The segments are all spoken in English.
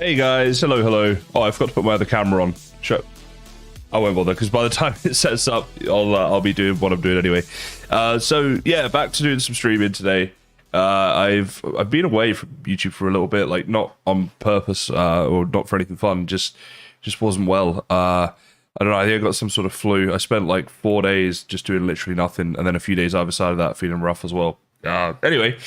Hey guys, hello. Oh, I forgot to put my other camera on. Sure. I won't bother because by the time it sets up, I'll be doing what I'm doing anyway. So yeah, back to doing some streaming today. I've been away from YouTube for a little bit, like not on purpose or not for anything fun. Just wasn't well. I don't know. I think I got some sort of flu. I spent like 4 days just doing literally nothing, and then a few days either side of that feeling rough as well. Anyway.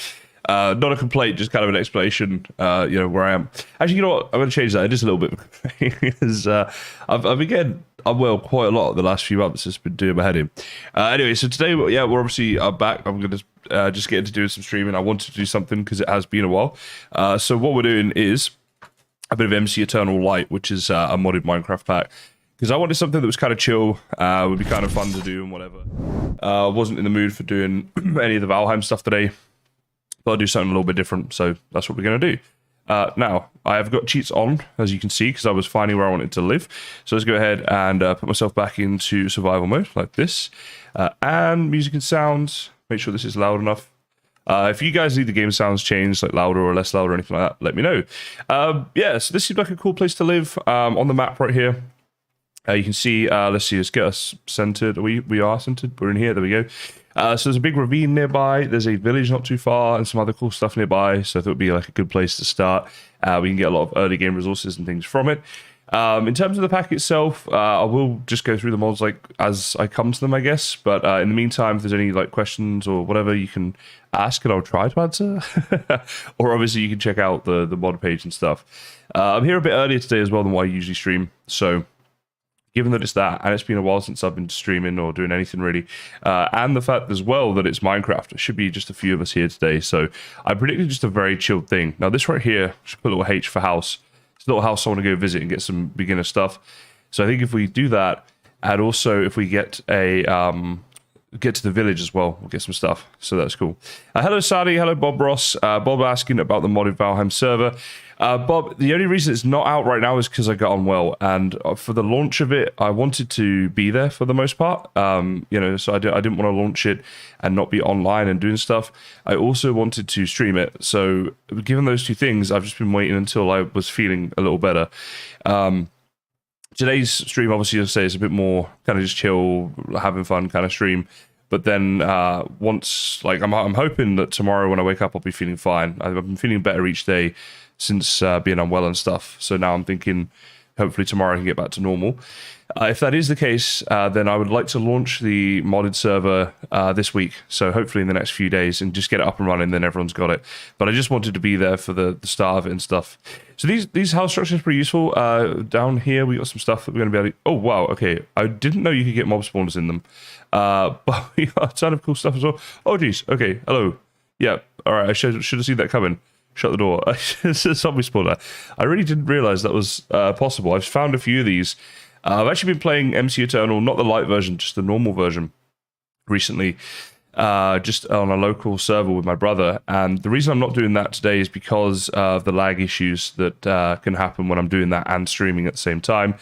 Not a complaint, just kind of an explanation, where I am. Actually, you know what? I'm going to change that just a little bit because I've been getting unwell quite a lot the last few months. It's been doing my head in. Anyway, so today, yeah, we're obviously back. I'm going to just get into doing some streaming. I wanted to do something because it has been a while. So what we're doing is a bit of MC Eternal Lite, which is a modded Minecraft pack. Because I wanted something that was kind of chill, would be kind of fun to do and whatever. Wasn't in the mood for doing any of the Valheim stuff today. But I'll do something a little bit different, so that's what we're going to do. Now, I have got cheats on, as you can see, because I was finding where I wanted to live. So let's go ahead and put myself back into survival mode, like this. And music and sounds, make sure this is loud enough. If you guys need the game sounds changed, like louder or less loud or anything like that, let me know. Yeah, so this seems like a cool place to live on the map right here. You can see, let's see, let's get us centered. We are centered, we're in here, there we go. So there's a big ravine nearby, there's a village not too far, and some other cool stuff nearby, so I thought it would be like a good place to start. We can get a lot of early game resources and things from it. In terms of the pack itself, I will just go through the mods like as I come to them, I guess, but in the meantime, if there's any like questions or whatever, you can ask and I'll try to answer. Or obviously you can check out the mod page and stuff. I'm here a bit earlier today as well than what I usually stream, so given that it's that, and it's been a while since I've been streaming or doing anything really, and the fact as well that it's Minecraft, it should be just a few of us here today, so I predicted just a very chilled thing. Now this right here, should put a little H for house. It's a little house I want to go visit and get some beginner stuff. So I think if we do that, and also if we get a get to the village as well, we'll get some stuff, so that's cool. Hello Sadie, hello Bob Ross. Bob asking about the modded Valheim server. Bob, the only reason it's not out right now is because I got unwell, and for the launch of it, I wanted to be there for the most part. So I didn't want to launch it and not be online and doing stuff. I also wanted to stream it, so given those two things, I've just been waiting until I was feeling a little better. Today's stream, obviously, as I say, is a bit more kind of just chill, having fun kind of stream. But then once, like, I'm hoping that tomorrow when I wake up, I'll be feeling fine. I've been feeling better each day since being unwell and stuff. So now I'm thinking hopefully tomorrow I can get back to normal. If that is the case, then I would like to launch the modded server this week. So hopefully in the next few days and just get it up and running, then everyone's got it. But I just wanted to be there for the start of it and stuff. So these house structures are pretty useful. Down here, we got some stuff that we're going to be able to... Oh, wow, okay. I didn't know you could get mob spawners in them. But we got a ton of cool stuff as well. Oh, geez. Okay, hello. Yeah, all right. I should have seen that coming. Shut the door. It's a zombie spawner. I really didn't realize that was possible. I've found a few of these. I've actually been playing MC Eternal, not the Lite version, just the normal version recently, just on a local server with my brother. And the reason I'm not doing that today is because of the lag issues that can happen when I'm doing that and streaming at the same time,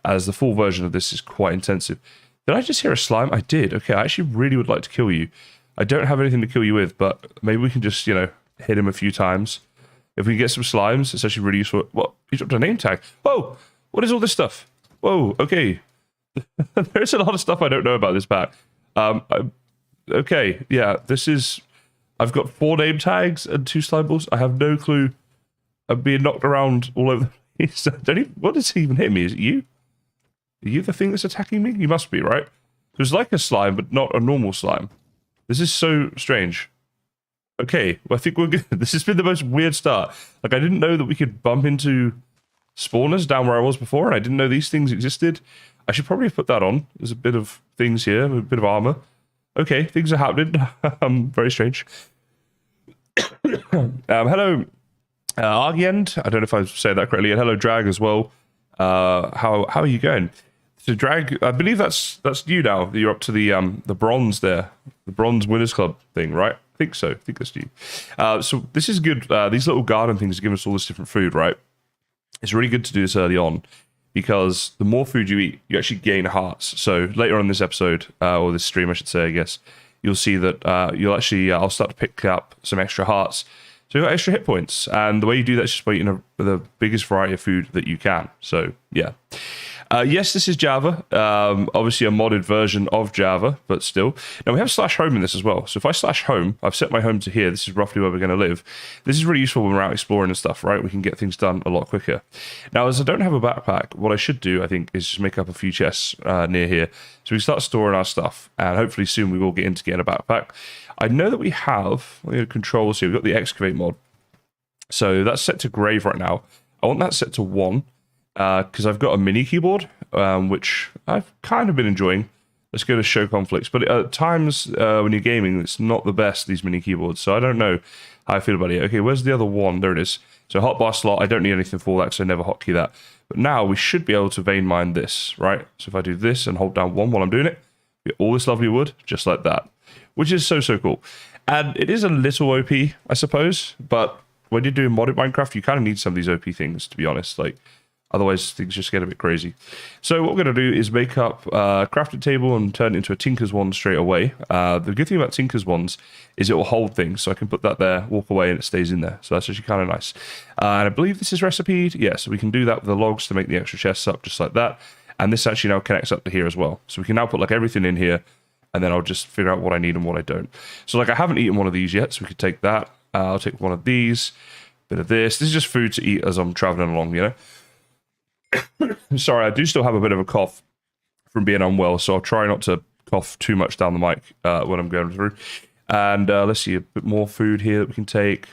as the full version of this is quite intensive. Did I just hear a slime? I did. Okay, I actually really would like to kill you. I don't have anything to kill you with, but maybe we can just, hit him a few times. If we get some slimes, it's actually really useful. What? He dropped a name tag. Whoa! What is all this stuff? Whoa, okay. There's a lot of stuff I don't know about this pack. Okay, yeah, this is... I've got 4 name tags and 2 slime balls. I have no clue. I'm being knocked around all over the place. What does he even hit me? Is it you? Are you the thing that's attacking me? You must be, right? There's like a slime, but not a normal slime. This is so strange. Okay, well, I think we're good. This has been the most weird start. Like, I didn't know that we could bump into spawners down where I was before, and I didn't know these things existed. I should probably have put that on. There's a bit of things here, a bit of armor. Okay, things are happening. Very strange. Hello, Argend. I don't know if I say that correctly. And hello, Drag, as well. How are you going? So, Drag, I believe that's you now. You're up to the bronze there, the bronze winners club thing, right? I think so. I think that's you. So this is good. These little garden things give us all this different food, right? It's really good to do this early on because the more food you eat, you actually gain hearts. So later on in this episode, or this stream, I should say, I guess, you'll see that you'll actually, I'll start to pick up some extra hearts. So you've got extra hit points, and the way you do that is just by eating the biggest variety of food that you can. So yeah. Yes, this is Java, obviously a modded version of Java, but still. Now, we have /home in this as well. So if I /home, I've set my home to here. This is roughly where we're going to live. This is really useful when we're out exploring and stuff, right? We can get things done a lot quicker. Now, as I don't have a backpack, what I should do, I think, is just make up a few chests near here. So we start storing our stuff, and hopefully soon we will get into getting a backpack. I know that we have controls here. We've got the excavate mod. So that's set to grave right now. I want that set to 1. Because I've got a mini keyboard, which I've kind of been enjoying. Let's go to show conflicts. But at times when you're gaming, it's not the best, these mini keyboards. So I don't know how I feel about it. Okay, where's the other one? There it is. So hotbar slot, I don't need anything for that because I never hotkey that. But now we should be able to vein mine this, right? So if I do this and hold down 1 while I'm doing it, we get all this lovely wood, just like that. Which is so cool. And it is a little OP, I suppose. But when you're doing modded Minecraft, you kind of need some of these OP things, to be honest. Like, otherwise, things just get a bit crazy. So what we're going to do is make up a crafting table and turn it into a Tinker's Wand straight away. The good thing about Tinker's Wands is it will hold things. So I can put that there, walk away, and it stays in there. So that's actually kind of nice. And I believe this is recipeed. Yeah, so we can do that with the logs to make the extra chests up just like that. And this actually now connects up to here as well. So we can now put like everything in here, and then I'll just figure out what I need and what I don't. So like I haven't eaten one of these yet, so we could take that. I'll take one of these, bit of this. This is just food to eat as I'm traveling along, you know? Sorry, I do still have a bit of a cough from being unwell, so I'll try not to cough too much down the mic when I'm going through. And let's see, a bit more food here that we can take.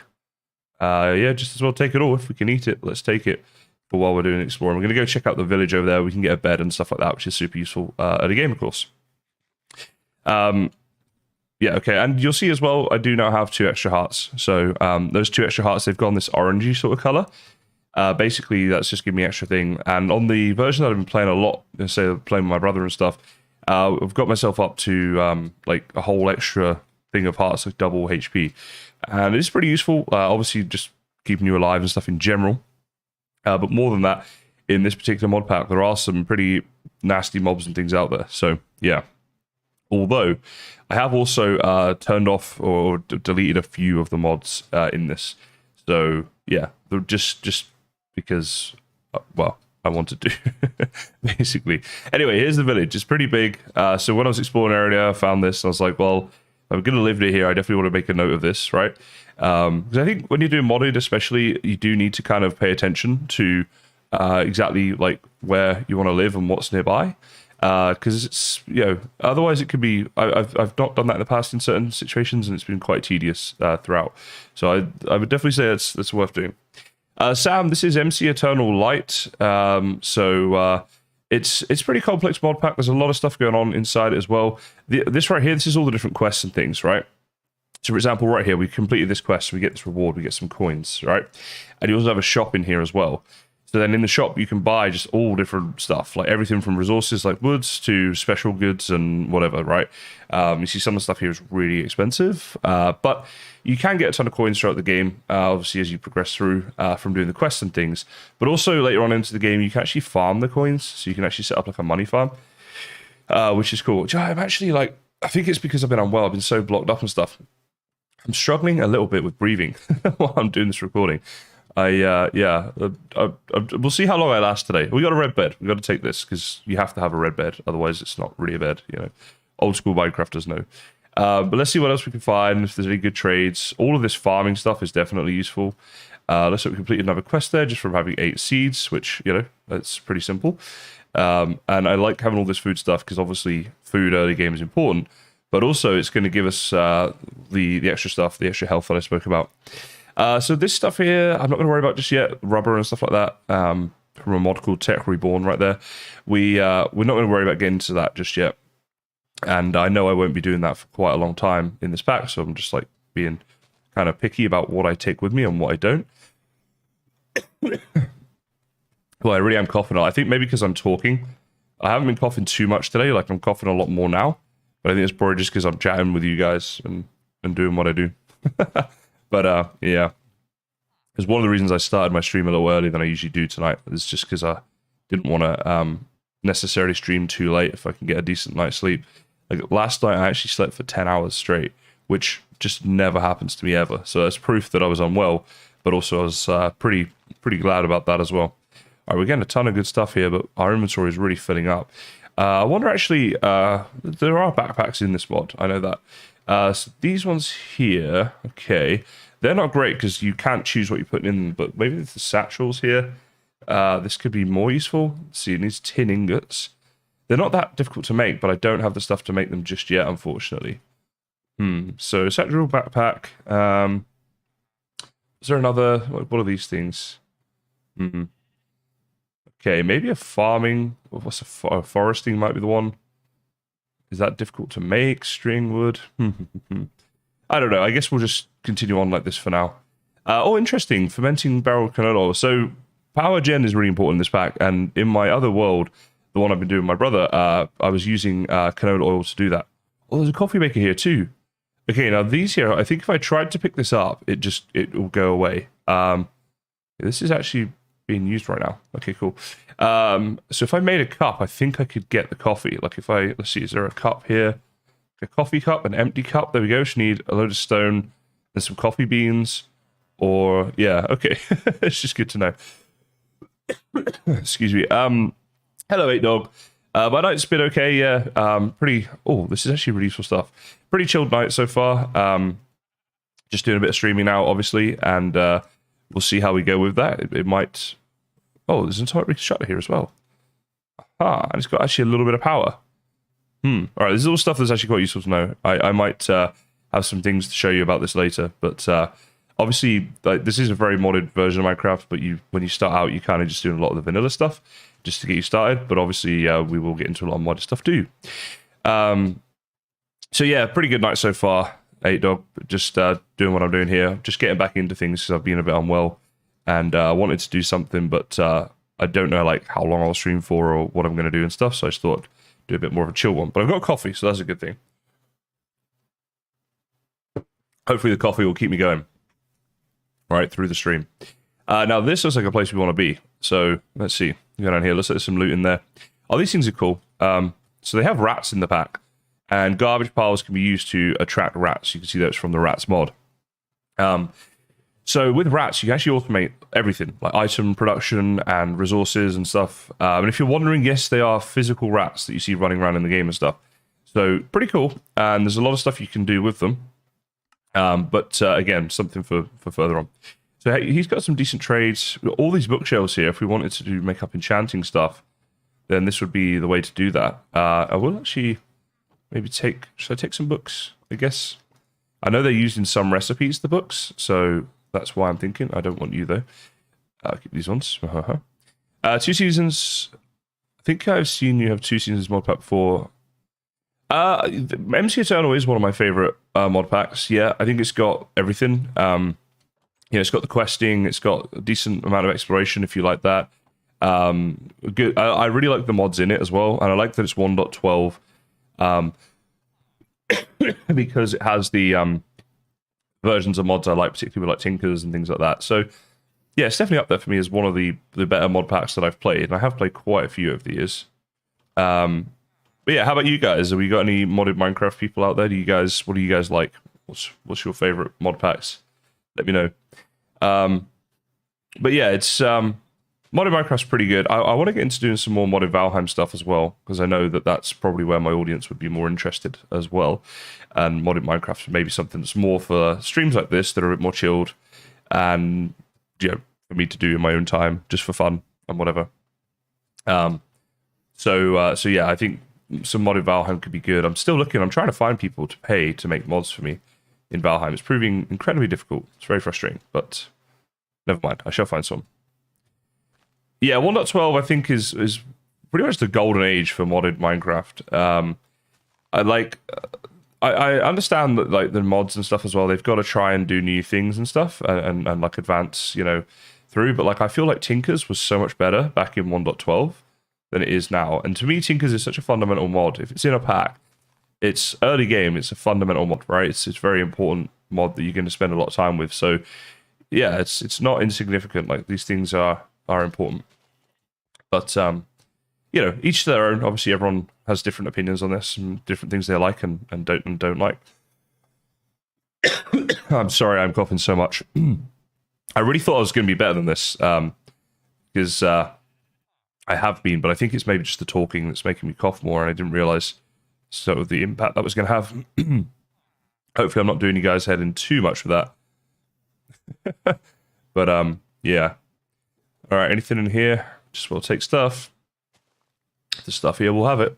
Yeah, just as well take it all. If we can eat it, let's take it for while we're doing exploring. We're going to go check out the village over there. We can get a bed and stuff like that, which is super useful at a game, of course. Yeah, okay, and you'll see as well, I do now have 2 extra hearts. So those 2 extra hearts, they've gone this orangey sort of color. Basically, that's just giving me extra thing. And on the version that I've been playing a lot, say playing with my brother and stuff, I've got myself up to like a whole extra thing of hearts, like double HP. And it's pretty useful, obviously just keeping you alive and stuff in general. But more than that, in this particular mod pack, there are some pretty nasty mobs and things out there. So, yeah. Although, I have also turned off or deleted a few of the mods in this. So, yeah, just because, well, I wanted to, basically. Anyway, here's the village. It's pretty big. So when I was exploring earlier, I found this. And I was like, well, if I'm going to live near here, I definitely want to make a note of this, right? Because I think when you're doing modded, especially, you do need to kind of pay attention to exactly like where you want to live and what's nearby. Because it's, you know, otherwise it could be, I've not done that in the past in certain situations, and it's been quite tedious throughout. So I would definitely say that's worth doing. Sam, this is MC Eternal Lite. It's pretty complex mod pack. There's a lot of stuff going on inside it as well. This right here, this is all the different quests and things, right? So for example, right here, we completed this quest, so we get this reward, we get some coins, right? And you also have a shop in here as well. So then in the shop, you can buy just all different stuff, like everything from resources like woods to special goods and whatever, right? You see some of the stuff here is really expensive, but you can get a ton of coins throughout the game, obviously, as you progress through from doing the quests and things. But also later on into the game, you can actually farm the coins, so you can actually set up like a money farm, which is cool. I'm actually like, I think it's because I've been unwell, I've been so blocked up and stuff. I'm struggling a little bit with breathing while I'm doing this recording. We'll see how long I last today. We got a red bed. We got to take this because you have to have a red bed, otherwise it's not really a bed. You know, old school Minecrafters know. But let's see what else we can find. If there's any good trades, all of this farming stuff is definitely useful. Let's say we completed another quest there just from having 8 seeds, which you know that's pretty simple. And I like having all this food stuff because obviously food early game is important, but also it's going to give us the extra stuff, the extra health that I spoke about. So this stuff here, I'm not going to worry about just yet. Rubber and stuff like that. From a mod called Tech Reborn right there. We're not going to worry about getting to that just yet. And I know I won't be doing that for quite a long time in this pack, so I'm just like being kind of picky about what I take with me and what I don't. Well, I really am coughing a lot. I think maybe because I'm talking. I haven't been coughing too much today. Like I'm coughing a lot more now. But I think it's probably just because I'm chatting with you guys and doing what I do. But yeah, because one of the reasons I started my stream a little earlier than I usually do tonight is just because I didn't want to necessarily stream too late if I can get a decent night's sleep. Like last night, I actually slept for 10 hours straight, which just never happens to me ever. So that's proof that I was unwell, but also I was pretty glad about that as well. All right, we're getting a ton of good stuff here, but our inventory is really filling up. I wonder actually, there are backpacks in this mod. I know that. So these ones here, okay, they're not great because you can't choose what you're putting in them, but maybe the satchels here, this could be more useful. Let's see, it needs tin ingots. They're not that difficult to make, but I don't have the stuff to make them just yet, unfortunately. So satchel backpack. Is there another? What are these things? Okay, maybe a farming. What's a foresting might be the one. Is that difficult to make? String wood. I don't know. I guess we'll just continue on like this for now. Oh, interesting. Fermenting barrel canola oil. So power gen is really important in this pack, and in my other world, the one I've been doing with my brother, I was using canola oil to do that. Oh, there's a coffee maker here too. Okay, now these here, I think if I tried to pick this up, it will go away. This is actually being used right now. Okay, cool. So if I made a cup, I think I could get the coffee. Like if let's see, is there a cup here? A coffee cup, an empty cup. There we go. Just need a load of stone and some coffee beans. Or, yeah, okay. It's just good to know. Excuse me. Hello, 8Dog. My night's been okay, yeah. Oh, this is actually really useful stuff. Pretty chilled night so far. Just doing a bit of streaming now, obviously, and we'll see how we go with that. It might... Oh, there's an atomic shutter here as well. Ah, and it's got actually a little bit of power. All right, this is all stuff that's actually quite useful to know. I might have some things to show you about this later, but obviously, like, this is a very modded version of Minecraft, but when you start out, you're kind of just doing a lot of the vanilla stuff just to get you started, but obviously we will get into a lot of modded stuff too. So yeah, pretty good night so far, 8Dog. Just doing what I'm doing here, just getting back into things because I've been a bit unwell, and I wanted to do something, but I don't know like how long I'll stream for or what I'm going to do and stuff, so I just thought I'd do a bit more of a chill one. But I've got coffee, so that's a good thing. Hopefully the coffee will keep me going right through the stream. Now this looks like a place we want to be, so let's see. Go down here, let's let some loot in there. Oh, these things are cool. So they have rats in the pack, and garbage piles can be used to attract rats. You can see that's from the rats mod. So with rats, you can actually automate everything, like item production and resources and stuff. And if you're wondering, yes, they are physical rats that you see running around in the game and stuff. So pretty cool, and there's a lot of stuff you can do with them. But again, something for further on. So he's got some decent trades. All these bookshelves here, if we wanted to make up enchanting stuff, then this would be the way to do that. I will actually maybe should I take some books, I guess? I know they're used in some recipes, the books, so that's why I'm thinking. I don't want you, though. I'll keep these ones. 2 seasons. I think I've seen you have 2 seasons mod pack before. MC Eternal is one of my favorite mod packs. Yeah, I think it's got everything. It's got the questing. It's got a decent amount of exploration if you like that. Good. I really like the mods in it as well, and I like that it's 1.12 because it has the versions of mods I like, particularly with like Tinkers and things like that. So yeah, it's definitely up there for me as one of the better mod packs that I've played, and I have played quite a few over the years. But yeah, how about you guys? Have we got any modded Minecraft people out there? What do you guys like? What's your favorite mod packs? Let me know. But yeah, it's modded Minecraft's pretty good. I want to get into doing some more modded Valheim stuff as well, because I know that that's probably where my audience would be more interested as well. And modded Minecraft maybe something that's more for streams like this that are a bit more chilled, and for me to do in my own time, just for fun and whatever. So yeah, I think some modded Valheim could be good. I'm still looking. I'm trying to find people to pay to make mods for me in Valheim. It's proving incredibly difficult. It's very frustrating, but never mind. I shall find some. Yeah, 1.12 I think is pretty much the golden age for modded Minecraft. I understand that like the mods and stuff as well, they've got to try and do new things and stuff and like advance, through. But like I feel like Tinkers was so much better back in 1.12 than it is now. And to me, Tinkers is such a fundamental mod. If it's in a pack, it's early game, it's a fundamental mod, right? It's very important mod that you're going to spend a lot of time with. So yeah, it's not insignificant. Like these things are important. But each to their own. Obviously, everyone has different opinions on this and different things they like and don't like. I'm sorry, I'm coughing so much. I really thought I was going to be better than this, because I have been, but I think it's maybe just the talking that's making me cough more, and I didn't realize the impact that was going to have. Hopefully I'm not doing you guys' head in too much with that. But, yeah. All right, anything in here? Just will take stuff. The stuff here, we'll have it.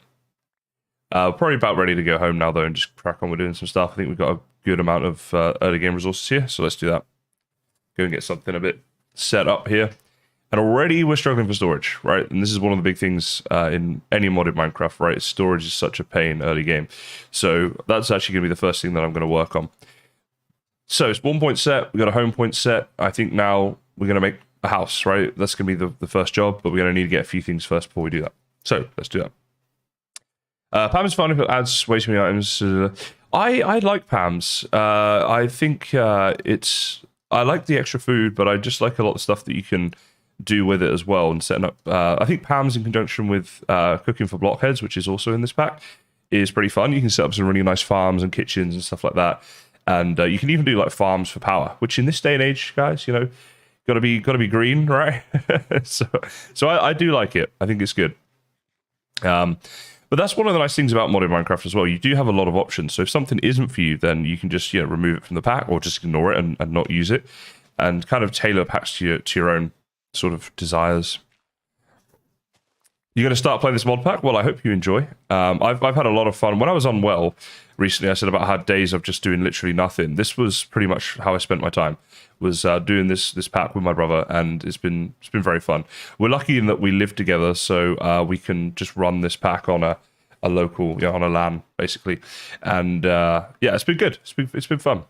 Probably about ready to go home now, though, and just crack on with doing some stuff. I think we've got a good amount of early game resources here, so let's do that. Go and get something a bit set up here. And already we're struggling for storage, right? And this is one of the big things in any modded Minecraft, right? Storage is such a pain early game. So that's actually going to be the first thing that I'm going to work on. So spawn point set, we've got a home point set. I think now we're going to make a house, right? That's going to be the first job, but we're going to need to get a few things first before we do that. So let's do that. Pam is fun if it adds way too many items. I like Pam's. I think I like the extra food, but I just like a lot of stuff that you can do with it as well, and setting up. I think Pam's in conjunction with cooking for blockheads, which is also in this pack, is pretty fun. You can set up some really nice farms and kitchens and stuff like that, and you can even do like farms for power, which in this day and age, guys, you know, gotta be green, right? so I do like it. I think it's good. But that's one of the nice things about modded Minecraft as well. You do have a lot of options. So if something isn't for you, then you can just remove it from the pack, or just ignore it and not use it, and kind of tailor packs to your own sort of desires. You're going to start playing this mod pack? Well, I hope you enjoy. I've had a lot of fun. When I was unwell recently, I said about how days of just doing literally nothing. This was pretty much how I spent my time, was doing this pack with my brother, and it's been very fun. We're lucky in that we live together, so we can just run this pack on a local, on a LAN basically, and yeah, it's been good. It's been fun.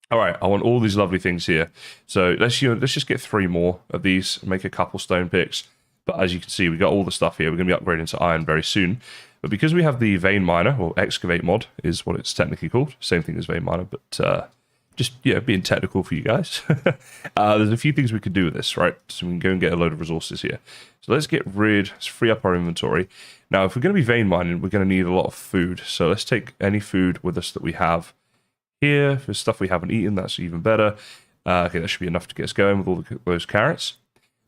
All right, I want all these lovely things here. So let's just get 3 more of these, make a couple stone picks. But as you can see, we got all the stuff here. We're going to be upgrading to iron very soon. But because we have the vein miner, or excavate mod is what it's technically called, same thing as vein miner, but just being technical for you guys. There's a few things we could do with this, right? So we can go and get a load of resources here. So let's free up our inventory. Now, if we're going to be vein mining, we're going to need a lot of food. So let's take any food with us that we have here. For stuff we haven't eaten, that's even better. Okay, that should be enough to get us going with all those carrots.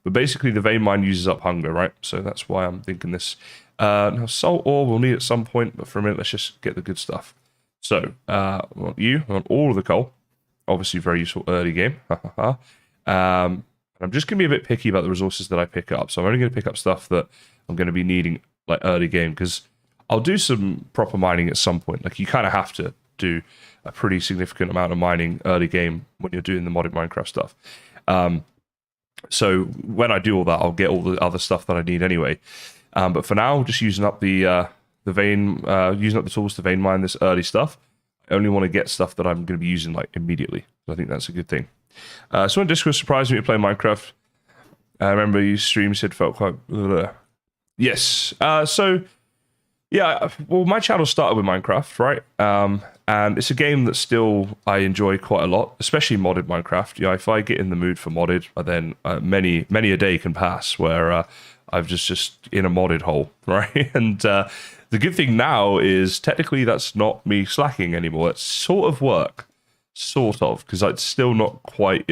But basically, the vein mine uses up hunger, right? So that's why I'm thinking this. Now, salt ore we'll need at some point, but for a minute, let's just get the good stuff. So, I want all of the coal. Obviously, very useful early game. I'm just going to be a bit picky about the resources that I pick up. So I'm only going to pick up stuff that I'm going to be needing like early game, because I'll do some proper mining at some point. Like, you kind of have to do a pretty significant amount of mining early game when you're doing the modded Minecraft stuff. So when I do all that, I'll get all the other stuff that I need anyway. But for now, just using up the tools to vein mine this early stuff. I only want to get stuff that I'm going to be using like immediately. So I think that's a good thing. So on Discord surprised me to play Minecraft. I remember you stream said felt quite. Yes. So yeah. Well, my channel started with Minecraft, right? And it's a game that still I enjoy quite a lot, especially modded Minecraft. If I get in the mood for modded, then many a day can pass where I've just in a modded hole, right? And the good thing now is technically that's not me slacking anymore. It's sort of work, because it's still not quite,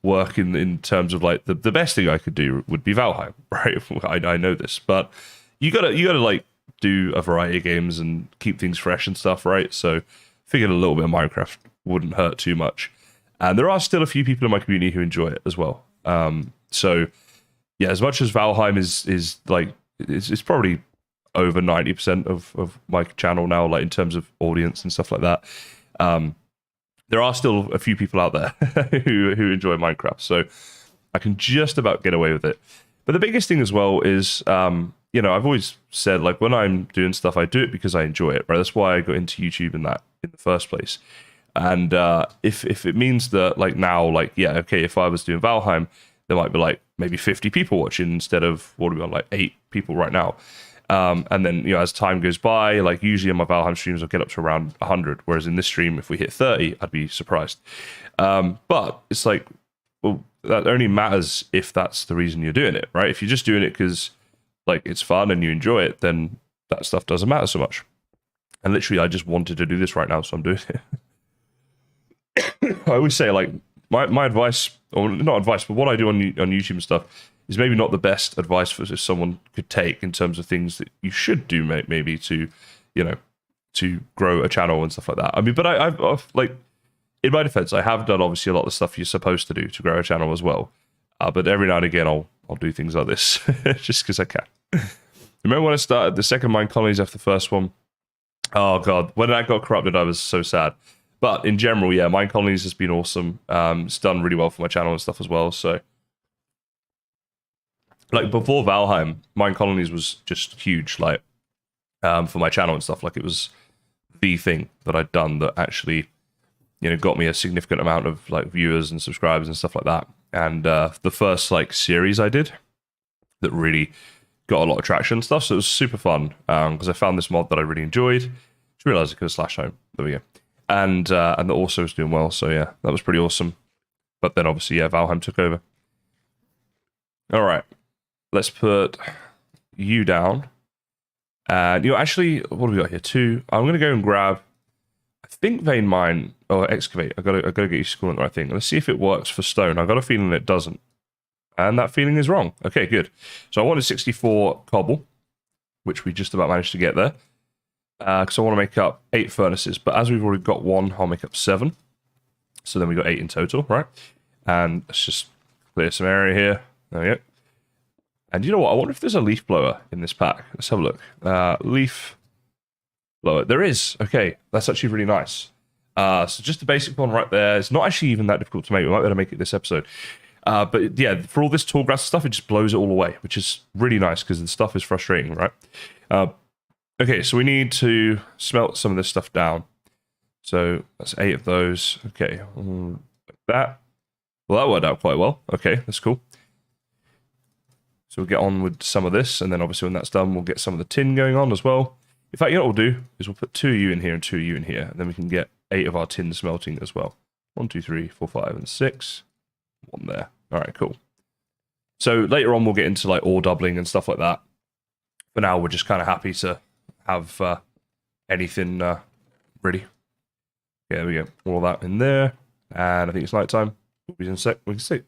work in terms of like the best thing I could do would be Valheim, right? I know this, but you gotta like do a variety of games and keep things fresh and stuff, right? So figured a little bit of Minecraft wouldn't hurt too much. And there are still a few people in my community who enjoy it as well. So yeah, as much as Valheim is like, it's probably over 90% of my channel now, like in terms of audience and stuff like that. There are still a few people out there who enjoy Minecraft, so I can just about get away with it. But the biggest thing as well is, I've always said, like, when I'm doing stuff, I do it because I enjoy it, right? That's why I got into YouTube in the first place. And if it means that, like, now, like, yeah, okay, if I was doing Valheim, there might be, like, maybe 50 people watching instead of, what are we on, like, 8 people right now. And then, as time goes by, like, usually on my Valheim streams, I'll get up to around 100, whereas in this stream, if we hit 30, I'd be surprised. But it's like, well, that only matters if that's the reason you're doing it, right? If you're just doing it because, like, it's fun and you enjoy it, then that stuff doesn't matter so much. And literally, I just wanted to do this right now, so I'm doing it. I always say, like, my advice, or not advice, but what I do on YouTube and stuff is maybe not the best advice for someone could take in terms of things that you should do maybe to, you know, to grow a channel and stuff like that. I mean, but I've like, in my defense, I have done obviously a lot of the stuff you're supposed to do to grow a channel as well. But every now and again, I'll do things like this just because I can. Remember when I started the second Mine Colonies after the first one? Oh god, when that got corrupted, I was so sad. But in general, yeah, Mine Colonies has been awesome. It's done really well for my channel and stuff as well. So, like before Valheim, Mine Colonies was just huge, like for my channel and stuff. Like it was the thing that I'd done that actually, you know, got me a significant amount of like viewers and subscribers and stuff like that. And the first like series I did that really got a lot of traction and stuff. So it was super fun because I found this mod that I really enjoyed. Just realized I could have /home. There we go. And the also was doing well. So yeah, that was pretty awesome. But then obviously, yeah, Valheim took over. All right, let's put you down. And you know, actually, what have we got here? 2. I'm gonna go and grab. I think vein mine or excavate. I gotta get you schooling the right thing. Let's see if it works for stone. I've got a feeling it doesn't, and that feeling is wrong. Okay, good. So I wanted 64 cobble, which we just about managed to get there. Because I want to make up 8 furnaces, but as we've already got 1, I'll make up 7. So then we got 8 in total, right? And let's just clear some area here. There we go. And you know what? I wonder if there's a leaf blower in this pack. Let's have a look. Leaf blower. There is. Okay, that's actually really nice. So just a basic one right there. It's not actually even that difficult to make. We might be able to make it this episode. But yeah, for all this tall grass stuff, it just blows it all away, which is really nice because the stuff is frustrating, right? Okay, so we need to smelt some of this stuff down. So that's 8 of those. Okay, like that. Well, that worked out quite well. Okay, that's cool. So we'll get on with some of this, and then obviously when that's done, we'll get some of the tin going on as well. In fact, you know what we'll do is we'll put 2 of you in here and 2 of you in here, and then we can get 8 of our tin smelting as well. 1, 2, 3, 4, 5, and 6. 1 there. All right, cool. So later on, we'll get into like ore doubling and stuff like that. For now, we're just kind of happy to have anything ready. Yeah, there we go. All that in there. And I think it's night time. We'll be in a sec. We can see.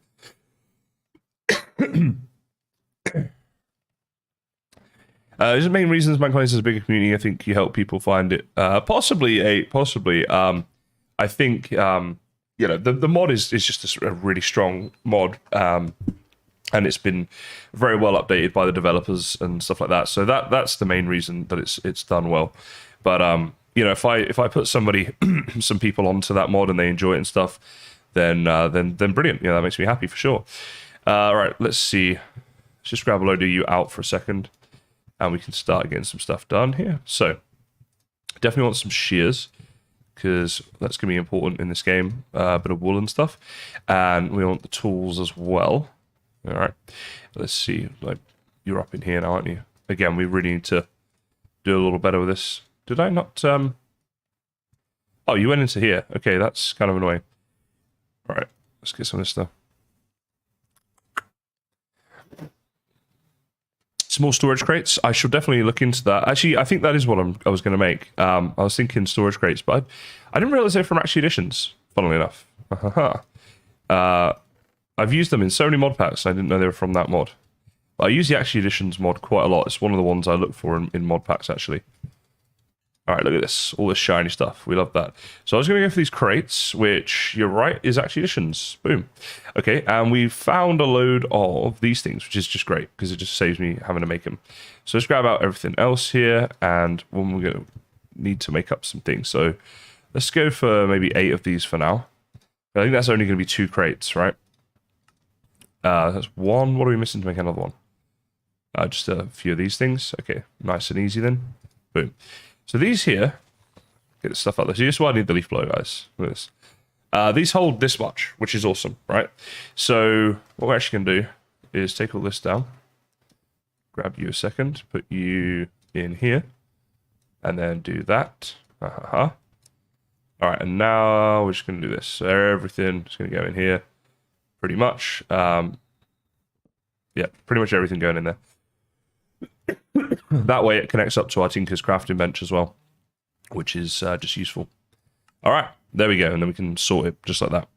There's the main reasons Minecraft is a bigger community. I think you help people find it. Possibly. I think you know the mod is just a really strong mod. And it's been very well updated by the developers and stuff like that. So that's the main reason that it's done well. But you know, if I put somebody, some people onto that mod and they enjoy it and stuff, then brilliant. Yeah, that makes me happy for sure. All right, let's see. Let's just grab a load of you out for a second, and we can start getting some stuff done here. So definitely want some shears, because that's going to be important in this game. A bit of wool and stuff, and we want the tools as well. All right, let's see. Like, you're up in here now, aren't you? Again, we really need to do a little better with this. Did I not? Oh, you went into here. Okay, that's kind of annoying. All right, let's get some of this stuff. Small storage crates. I should definitely look into that. Actually, I think that is what I was going to make. I was thinking storage crates, but I didn't realize they're from Actually Editions, funnily enough. I've used them in so many mod packs, I didn't know they were from that mod. But I use the Actually Editions mod quite a lot. It's one of the ones I look for in mod packs, actually. All right, look at this. All this shiny stuff. We love that. So I was going to go for these crates, which, you're right, is Actually Editions. Boom. Okay, and we found a load of these things, which is just great, because it just saves me having to make them. So let's grab out everything else here, and we're going to need to make up some things. So let's go for maybe 8 of these for now. I think that's only going to be 2 crates, right? That's 1. What are we missing to make another one? Just a few of these things. Okay, nice and easy then. Boom. So these here, get the stuff out there. So this is why I need the leaf blower, guys. Look at this. These hold this much, which is awesome, right? So what we're actually going to do is take all this down. Grab you a second, put you in here, and then do that. All right, and now we're just going to do this. So everything is going to go in here, pretty much. Yeah, pretty much everything going in there. That way it connects up to our Tinker's crafting bench as well, which is just useful. All right, there we go, and then we can sort it just like that.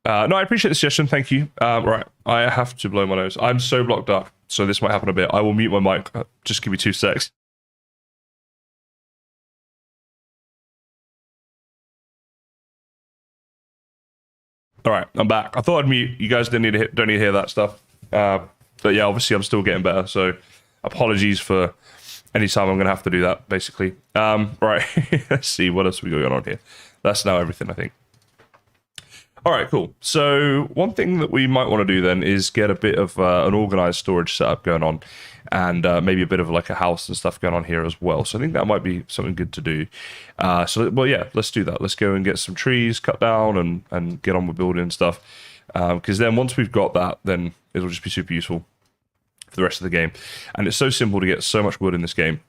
No, I appreciate the suggestion. Thank you. Right, I have to blow my nose. I'm so blocked up, so this might happen a bit. I will mute my mic. Just give me 2 secs. All right, I'm back. I thought I'd mute. You guys don't need to hear that stuff. But yeah, obviously I'm still getting better. So apologies for any time I'm going to have to do that, basically. Right, let's see what else we got going on here. That's now everything, I think. All right, cool. So one thing that we might want to do then is get a bit of an organized storage setup going on, and maybe a bit of like a house and stuff going on here as well. So I think that might be something good to do. Well, yeah, let's do that. Let's go and get some trees cut down and get on with building and stuff. Because then once we've got that, then it'll just be super useful for the rest of the game. And it's so simple to get so much wood in this game,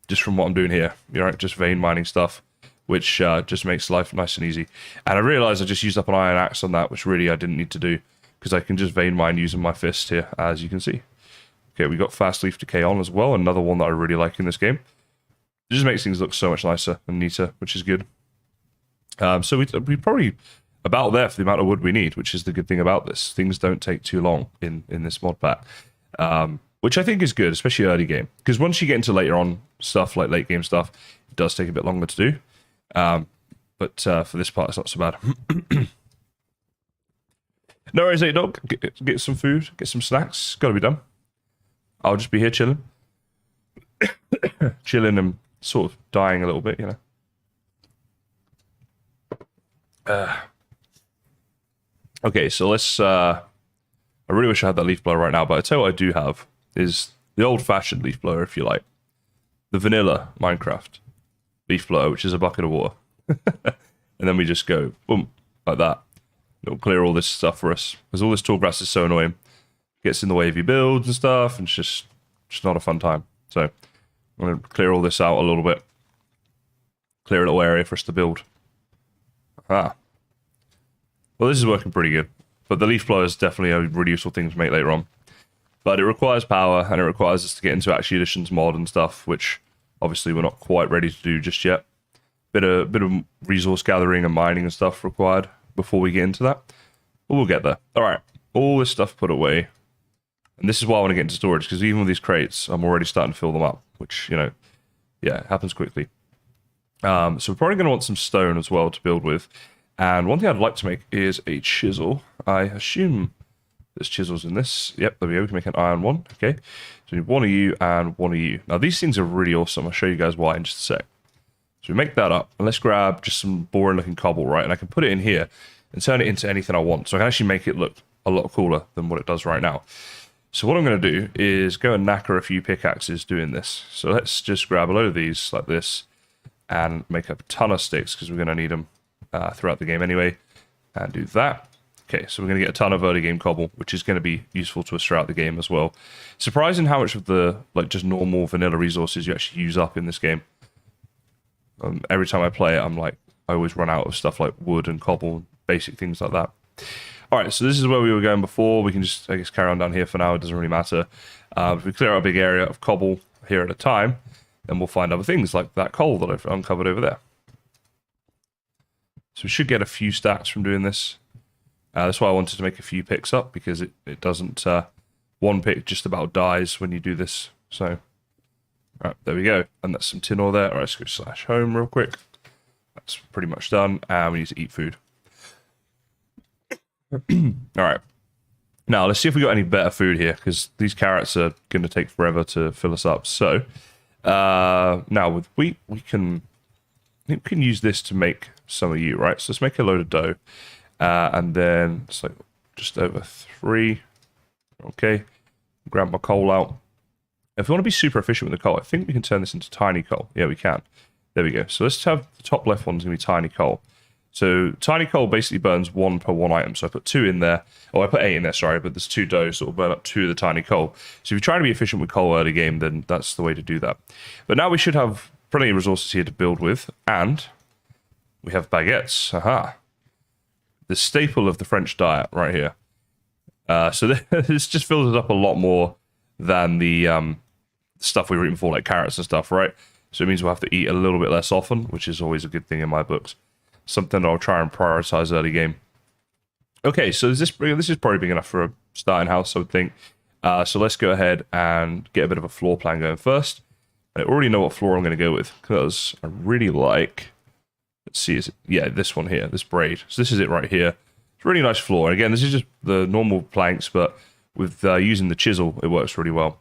just from what I'm doing here. You know, just vein mining stuff, which just makes life nice and easy. And I realized I just used up an iron axe on that, which really I didn't need to do, because I can just vein mine using my fist here, as you can see. Okay, we got fast leaf decay on as well, another one that I really like in this game. It just makes things look so much nicer and neater, which is good. So we probably about there for the amount of wood we need, which is the good thing about this. Things don't take too long in this mod pack, which I think is good, especially early game. Because once you get into later on stuff, like late game stuff, it does take a bit longer to do. But for this part, it's not so bad. No worries, dog. Get some food, get some snacks. Gotta be done. I'll just be here chilling. Chilling and sort of dying a little bit, you know. Okay, so let's... I really wish I had that leaf blower right now, but I tell you what I do have is the old-fashioned leaf blower, if you like. The vanilla Minecraft leaf blower, which is a bucket of water. And then we just go, boom, like that. It'll clear all this stuff for us. Because all this tall grass is so annoying. Gets in the way of your builds and stuff, and it's just not a fun time. So I'm going to clear all this out a little bit. Clear a little area for us to build. Well, this is working pretty good. But the leaf blower is definitely a really useful thing to make later on. But it requires power, and it requires us to get into Actually Editions mod and stuff, which obviously we're not quite ready to do just yet. Bit of resource gathering and mining and stuff required before we get into that. But we'll get there. All right, all this stuff put away. And this is why I want to get into storage, because even with these crates, I'm already starting to fill them up, which, you know, yeah, it happens quickly. So we're probably going to want some stone as well to build with. And one thing I'd like to make is a chisel. I assume there's chisels in this. Yep, there we go. We can make an iron one. Okay, so we need one of you and one of you. Now, these things are really awesome. I'll show you guys why in just a sec. So we make that up, and let's grab just some boring looking cobble, right? And I can put it in here and turn it into anything I want. So I can actually make it look a lot cooler than what it does right now. So what I'm going to do is go and knacker a few pickaxes doing this. So let's just grab a load of these like this and make up a ton of sticks, because we're going to need them throughout the game anyway. And do that. Okay, so we're going to get a ton of early game cobble, which is going to be useful to us throughout the game as well. Surprising how much of the like just normal vanilla resources you actually use up in this game. Every time I play it, I always run out of stuff like wood and cobble, basic things like that. All right, so this is where we were going before. We can just, I guess, carry on down here for now. It doesn't really matter. If we clear out a big area of cobble here at a time, then we'll find other things like that coal that I've uncovered over there. So we should get a few stacks from doing this. That's why I wanted to make a few picks up, because it doesn't... one pick just about dies when you do this. So, all right, there we go. And that's some tin ore there. All right, let's go slash home real quick. That's pretty much done. And we need to eat food. All right. Now, let's see if we got any better food here, because these carrots are going to take forever to fill us up. So, now with wheat, we can use this to make some of you, right? So let's make a load of dough. And then it's like just over 3. Okay. Grab my coal out. If we want to be super efficient with the coal, I think we can turn this into tiny coal. Yeah, we can. There we go. So let's have the top left one's going to be tiny coal. So tiny coal basically burns 1 per 1 item. So I put 2 in there. Oh, I put 8 in there, sorry. But there's 2 dough, so it'll burn up 2 of the tiny coal. So if you're trying to be efficient with coal early game, then that's the way to do that. But now we should have plenty of resources here to build with. And we have baguettes. Aha. The staple of the French diet right here. So this just fills us up a lot more than the stuff we were eating before, like carrots and stuff, right? So it means we'll have to eat a little bit less often, which is always a good thing in my books. Something I'll try and prioritize early game. Okay, so this is probably big enough for a starting house, I would think. So let's go ahead and get a bit of a floor plan going first. I already know what floor I'm going to go with, because I really like... Let's see, this one here, this braid. So this is it right here. It's a really nice floor. And again, this is just the normal planks, but with using the chisel, it works really well.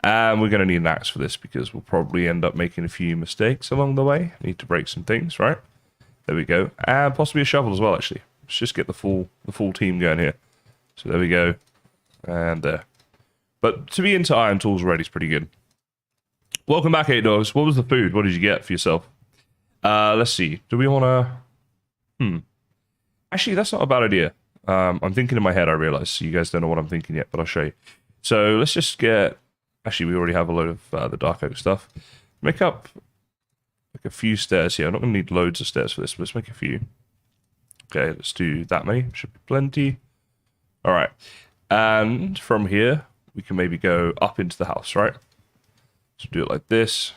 And we're going to need an axe for this, because we'll probably end up making a few mistakes along the way. Need to break some things, right? There we go. And possibly a shovel as well, actually. Let's just get the full team going here. So there we go. And there. But to be into iron tools already is pretty good. Welcome back, 8 Dogs. What was the food? What did you get for yourself? Let's see. Do we want to... Actually, that's not a bad idea. I'm thinking in my head, I realize. So you guys don't know what I'm thinking yet, but I'll show you. So let's just get... Actually, we already have a load of the dark oak stuff. Make up like a few stairs here. I'm not going to need loads of stairs for this, but let's make a few. Okay, let's do that many. Should be plenty. All right. And from here, we can maybe go up into the house, right? So do it like this.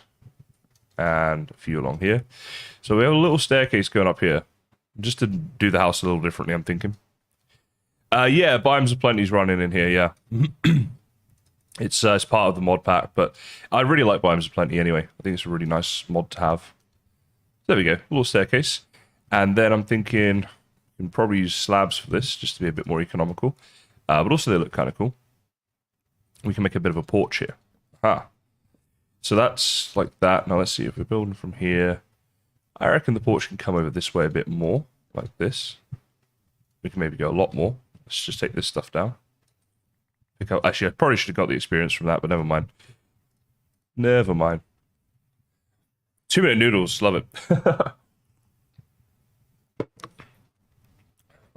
And a few along here. So we have a little staircase going up here. Just to do the house a little differently, I'm thinking. Yeah, Biomes of Plenty's running in here, yeah. It's part of the mod pack, but I really like Biomes of Plenty anyway. I think it's a really nice mod to have. There we go, a little staircase. And then I'm thinking we can probably use slabs for this, just to be a bit more economical. But also they look kind of cool. We can make a bit of a porch here. Aha. So that's like that. Now let's see if we're building from here. I reckon the porch can come over this way a bit more, like this. We can maybe go a lot more. Let's just take this stuff down. Pick up. Actually, I probably should have got the experience from that, but never mind. Never mind. 2-minute noodles, love it.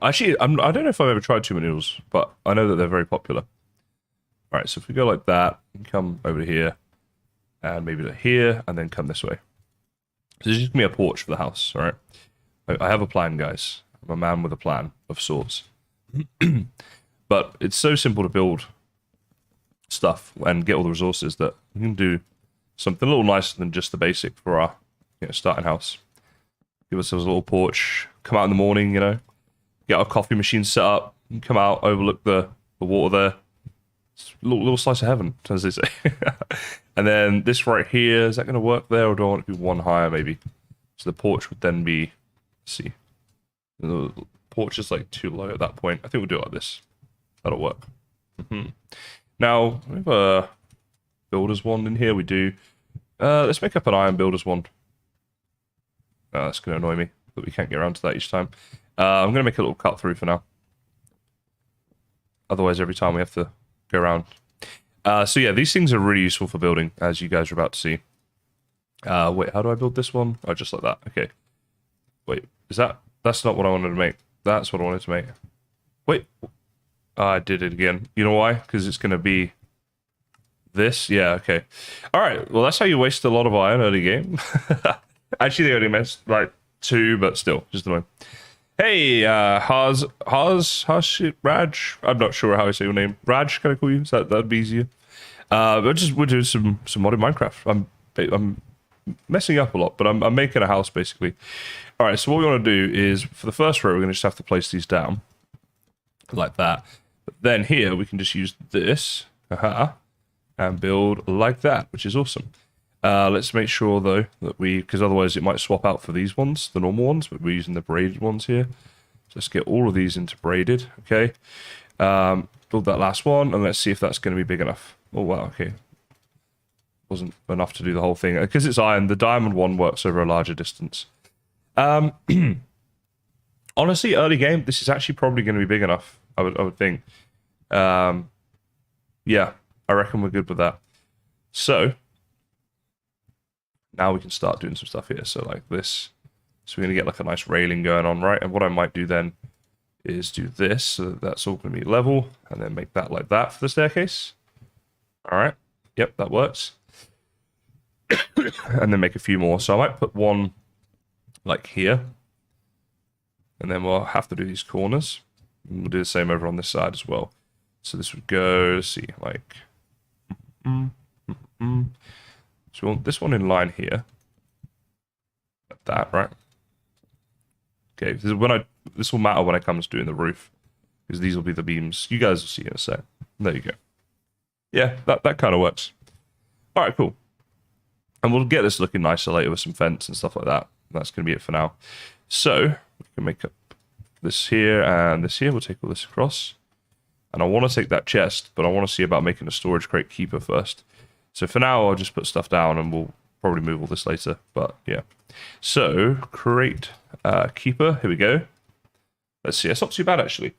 Actually, I don't know if I've ever tried 2-minute noodles, but I know that they're very popular. All right, so if we go like that, and come over to here, and maybe to here, and then come this way. So this is going to be a porch for the house, all right? I have a plan, guys. I'm a man with a plan of sorts. But it's so simple to build stuff and get all the resources that we can do something a little nicer than just the basic for our starting house. Give ourselves a little porch, come out in the morning, get our coffee machine set up, and come out, overlook the water there. It's a little slice of heaven, as they say. And then this right here, is that going to work there, or do I want it to be one higher, maybe? So the porch would then be, let's see. The porch is like too low at that point. I think we'll do it like this. That'll work. Now, we have a builder's wand in here. We do. Let's make up an iron builder's wand. That's going to annoy me, but we can't get around to that each time. I'm going to make a little cut through for now. Otherwise, every time we have to go around. So yeah, these things are really useful for building, as you guys are about to see. Wait, how do I build this one? Oh, just like that. Okay. Wait, that's not what I wanted to make. That's what I wanted to make. Wait. I did it again. You know why? Because it's going to be this. Yeah, okay. All right. Well, that's how you waste a lot of iron early game. Actually, they only missed like 2, but still, just annoying. Hey, Raj. I'm not sure how I say your name. Raj, can I call you? That'd be easier. We're doing some modded Minecraft. I'm messing up a lot, but I'm making a house basically. All right. So what we want to do is for the first row, we're going to just have to place these down like that. But then here we can just use this, and build like that, which is awesome. Let's make sure though that because otherwise it might swap out for these ones, the normal ones, but we're using the braided ones here. So let's get all of these into braided, okay? Build that last one, and let's see if that's going to be big enough. Oh wow, okay. Wasn't enough to do the whole thing. Because it's iron, the diamond one works over a larger distance. Honestly, early game, this is actually probably going to be big enough, I would think. Yeah, I reckon we're good with that. So now we can start doing some stuff here. So like this. So we're going to get like a nice railing going on, right? And what I might do then is do this. So that's all going to be level. And then make that like that for the staircase. All right. Yep, that works. And then make a few more. So I might put one like here. And then we'll have to do these corners. And we'll do the same over on this side as well. So this would go, let's see, like... So we want this one in line here. Like that, right? Okay, this will matter when it comes to doing the roof, because these will be the beams. You guys will see in a sec. There you go. Yeah, that kind of works. All right, cool. And we'll get this looking nicer later with some fence and stuff like that. That's going to be it for now. So we can make up this here and this here. We'll take all this across. And I want to take that chest, but I want to see about making a storage crate keeper first. So for now, I'll just put stuff down and we'll probably move all this later. But yeah. So crate keeper. Here we go. Let's see. It's not too bad, actually.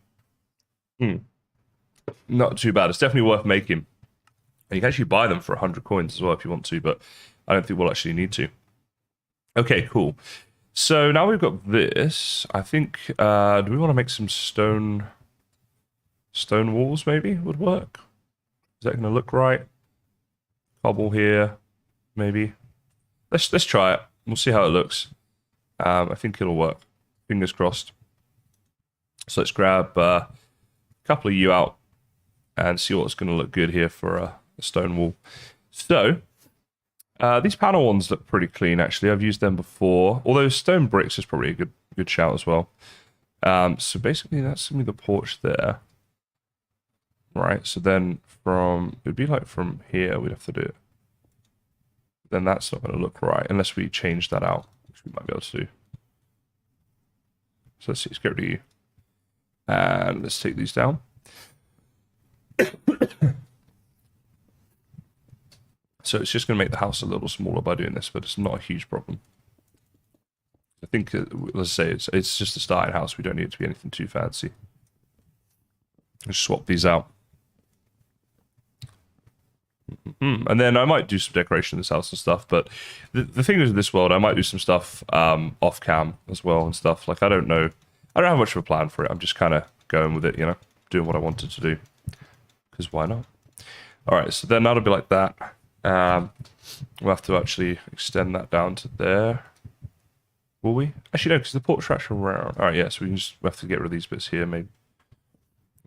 Not too bad. It's definitely worth making. And you can actually buy them for 100 coins as well if you want to, but I don't think we'll actually need to. Okay, cool. So now we've got this. I think, do we want to make some stone walls maybe would work? Is that going to look right? Cobble here, maybe. Let's try it. We'll see how it looks. I think it'll work. Fingers crossed. So let's grab a couple of you out and see what's going to look good here for a stone wall. So these panel ones look pretty clean, actually. I've used them before. Although stone bricks is probably a good shout as well. So basically, that's going to be the porch there. Right, so then it would be like from here, we'd have to do it. Then that's not going to look right, unless we change that out, which we might be able to do. So let's see, let's get rid of you. And let's take these down. So it's just going to make the house a little smaller by doing this, but it's not a huge problem. I think, let's say, it's just a starting house. We don't need it to be anything too fancy. Just swap these out. And then I might do some decoration in this house and stuff, but the thing is with this world, I might do some stuff off cam as well and stuff. Like, I don't know. I don't have much of a plan for it. I'm just kind of going with it, you know, doing what I wanted to do. Because why not? All right, so then that'll be like that. We'll have to actually extend that down to there. Will we? Actually, no, because the porch are actually around. All right, yeah, so we have to get rid of these bits here. Maybe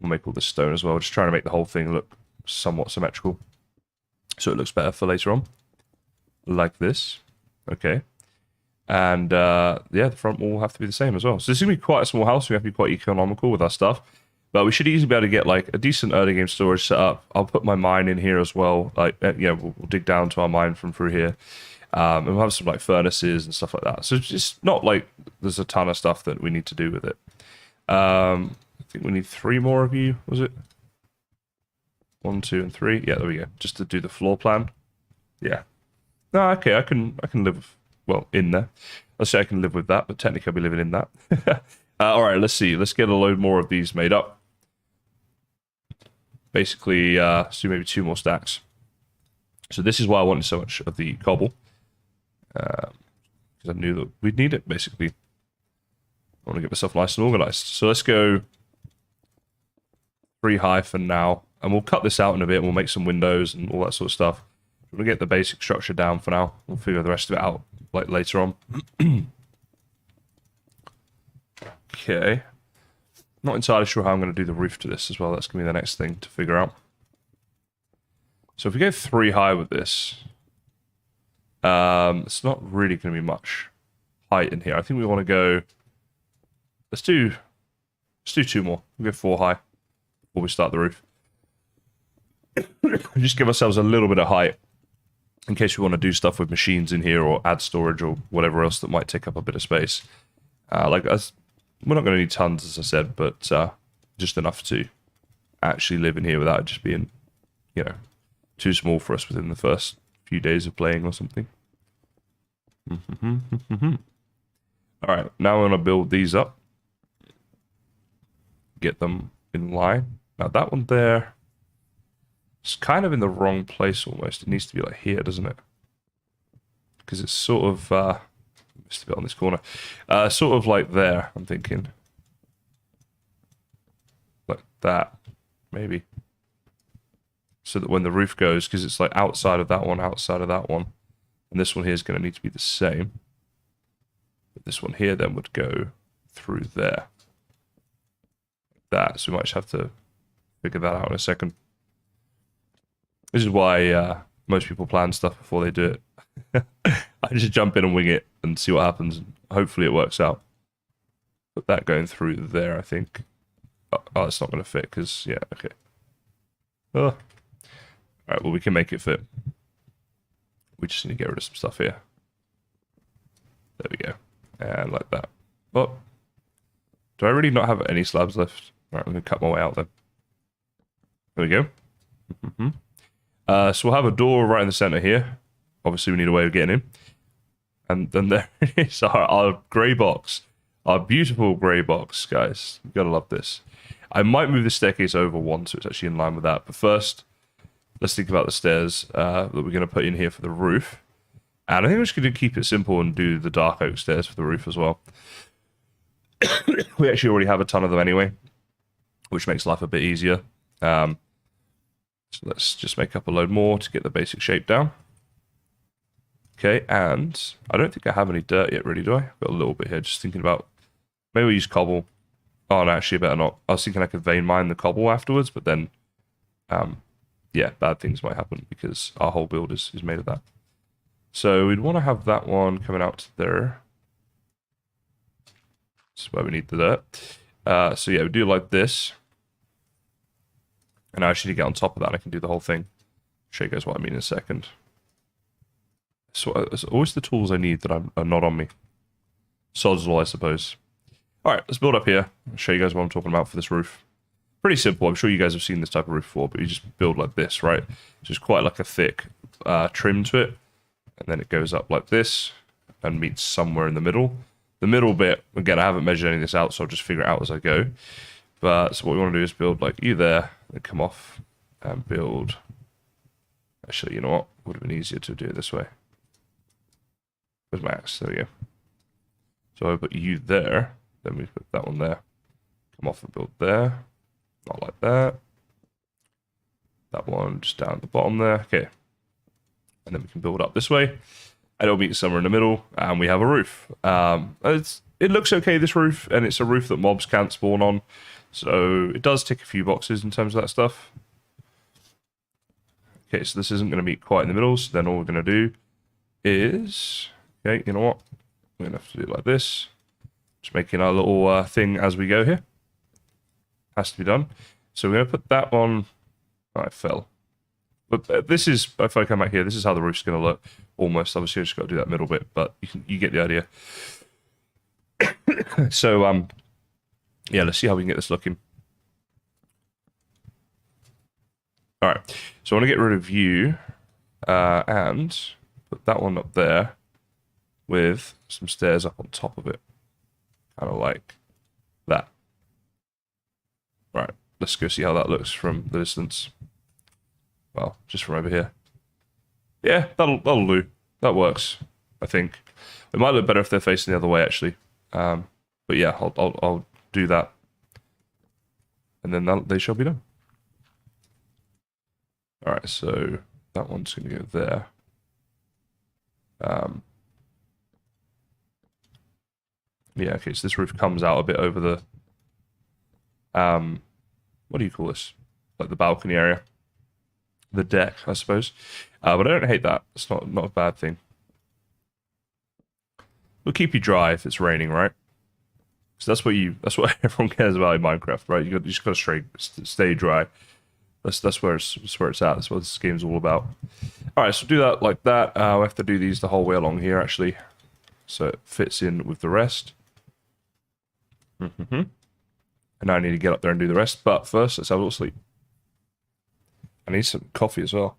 we'll make all this stone as well. Just trying to make the whole thing look somewhat symmetrical, so it looks better for later on. Like this. Okay. And yeah, the front wall will have to be the same as well. So this is going to be quite a small house. We have to be quite economical with our stuff. But we should easily be able to get like a decent early game storage set up. I'll put my mine in here as well. Like, yeah, we'll dig down to our mine from through here. And we'll have some like furnaces and stuff like that. So it's just not like there's a ton of stuff that we need to do with it. I think we need 3 more of you, was it? 1, 2, and 3. Yeah, there we go. Just to do the floor plan. Yeah. No, okay, I can live, well, in there. Let's say I can live with that, but technically I'll be living in that. All right, let's see. Let's get a load more of these made up. Basically, let's do maybe 2 more stacks. So this is why I wanted so much of the cobble. Because I knew that we'd need it, basically. I want to get myself nice and organized. So let's go 3 high for now. And we'll cut this out in a bit and we'll make some windows and all that sort of stuff. We'll get the basic structure down for now. We'll figure the rest of it out like later on. Okay. Not entirely sure how I'm going to do the roof to this as well. That's going to be the next thing to figure out. So if we go 3 high with this, it's not really going to be much height in here. I think we want to go... Let's do 2 more. We'll go 4 high before we start the roof. Just give ourselves a little bit of height in case we want to do stuff with machines in here or add storage or whatever else that might take up a bit of space. We're not going to need tons, as I said, but just enough to actually live in here without it just being, you know, too small for us within the first few days of playing or something. All right, now we're going to build these up. Get them in line. Now that one there, it's kind of in the wrong place almost. It needs to be like here, doesn't it? Because it's sort of... missed a bit on this corner. Sort of like there, I'm thinking. Like that, maybe. So that when the roof goes, because it's like outside of that one, and this one here is going to need to be the same. But this one here then would go through there. Like that, so we might just have to figure that out in a second. This is why Most people plan stuff before they do it. I just jump in and wing it and see what happens. And hopefully it works out. Put that going through there, I think. Oh, it's not going to fit because, yeah, okay. Oh. All right, well, we can make it fit. We just need to get rid of some stuff here. There we go. And like that. Oh. Do I really not have any slabs left? All right, I'm going to cut my way out then. There we go. So we'll have a door right in the center here. Obviously, we need a way of getting in. And then there is our grey box. Our beautiful grey box, guys. You gotta love this. I might move the staircase over one so it's actually in line with that. But first, let's think about the stairs that we're going to put in here for the roof. And I think we're just going to keep it simple and do the dark oak stairs for the roof as well. We actually already have a ton of them anyway, which makes life a bit easier. So let's just make up a load more to get the basic shape down. Okay, and I don't think I have any dirt yet, really, do I? I've got a little bit here, just thinking about... Maybe we use cobble. Oh, no, actually, better not. I was thinking I could vein mine the cobble afterwards, but then... yeah, bad things might happen because our whole build is made of that. So we'd want to have that one coming out to there. That's where we need the dirt. So yeah, we do like this. And I actually need to get on top of that. I can do the whole thing. Show you guys what I mean in a second. So it's always the tools I need that are not on me. Sods law, I suppose. Alright, let's build up here. I'll show you guys what I'm talking about for this roof. Pretty simple. I'm sure you guys have seen this type of roof before, but you just build like this, right? So it's quite like a thick trim to it. And then it goes up like this and meets somewhere in the middle. The middle bit, again, I haven't measured any of this out, so I'll just figure it out as I go. But so what we want to do is build like you there, then come off and build. Actually, you know what? Would have been easier to do it this way. Where's my axe? There we go. So I put you there, then we put that one there. Come off and build there. Not like that. That one just down at the bottom there. Okay. And then we can build up this way. And it'll meet somewhere in the middle. And we have a roof. It looks okay, this roof. And it's a roof that mobs can't spawn on. So it does tick a few boxes in terms of that stuff. Okay, so this isn't going to meet quite in the middle. So then all we're going to do is... Okay, you know what? We're going to have to do it like this. Just making our little thing as we go here. Has to be done. So we're going to put that on... Oh, I fell. But this is, if I come back here, this is how the roof's going to look. Almost. Obviously, I just got to do that middle bit, but you get the idea. So, yeah, let's see how we can get this looking. Alright, so I want to get rid of you, and put that one up there with some stairs up on top of it. Kind of like that. Right, let's go see how that looks from the distance. Well, just from over here. Yeah, that'll do. That works, I think. It might look better if they're facing the other way, actually. But yeah, I'll do that. And then they shall be done. Alright, so that one's going to go there. Yeah, okay, so this roof comes out a bit over the... what do you call this? Like the balcony area. The deck, I suppose. But I don't hate that. It's not a bad thing. It'll keep you dry if it's raining, right? So that's what everyone cares about in Minecraft, right? You just gotta stay dry. That's where it's at. That's what this game's all about. All right, so do that like that. We have to do these the whole way along here, actually, so it fits in with the rest. And now I need to get up there and do the rest. But first, let's have a little sleep. I need some coffee as well.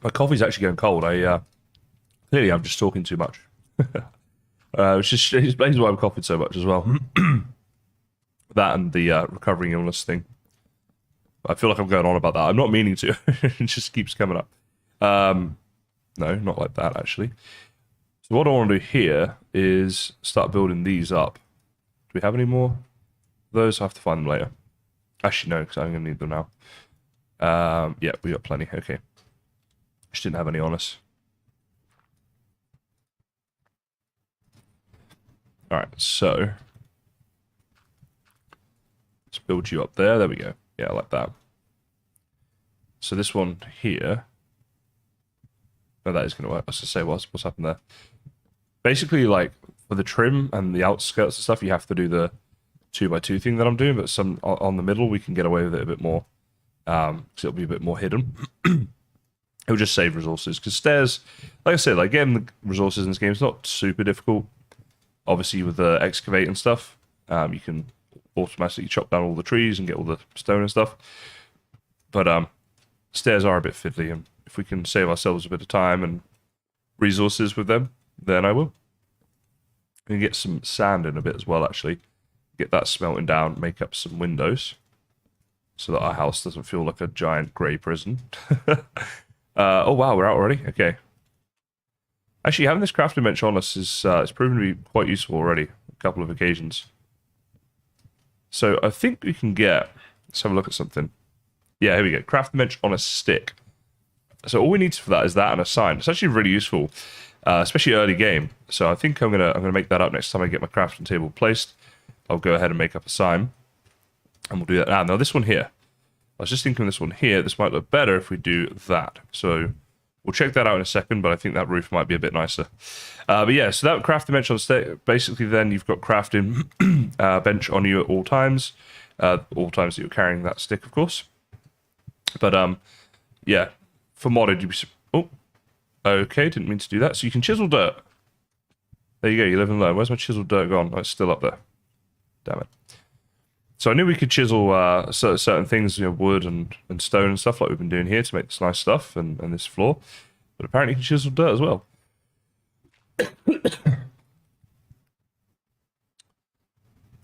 My coffee's actually going cold. Clearly I'm just talking too much. Which just explains why I'm coughing so much as well. That and the recovering illness thing. I feel like I'm going on about that. I'm not meaning to. It just keeps coming up. No, not like that, actually. So what I want to do here is start building these up. Do we have any more of those? I have to find them later. Actually, no, because I'm going to need them now. Yeah, we got plenty. Okay. Just didn't have any on us. Alright, so let's build you up there. There we go. Yeah, I like that. So this one here. No, that is going to work. I was going to say, what's happened there? Basically, like, for the trim and the outskirts and stuff, you have to do the 2x2 thing that I'm doing, but some on the middle, we can get away with it a bit more. Because it'll be a bit more hidden. It'll just save resources. Because stairs, like I said, like getting the resources in this game is not super difficult. Obviously, with the excavate and stuff, you can automatically chop down all the trees and get all the stone and stuff. But stairs are a bit fiddly, and if we can save ourselves a bit of time and resources with them, then I will. We can get some sand in a bit as well, actually. Get that smelting down, make up some windows, so that our house doesn't feel like a giant grey prison. Oh wow, we're out already? Okay. Actually, having this crafting bench on us is it's proven to be quite useful already, a couple of occasions. So I think we can get... Let's have a look at something. Yeah, here we go. Crafting bench on a stick. So all we need for that is that and a sign. It's actually really useful, especially early game. So I think I'm gonna make that up next time I get my crafting table placed. I'll go ahead and make up a sign, and we'll do that now. Now this one here, I was just thinking this one here. This might look better if we do that. So we'll check that out in a second, but I think that roof might be a bit nicer. But yeah, so that crafting bench on stick. Basically, then you've got crafting bench on you at all times that you're carrying that stick, of course. But yeah, for modded, oh, okay, didn't mean to do that. So you can chisel dirt. There you go. You live and learn. Where's my chisel dirt gone? Oh, it's still up there. Damn it. So I knew we could chisel certain things, you know, wood and stone and stuff like we've been doing here to make this nice stuff and this floor. But apparently you can chisel dirt as well.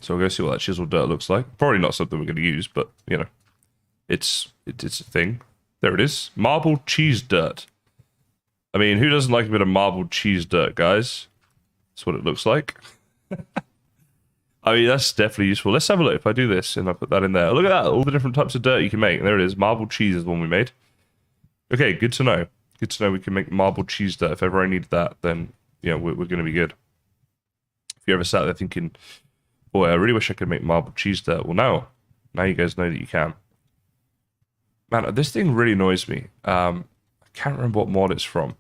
So we'll go see what that chiseled dirt looks like. Probably not something we're going to use, but, you know, it's a thing. There it is. Marbled cheese dirt. I mean, who doesn't like a bit of marbled cheese dirt, guys? That's what it looks like. I mean, that's definitely useful. Let's have a look. If I do this and I put that in there. Look at that. All the different types of dirt you can make. There it is. Marbled cheese is the one we made. Okay, good to know. Good to know we can make marbled cheese dirt. If ever I need that, then, you know, we're going to be good. If you ever sat there thinking, boy, I really wish I could make marbled cheese dirt. Well, now you guys know that you can. Man, this thing really annoys me. I can't remember what mod it's from.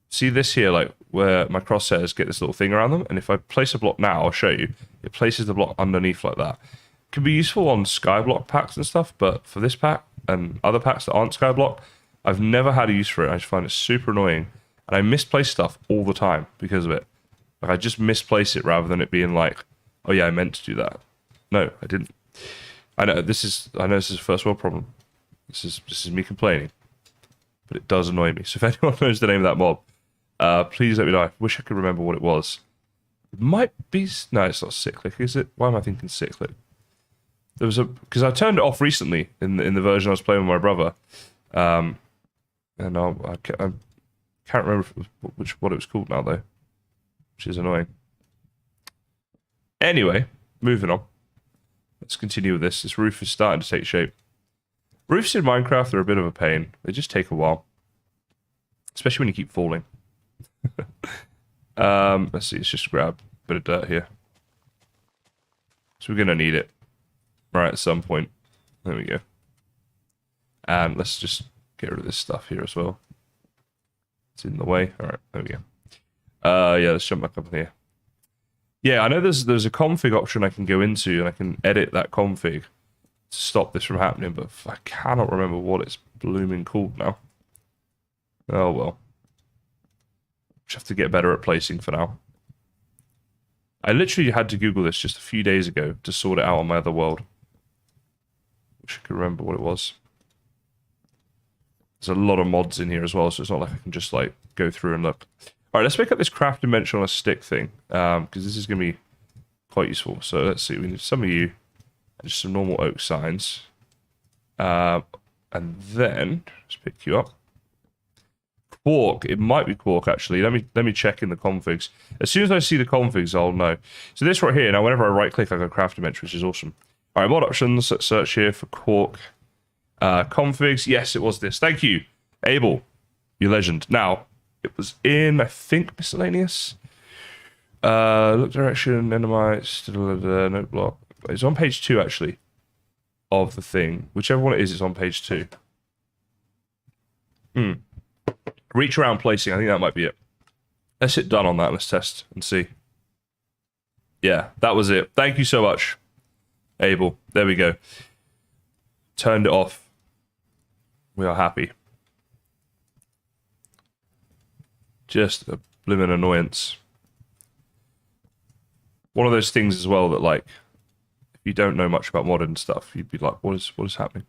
See this here, like, where my crosshairs get this little thing around them, and if I place a block now, I'll show you, it places the block underneath like that. It can be useful on skyblock packs and stuff, but for this pack and other packs that aren't skyblock, I've never had a use for it. I just find it super annoying, and I misplace stuff all the time because of it. Like, I just misplace it rather than it being like, oh yeah, I meant to do that. No, I didn't. I know this is a first world problem. This is me complaining, but it does annoy me. So if anyone knows the name of that mob, please let me know. I wish I could remember what it was. It might be... No, it's not cyclic, is it? Why am I thinking cyclic? There was a... Because I turned it off recently in the version I was playing with my brother. And I can't remember what it was called now, though. Which is annoying. Anyway, moving on. Let's continue with this. This roof is starting to take shape. Roofs in Minecraft are a bit of a pain. They just take a while. Especially when you keep falling. Let's see, let's just grab a bit of dirt here. So we're going to need it right at some point. There we go. And let's just get rid of this stuff here as well. It's in the way. Alright, there we go. Yeah, let's jump back up here. Yeah, I know there's a config option I can go into, and I can edit that config to stop this from happening, but I cannot remember what it's blooming called now. Oh well. Just have to get better at placing for now. I literally had to Google this just a few days ago to sort it out on my other world. Wish I could remember what it was. There's a lot of mods in here as well, so it's not like I can just like go through and look. Alright, let's make up this crafting bench on a stick thing, because this is going to be quite useful. So let's see, we need some of you, and just some normal oak signs. And then, let's pick you up. Quark, it might be quark actually. Let me check in the configs. As soon as I see the configs, I'll know. So this right here, now whenever I right click, I go crafting bench, which is awesome. Alright, mod options, let's search here for quark. Configs, yes, it was this. Thank you, Abel, you legend. Now, it was in, I think, miscellaneous. Look direction, minimize, note block. It's on page 2 actually of the thing. Whichever one it is, it's on page 2. Reach around placing. I think that might be it. Let's hit done on that. Let's test and see. Yeah, that was it. Thank you so much, Abel. There we go. Turned it off. We are happy. Just a blimmin' annoyance. One of those things as well that, like, if you don't know much about modern stuff, you'd be like, what is happening?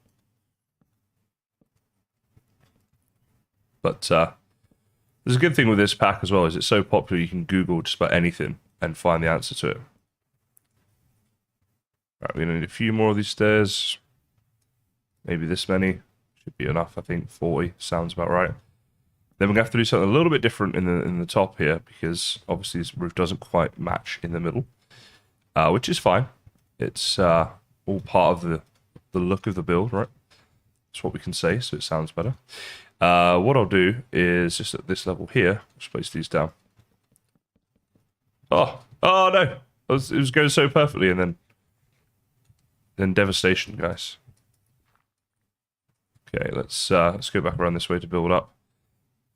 But there's a good thing with this pack as well, is it's so popular you can Google just about anything and find the answer to it. Right, we're gonna need a few more of these stairs. Maybe this many. Should be enough, I think. 40 sounds about right. Then we're gonna have to do something a little bit different in the top here, because obviously this roof doesn't quite match in the middle, which is fine. It's all part of the look of the build, right? That's what we can say, so it sounds better. What I'll do is just at this level here, just place these down. Oh no! It was going so perfectly, and then devastation, guys. Okay, let's go back around this way to build up,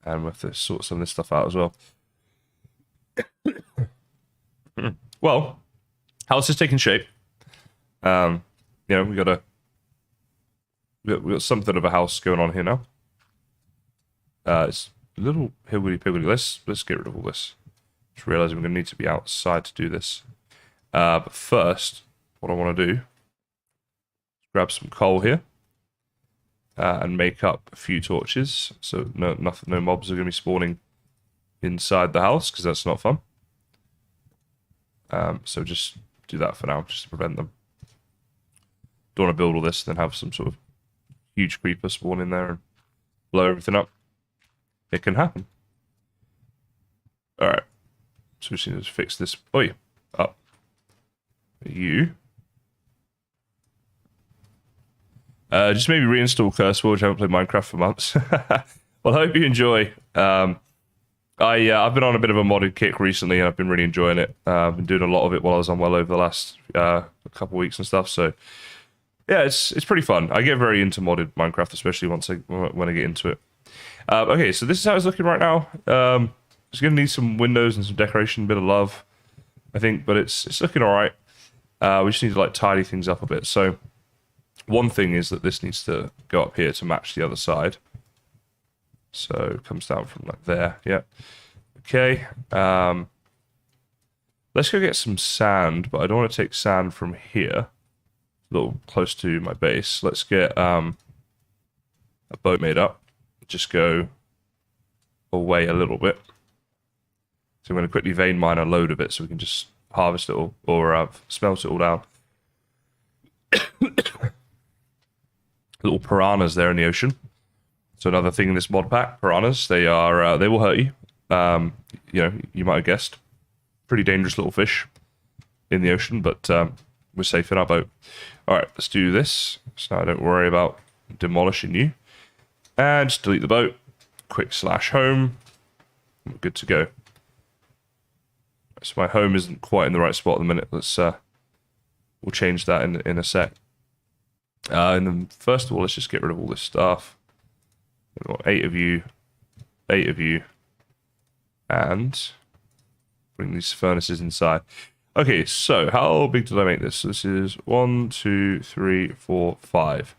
and we'll have to sort some of this stuff out as well. Well, house is taking shape. You know, we got something of a house going on here now. It's a little higgledy-piggledy. Let's get rid of all this. Just realizing we're going to need to be outside to do this. But first, what I want to do is grab some coal here and make up a few torches. So no mobs are going to be spawning inside the house, because that's not fun. So just do that for now, just to prevent them. Don't want to build all this and then have some sort of huge creeper spawn in there and blow everything up. It can happen. Alright. So we just need to fix this. Oi! Up. You. Just maybe reinstall Curse World, which I haven't played Minecraft for months. Well, I hope you enjoy. I've been on a bit of a modded kick recently, and I've been really enjoying it. I've been doing a lot of it while I was unwell over the last couple of weeks and stuff, so yeah, it's pretty fun. I get very into modded Minecraft, especially when I get into it. Okay, so this is how it's looking right now. It's going to need some windows and some decoration, a bit of love, I think, but it's looking all right. We just need to like tidy things up a bit. So one thing is that this needs to go up here to match the other side. So it comes down from like there. Yeah. Okay. Let's go get some sand, but I don't want to take sand from here. A little close to my base. Let's get a boat made up. Just go away a little bit. So I'm going to quickly vein mine a load of it so we can just harvest it all, or smelt it all down. Little piranhas there in the ocean. So another thing in this mod pack, piranhas, they will hurt you. You know, you might have guessed. Pretty dangerous little fish in the ocean, but we're safe in our boat. All right, let's do this. So now I don't worry about demolishing you. And just delete the boat. Quick /home. We're good to go. So my home isn't quite in the right spot at the minute. Let's we'll change that in a sec. And then first of all, let's just get rid of all this stuff. We've got 8 of you, 8 of you, and bring these furnaces inside. Okay, so how big did I make this? This is 1, 2, 3, 4, 5.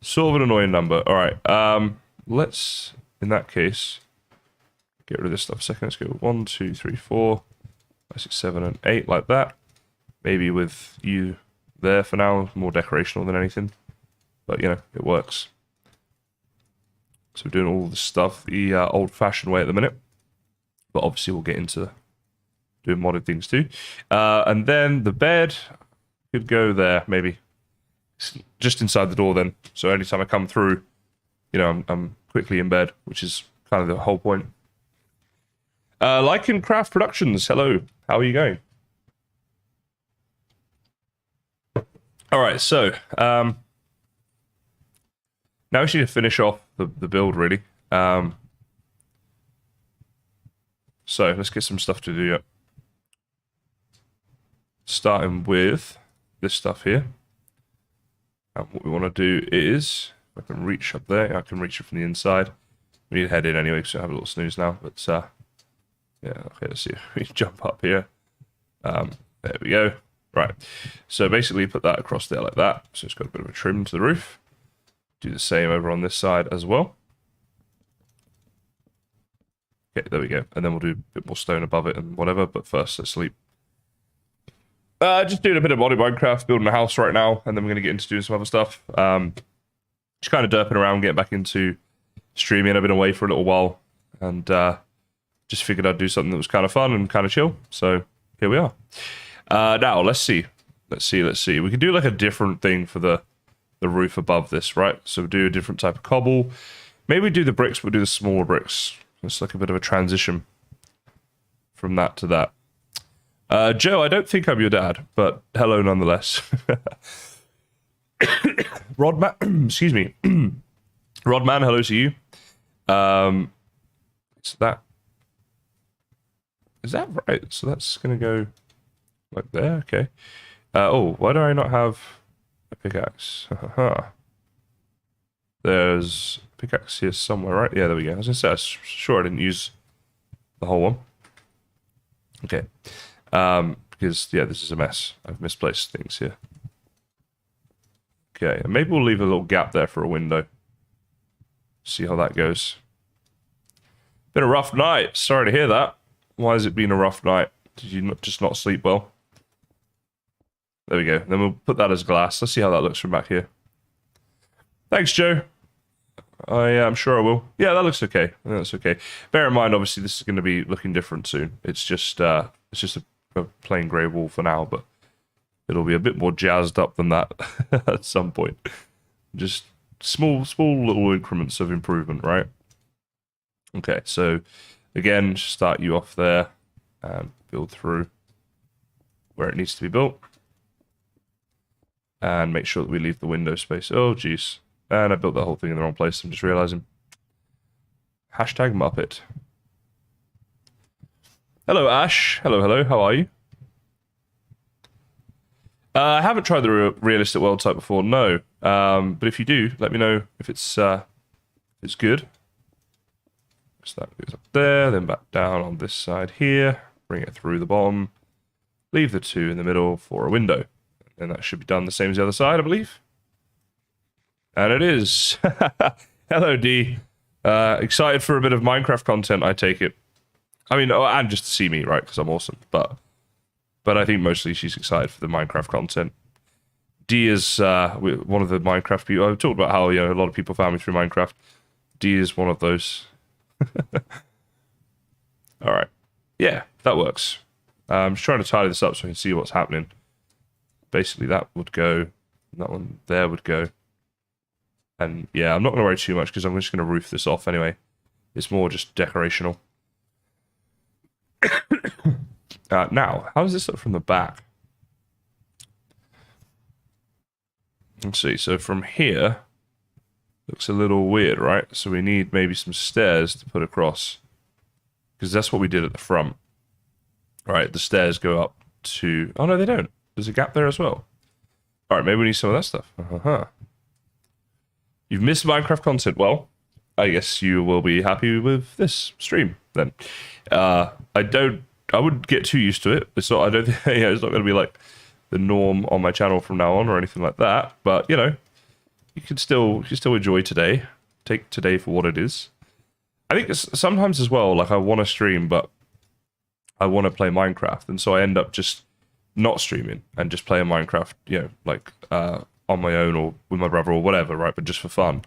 Sort of an annoying number. All right. Let's, in that case, get rid of this stuff a second. Let's go 1, 2, 3, 4, 5, 6, 7, and 8 like that. Maybe with you there for now, more decorational than anything. But, you know, it works. So we're doing all this stuff the old-fashioned way at the minute. But obviously we'll get into doing modded things too. And then the bed could go there, maybe. Just inside the door then. So anytime I come through, you know, I'm quickly in bed, which is kind of the whole point. Like in Craft Productions, hello. How are you going? All right, so now we just need to finish off the build, really. So let's get some stuff to do. Starting with this stuff here. And what we want to do is, if I can reach up there, I can reach it from the inside. We need to head in anyway, so I have a little snooze now. But yeah, okay, let's see if we jump up here. There we go. Right, so basically put that across there like that. So it's got a bit of a trim to the roof. Do the same over on this side as well. Okay, there we go. And then we'll do a bit more stone above it and whatever. But first, let's sleep. Just doing a bit of modded Minecraft, building a house right now, and then we're going to get into doing some other stuff. Just kind of derping around, getting back into streaming. I've been away for a little while, and just figured I'd do something that was kind of fun and kind of chill. So here we are. Now, let's see. We can do like a different thing for the roof above this, right? So do a different type of cobble. Maybe do the bricks, but do the smaller bricks. It's like a bit of a transition from that to that. Joe, I don't think I'm your dad, but hello nonetheless. Rodman, excuse me. Rodman, hello to you. Is that right? So that's gonna go like there, okay. Oh, why do I not have a pickaxe? There's a pickaxe here somewhere, right? Yeah, there we go. I was gonna say, I'm sure I didn't use the whole one. Okay. Because, yeah, this is a mess. I've misplaced things here. Okay, and maybe we'll leave a little gap there for a window. See how that goes. Been a rough night. Sorry to hear that. Why has it been a rough night? Did you just not sleep well? There we go. Then we'll put that as glass. Let's see how that looks from back here. Thanks, Joe. I'm sure I will. Yeah, that looks okay. That's okay. Bear in mind, obviously, this is going to be looking different soon. It's just a plain grey wall for now, but it'll be a bit more jazzed up than that at some point. Just small little increments of improvement, right? Okay, so again, start you off there and build through where it needs to be built. And make sure that we leave the window space. Oh, jeez. And I built that whole thing in the wrong place, I'm just realizing. Hashtag Muppet. Hello, Ash. Hello, how are you? I haven't tried the realistic world type before, no. But if you do, let me know if it's good. So that goes up there, then back down on this side here. Bring it through the bottom. Leave the two in the middle for a window. And that should be done the same as the other side, I believe. And it is. Hello, D. Excited for a bit of Minecraft content, I take it. I mean, and just to see me, right? Because I'm awesome. But I think mostly she's excited for the Minecraft content. D is one of the Minecraft people. I've talked about how, a lot of people found me through Minecraft. D is one of those. All right. Yeah, that works. I'm just trying to tidy this up so I can see what's happening. Basically, that would go. That one there would go. And yeah, I'm not going to worry too much because I'm just going to roof this off anyway. It's more just decorational. Now, how does this look from the back? Let's see. So from here, looks a little weird, right? So we need maybe some stairs to put across. Because that's what we did at the front. Right, the stairs go up to... Oh, no, they don't. There's a gap there as well. All right, maybe we need some of that stuff. You've missed Minecraft content. Well, I guess you will be happy with this stream then. I wouldn't get too used to it. It's not. I don't think. It's not going to be like the norm on my channel from now on or anything like that. But you can still enjoy today. Take today for what it is. I think sometimes as well. Like I want to stream, but I want to play Minecraft, and so I end up just not streaming and just playing Minecraft, on my own or with my brother or whatever, right? But just for fun.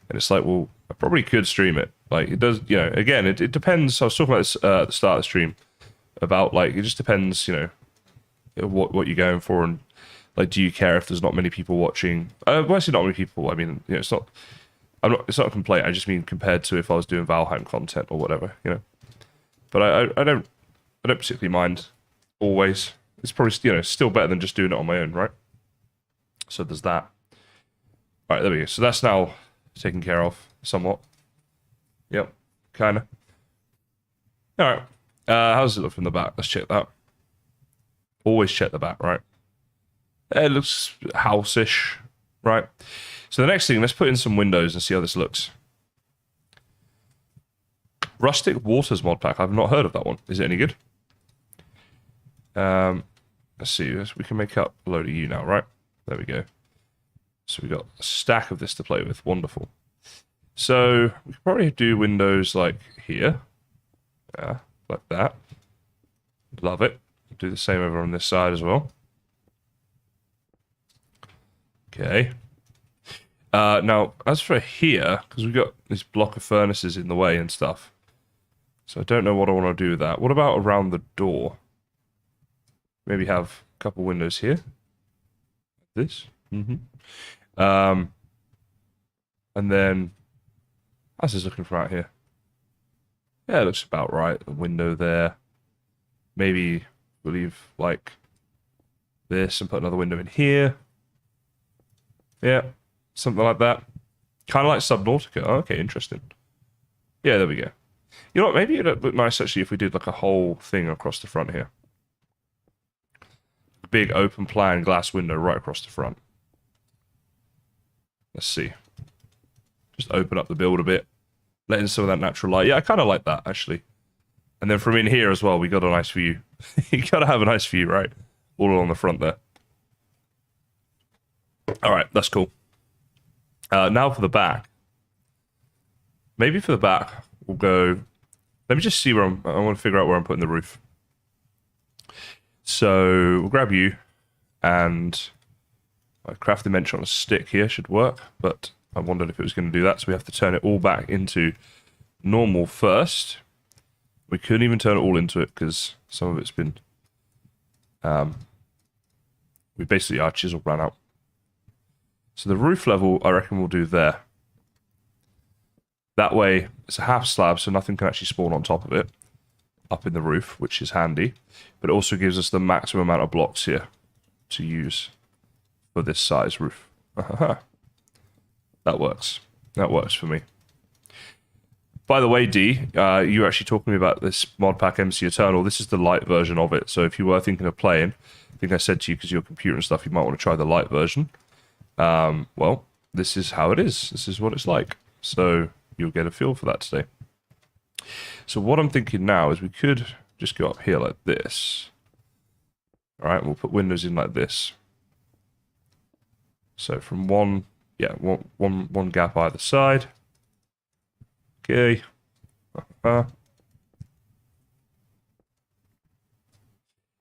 And it's like, well, I probably could stream it. Like it does, again, it depends. I was talking about this at the start of the stream about like, it just depends, what you're going for. And like, do you care if there's not many people watching? Well, I say not many people. I mean, it's not a complaint. I just mean compared to if I was doing Valheim content or whatever, But I don't particularly mind always. It's probably, still better than just doing it on my own, right? So there's that. All right, there we go. So that's now taken care of somewhat. Yep, kind of. All right. How does it look from the back? Let's check that. Always check the back, right? It looks house-ish, right? So the next thing, let's put in some windows and see how this looks. Rustic Waters mod pack. I've not heard of that one. Is it any good? Let's see. We can make up a load of you now, right? There we go. So we got a stack of this to play with. Wonderful. So we could probably do windows like here. Yeah, like that. Love it. Do the same over on this side as well. Okay. Now, as for here, because we've got this block of furnaces in the way and stuff, so I don't know what I want to do with that. What about around the door? Maybe have a couple windows here. This. And then, how's this looking from out here? Yeah, it looks about right. A window there. Maybe we'll leave like this and put another window in here. Yeah, something like that. Kind of like Subnautica. Oh, okay, interesting. Yeah, there we go. You know what? Maybe it'd look nice actually if we did like a whole thing across the front here. A big open plan glass window right across the front. Let's see. Just open up the build a bit. Let in some of that natural light. Yeah, I kind of like that actually. And then from in here as well, we got a nice view. You gotta have a nice view, right? All along the front there. All right, that's cool. Now for the back. Maybe for the back, we'll go... Let me just see where I want to figure out where I'm putting the roof. So, we'll grab you, and... craft dimension on a stick here should work, but I wondered if it was going to do that, so we have to turn it all back into normal first. We couldn't even turn it all into it, because some of it's been... we basically, our chisel ran out. So the roof level, I reckon we'll do there. That way, it's a half slab, so nothing can actually spawn on top of it. Up in the roof, which is handy. But it also gives us the maximum amount of blocks here to use for this size roof. That works. That works for me. By the way, D, you were actually talking to me about this mod pack MC Eternal. This is the Lite version of it. So if you were thinking of playing, I think I said to you, because your computer and stuff, you might want to try the Lite version. Well, this is how it is. This is what it's like. So you'll get a feel for that today. So what I'm thinking now is we could just go up here like this. All right, we'll put windows in like this. So from one gap either side. Okay.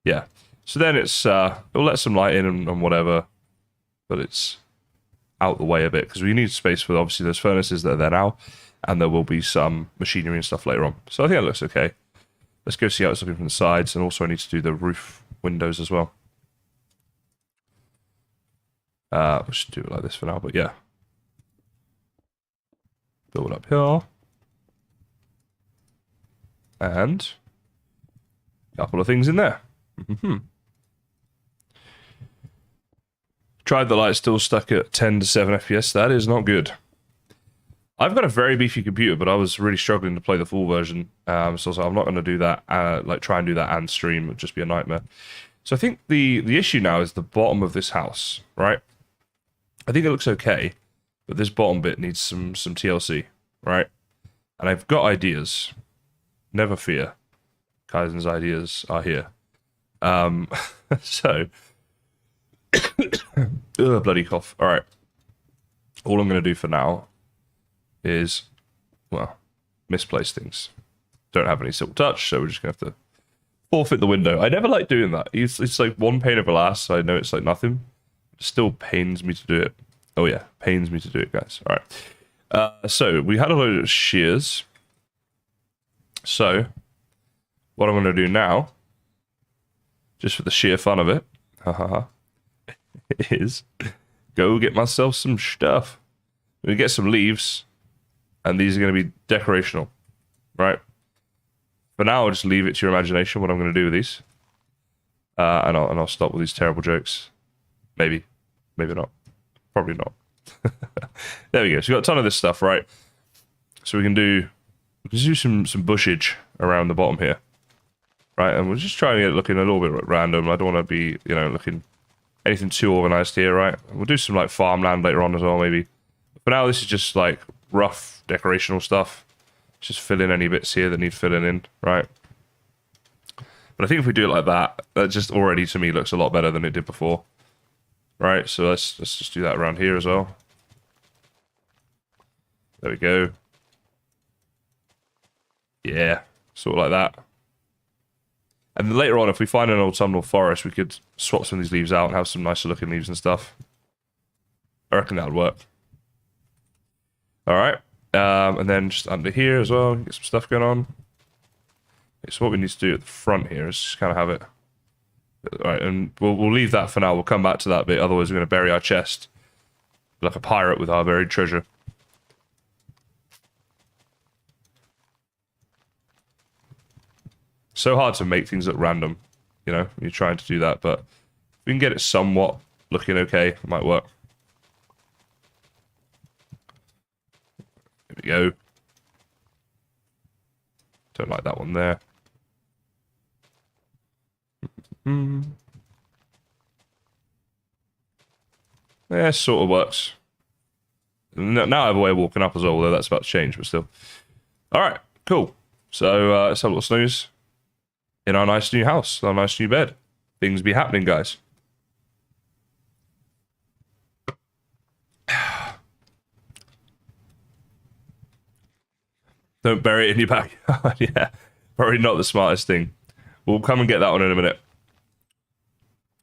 Yeah. So then it's it'll let some light in and whatever, but it's out the way a bit because we need space for obviously those furnaces that are there now, and there will be some machinery and stuff later on. So I think it looks okay. Let's go see how it's looking from the sides, and also I need to do the roof windows as well. We'll just do it like this for now, but yeah. Build up here. And a couple of things in there. Tried the light, still stuck at 10 to 7 FPS. That is not good. I've got a very beefy computer, but I was really struggling to play the full version. So I'm not going to do that, like try and do that and stream. It would just be a nightmare. So I think the issue now is the bottom of this house, right? I think it looks okay, but this bottom bit needs some TLC, right? And I've got ideas. Never fear. Kaizen's ideas are here. So... Ugh, bloody cough. Alright. All I'm going to do for now is, well, misplace things. Don't have any silk touch, so we're just going to have to forfeit the window. I never like doing that. It's like one pane of glass, so I know it's like nothing. It still pains me to do it. Oh yeah, pains me to do it, guys. Alright. So, we had a load of shears. So, what I'm going to do now, just for the sheer fun of it, is go get myself some stuff. I'm going to get some leaves, and these are going to be decorational, right? For now, I'll just leave it to your imagination what I'm going to do with these. And I'll stop with these terrible jokes. Maybe. Maybe not. Probably not. There we go. So we've got a ton of this stuff, right? So we can do some bushage around the bottom here. Right? And we're just trying to get it looking a little bit random. I don't want to be, looking anything too organized here, right? We'll do some like farmland later on as well, maybe. For now, this is just like rough decorational stuff. Just fill in any bits here that need filling in, right? But I think if we do it like that, that just already to me looks a lot better than it did before. Right, so let's just do that around here as well. There we go. Yeah, sort of like that. And then later on, if we find an autumnal forest, we could swap some of these leaves out and have some nicer looking leaves and stuff. I reckon that would work. Alright, and then just under here as well, get some stuff going on. Okay, so what we need to do at the front here is just kind of have it. Alright, and we'll leave that for now. We'll come back to that bit, otherwise we're going to bury our chest like a pirate with our buried treasure. So hard to make things look random, you know, when you're trying to do that, but if we can get it somewhat looking okay, it might work. There we go. Don't like that one there. Yeah, sort of works. Now I have a way of walking up as well, although that's about to change, but still. Alright, cool. So, let's have a little snooze in our nice new house, our nice new bed. Things be happening, guys. Don't bury it in your backyard. Yeah, probably not the smartest thing. We'll come and get that one in a minute.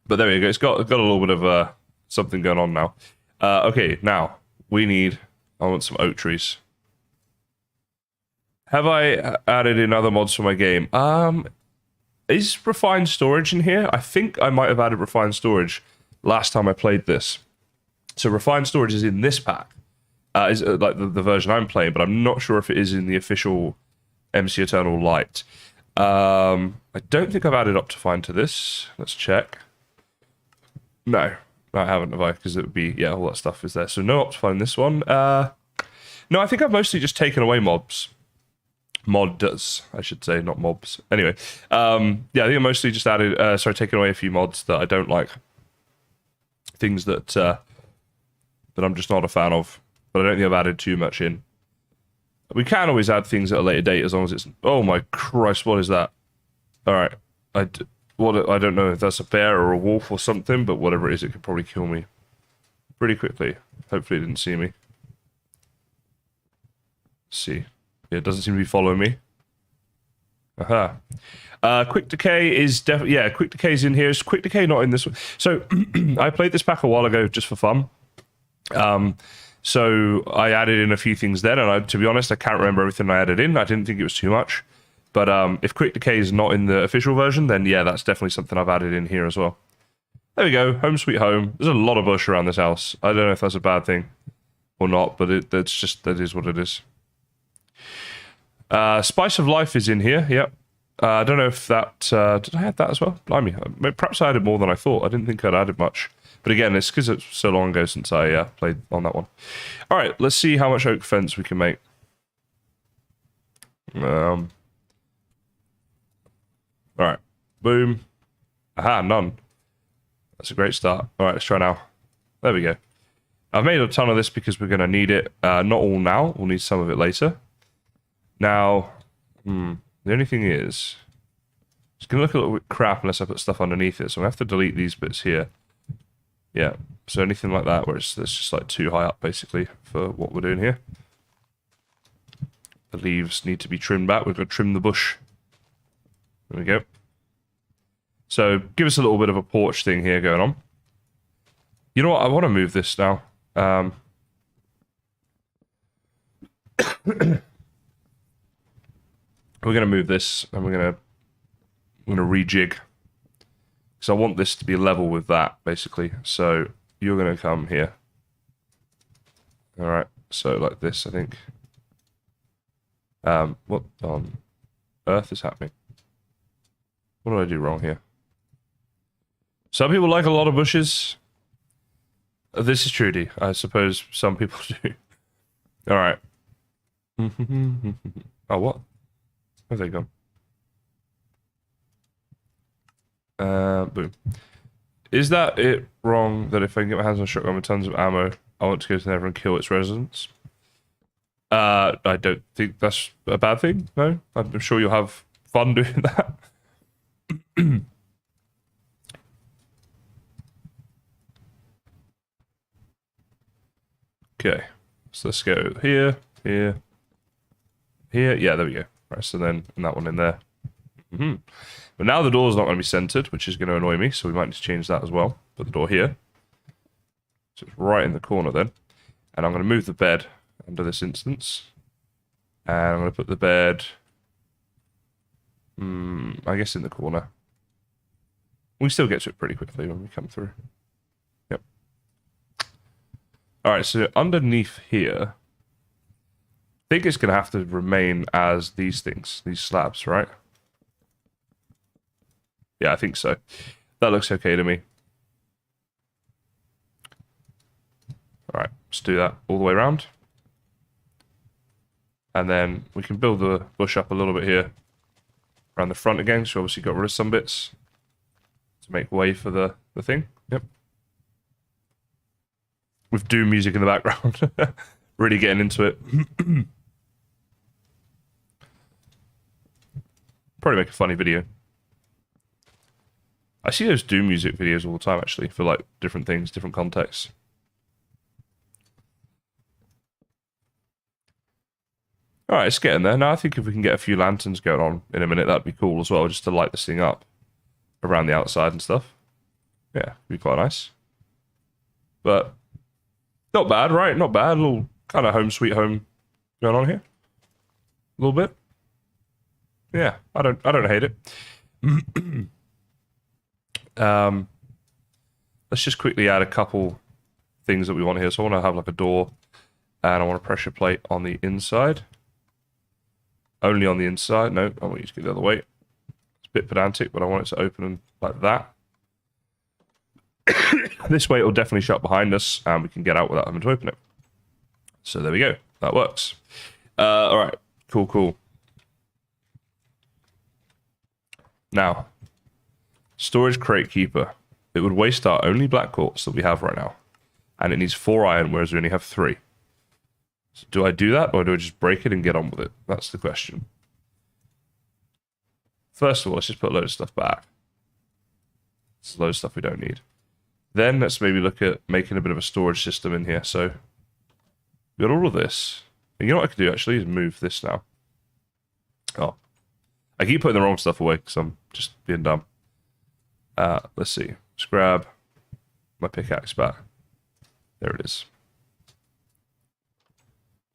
But there we go. It's got a little bit of something going on now. Okay, now we need. I want some oak trees. Have I added in other mods for my game? Is refined storage in here? I think I might have added refined storage last time I played this. So refined storage is in this pack. Is like the version I'm playing, but I'm not sure if it is in the official MC Eternal Lite. I don't think I've added Optifine to this. Let's check. No, I haven't, have I? Because it would be, yeah, all that stuff is there. So no Optifine in this one. No, I think I've mostly just taken away mobs. Mods, I should say, not mobs. Anyway, yeah, I think I mostly just added, taken away a few mods that I don't like. Things that I'm just not a fan of. But I don't think I've added too much in. We can always add things at a later date as long as it's... Oh my Christ, what is that? Alright. I don't know if that's a bear or a wolf or something, but whatever it is, it could probably kill me pretty quickly. Hopefully it didn't see me. Let's see. Yeah, it doesn't seem to be following me. Aha. Quick Decay is definitely... Yeah, Quick Decay's in here. Is Quick Decay not in this one? So, I played this pack a while ago just for fun. So I added in a few things then, and to be honest, I can't remember everything I added in. I didn't think it was too much. But if Quick Decay is not in the official version, then yeah, that's definitely something I've added in here as well. There we go, home sweet home. There's a lot of bush around this house. I don't know if that's a bad thing or not, but that is what it is. Spice of Life is in here, yep. I don't know if that... did I add that as well? Blimey, perhaps I added more than I thought. I didn't think I'd added much. But again, it's because it's so long ago since I played on that one. Alright, let's see how much oak fence we can make. Alright. Boom. Aha, none. That's a great start. Alright, let's try now. There we go. I've made a ton of this because we're going to need it. Not all now. We'll need some of it later. Now, the only thing is... It's going to look a little bit crap unless I put stuff underneath it. So I have to delete these bits here. Yeah, so anything like that where it's just like too high up basically for what we're doing here. The leaves need to be trimmed back. We've got to trim the bush. There we go. So give us a little bit of a porch thing here going on. You know what? I want to move this now. We're going to move this and we're going to rejig. So I want this to be level with that, basically. So you're going to come here. Alright, so like this, I think. What on earth is happening? What did I do wrong here? Some people like a lot of bushes. This is Trudy. I suppose some people do. Alright. Oh, what? Where's they gone? Boom. Is that it wrong that if I can get my hands on a shotgun with tons of ammo, I want to go to Nether and kill its residents? I don't think that's a bad thing. No, I'm sure you'll have fun doing that. Okay, so let's go here, here, here. Yeah, there we go. Right, so then and that one in there. But now the door's not going to be centered, which is going to annoy me, so we might need to change that as well. Put the door here. So it's right in the corner then. And I'm going to move the bed under this instance. And I'm going to put the bed, I guess in the corner. We still get to it pretty quickly when we come through. Yep. Alright, so underneath here, I think it's going to have to remain as these things, these slabs, right? Yeah, I think so. That looks okay to me. Alright, let's do that all the way around. And then we can build the bush up a little bit here around the front again, so obviously got rid of some bits to make way for the thing. Yep. With Doom music in the background. Really getting into it. Probably make a funny video. I see those Doom music videos all the time, actually, for like different things, different contexts. Alright, it's getting there. Now I think if we can get a few lanterns going on in a minute, that'd be cool as well, just to light this thing up around the outside and stuff. Yeah, it'd be quite nice. But not bad, right? Not bad. A little kind of home sweet home going on here. A little bit. Yeah, I don't hate it. Let's just quickly add a couple things that we want here. So I want to have like a door, and I want a pressure plate on the inside. Only on the inside. No, I want you to get the other way. It's a bit pedantic, but I want it to open like that. This way it will definitely shut behind us, and we can get out without having to open it. So there we go. That works. All right. Cool. Now, storage crate keeper. It would waste our only black quartz that we have right now. And it needs 4 iron, whereas we only have 3. So do I do that, or do I just break it and get on with it? That's the question. First of all, let's just put a load of stuff back. It's a load of stuff we don't need. Then let's maybe look at making a bit of a storage system in here. So we got all of this. And you know what I could do, actually, is move this now. Oh. I keep putting the wrong stuff away because I'm just being dumb. Let's see. Let's grab my pickaxe back. There it is.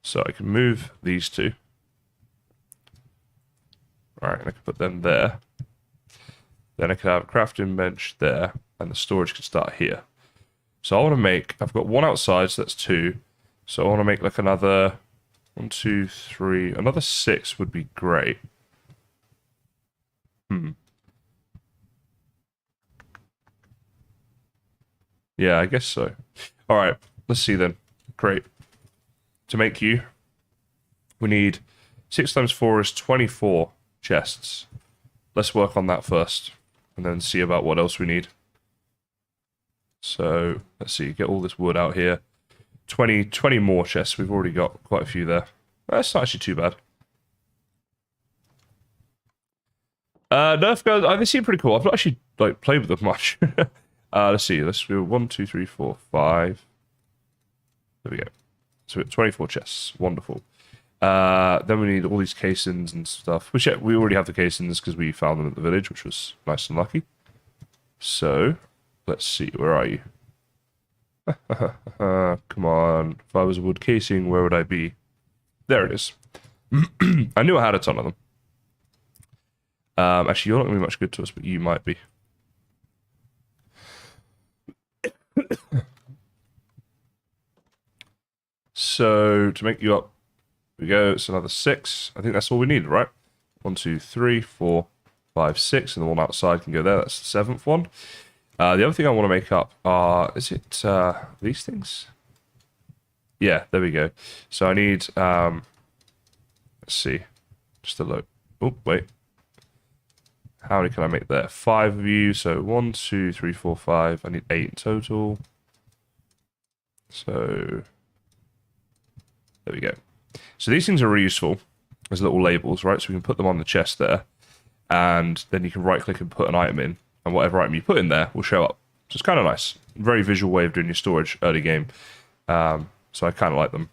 So I can move these two. Alright, and I can put them there. Then I can have a crafting bench there, and the storage can start here. So I want to make, I've got 1 outside, so that's 2. So I want to make like another 1, 2, 3, another 6 would be great. Yeah, I guess so. Alright, let's see then. Great. To make you, we need 6 times 4 is 24 chests. Let's work on that first, and then see about what else we need. So, let's see, get all this wood out here. 20 more chests. We've already got quite a few there. That's not actually too bad. Nerf guns, they seem pretty cool. I've not actually like played with them much. Let's see, let's do 1, 2, 3, 4, 5. There we go. So we got 24 chests. Wonderful. Then we need all these casings and stuff. Which, yeah, we already have the casings because we found them at the village, which was nice and lucky. So, let's see. Where are you? Come on. If I was a wood casing, where would I be? There it is. I knew I had a ton of them. Actually, you're not going to be much good to us, but you might be. So, to make you up, here we go. It's another 6. I think that's all we need, right? 1, 2, 3, 4, 5, 6. And the one outside can go there. That's the 7th one. The other thing I want to make up are... Is it these things? Yeah, there we go. So I need... let's see. Just a load. Oh, wait. How many can I make there? 5 of you. So 1, 2, 3, 4, 5. I need 8 in total. So... There we go. So these things are really useful as little labels, right? So we can put them on the chest there, and then you can right click and put an item in, and whatever item you put in there will show up. So it's kind of nice. Very visual way of doing your storage early game. So I kind of like them.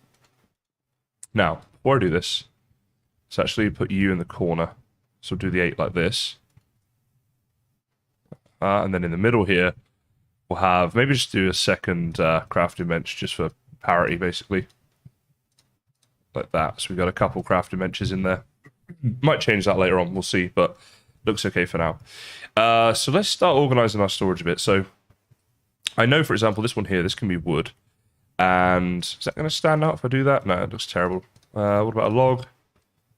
Now, before I do this, let's actually put you in the corner. So we'll do the 8 like this. And then in the middle here, we'll have, maybe just do a second crafting bench just for parity, basically. Like that. So we've got a couple crafting benches in there. Might change that later on, we'll see, but looks okay for now. So let's start organizing our storage a bit. So I know, for example, this one here, this can be wood. And is that going to stand out if I do that? No, it looks terrible. What about a log?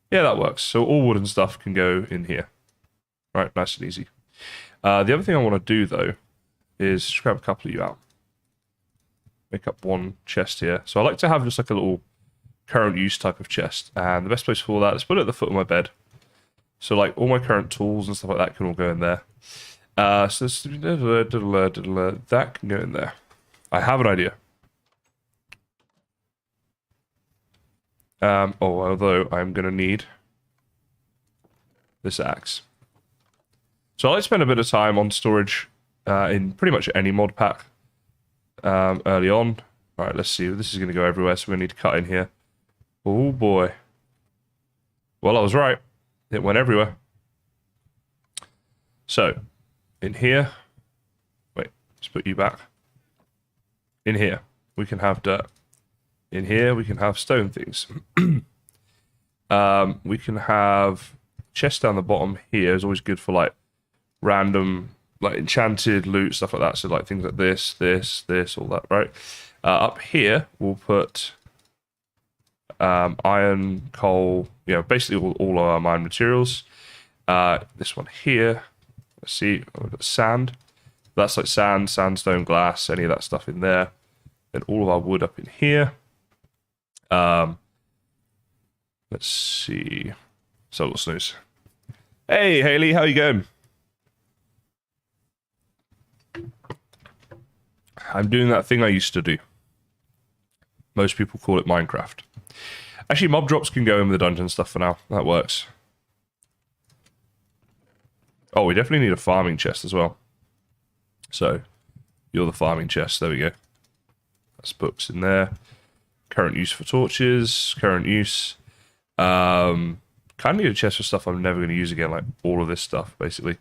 Yeah, that works. So all wood and stuff can go in here. Right, nice and easy. The other thing I want to do, though, is just grab a couple of you out. Make up one chest here. So I like to have just like a little current use type of chest. And the best place for that is put it at the foot of my bed. So like all my current tools and stuff like that can all go in there. So this, that can go in there. I have an idea. Although I'm going to need this axe. So I like to spend a bit of time on storage in pretty much any mod pack early on. Alright, let's see. This is going to go everywhere, so we need to cut in here. Oh boy. Well, I was right. It went everywhere. So, in here... Wait, let's put you back. In here, we can have dirt. In here, we can have stone things. We can have chest down the bottom here. Is always good for like random, like enchanted loot, stuff like that. So like things like this, all that, right? Up here, we'll put iron, coal, basically all our mine materials. This one here, let's see, we've got sand. That's like sand, sandstone, glass, any of that stuff in there. Then all of our wood up in here. Let's see. Solo snooze. Hey, Haley, how you going? I'm doing that thing I used to do. Most people call it Minecraft. Actually, mob drops can go in with the dungeon stuff for now. That works. Oh, we definitely need a farming chest as well. So, you're the farming chest. There we go. That's books in there. Current use for torches. Current use. Kind of need a chest for stuff I'm never going to use again, like all of this stuff, basically.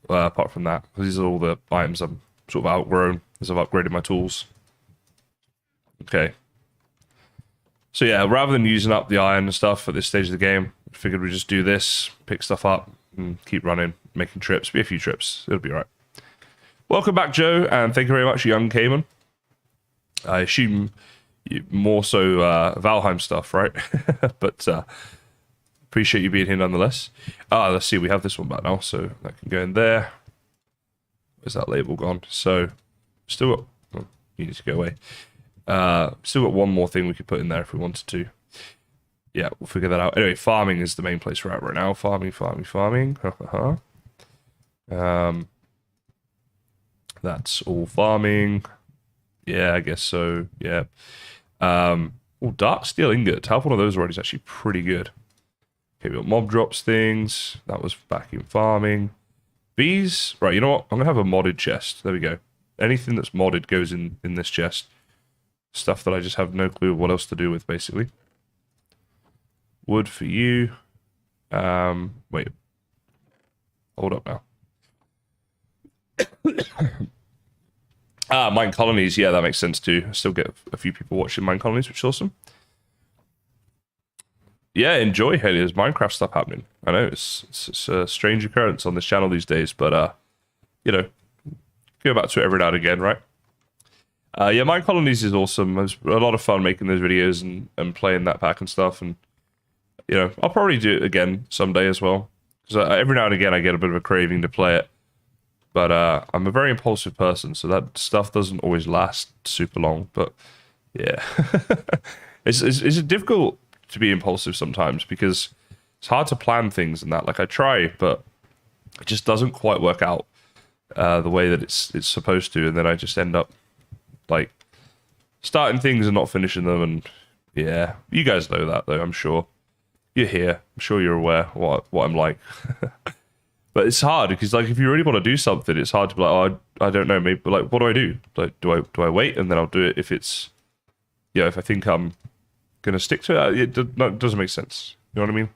Apart from that, because these are all the items I'm sort of outgrown as I've upgraded my tools. Okay. So yeah, rather than using up the iron and stuff at this stage of the game, I figured we'd just do this, pick stuff up, and keep running, making trips. Be a few trips. It'll be all right. Welcome back, Joe, and thank you very much, Young Cayman. I assume more so Valheim stuff, right? But appreciate you being here nonetheless. Let's see, we have this one back now, so that can go in there. Where's that label gone? So, still got... Oh, you need to go away. Still got one more thing we could put in there if we wanted to. Yeah, we'll figure that out. Anyway, farming is the main place we're at right now. Farming. That's all farming. Yeah, I guess so. Yeah. Dark steel ingot. To have one of those already is actually pretty good. Okay, we got mob drops things. That was back in farming. Bees. Right, you know what? I'm going to have a modded chest. There we go. Anything that's modded goes in this chest. Stuff that I just have no clue what else to do with, basically. Wood for you. Wait. Hold up now. Mine colonies. Yeah, that makes sense too. I still get a few people watching mine colonies, which is awesome. Yeah, enjoy, Haley. There's Minecraft stuff happening. I know it's a strange occurrence on this channel these days, but go back to it every now and again, right? Yeah, Mine Colonies is awesome. It was a lot of fun making those videos and playing that pack and stuff. And, I'll probably do it again someday as well. Because every now and again I get a bit of a craving to play it. But I'm a very impulsive person, so that stuff doesn't always last super long. But, yeah. It's difficult to be impulsive sometimes because it's hard to plan things and that. Like, I try, but it just doesn't quite work out the way that it's supposed to. And then I just end up like starting things and not finishing them, and Yeah, you guys know that though. I'm sure you're here. I'm sure you're aware what I'm like. But it's hard because like if you really want to do something, it's hard to be like, oh, I don't know, maybe like what do I do? Like do I wait and then I'll do it if it's if I think I'm gonna stick to it. It doesn't make sense. You know what I mean?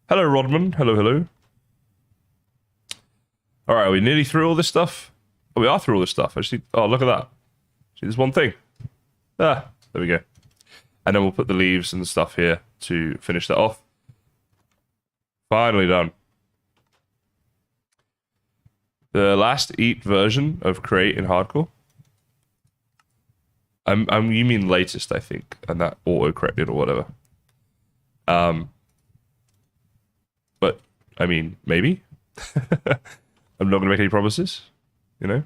Hello, Rodman. Hello. All right, are we nearly through all this stuff? Oh, we are through all this stuff. I just need, oh, look at that. See, there's one thing. There we go. And then we'll put the leaves and stuff here to finish that off. Finally done. The last eat version of Create in Hardcore. You mean latest, I think, and that auto-corrected or whatever. But, I mean, maybe. I'm not going to make any promises, you know?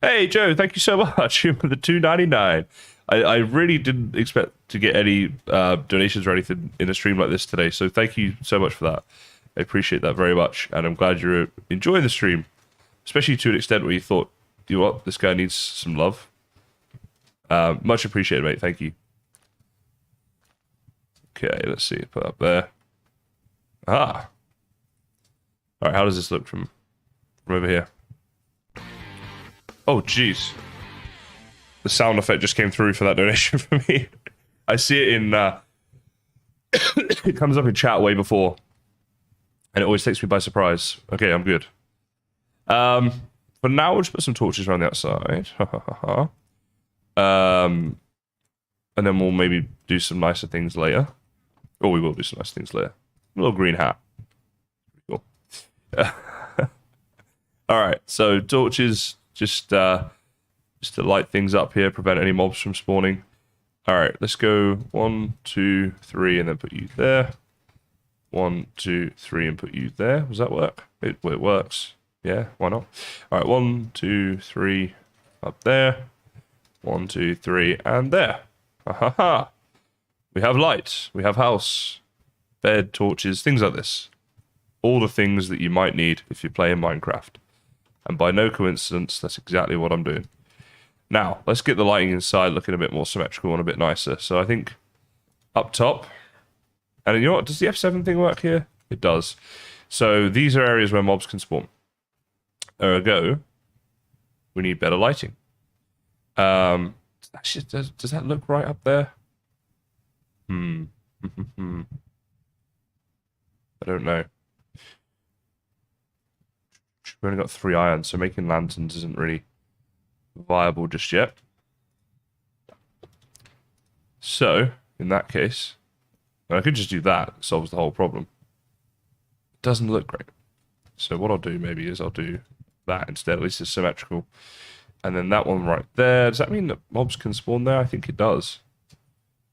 Hey, Joe, thank you so much for the $2.99. I really didn't expect to get any donations or anything in a stream like this today, so thank you so much for that. I appreciate that very much, and I'm glad you're enjoying the stream, especially to an extent where you thought, you know what, this guy needs some love. Much appreciated, mate. Thank you. Okay, let's see. Put up there. Ah. All right, how does this look from over here? Oh, jeez. The sound effect just came through for that donation for me. I see it in... it comes up in chat way before. And it always takes me by surprise. Okay, I'm good. For now, we'll just put some torches around the outside. And then we'll maybe do some nicer things later. Or we will do some nice things later. A little green hat. Cool. Alright, so torches just to light things up here, prevent any mobs from spawning. Alright, let's go 1, 2, 3, and then put you there. 1, 2, 3, and put you there. Does that work? It works. Yeah, why not? Alright, 1, 2, 3, up there. 1, 2, 3, and there. Ha ha ha. We have light. We have house, bed, torches, things like this. All the things that you might need if you're playing Minecraft. And by no coincidence, that's exactly what I'm doing. Now, let's get the lighting inside looking a bit more symmetrical and a bit nicer. So I think up top, and you know what, does the F7 thing work here? It does. So these are areas where mobs can spawn. Ergo, we need better lighting. Actually, does that look right up there? I don't know. We've only got 3 iron, so making lanterns isn't really viable just yet. So, in that case, I could just do that. It solves the whole problem. It doesn't look great. So what I'll do maybe is I'll do that instead. At least it's symmetrical. And then that one right there. Does that mean that mobs can spawn there? I think it does.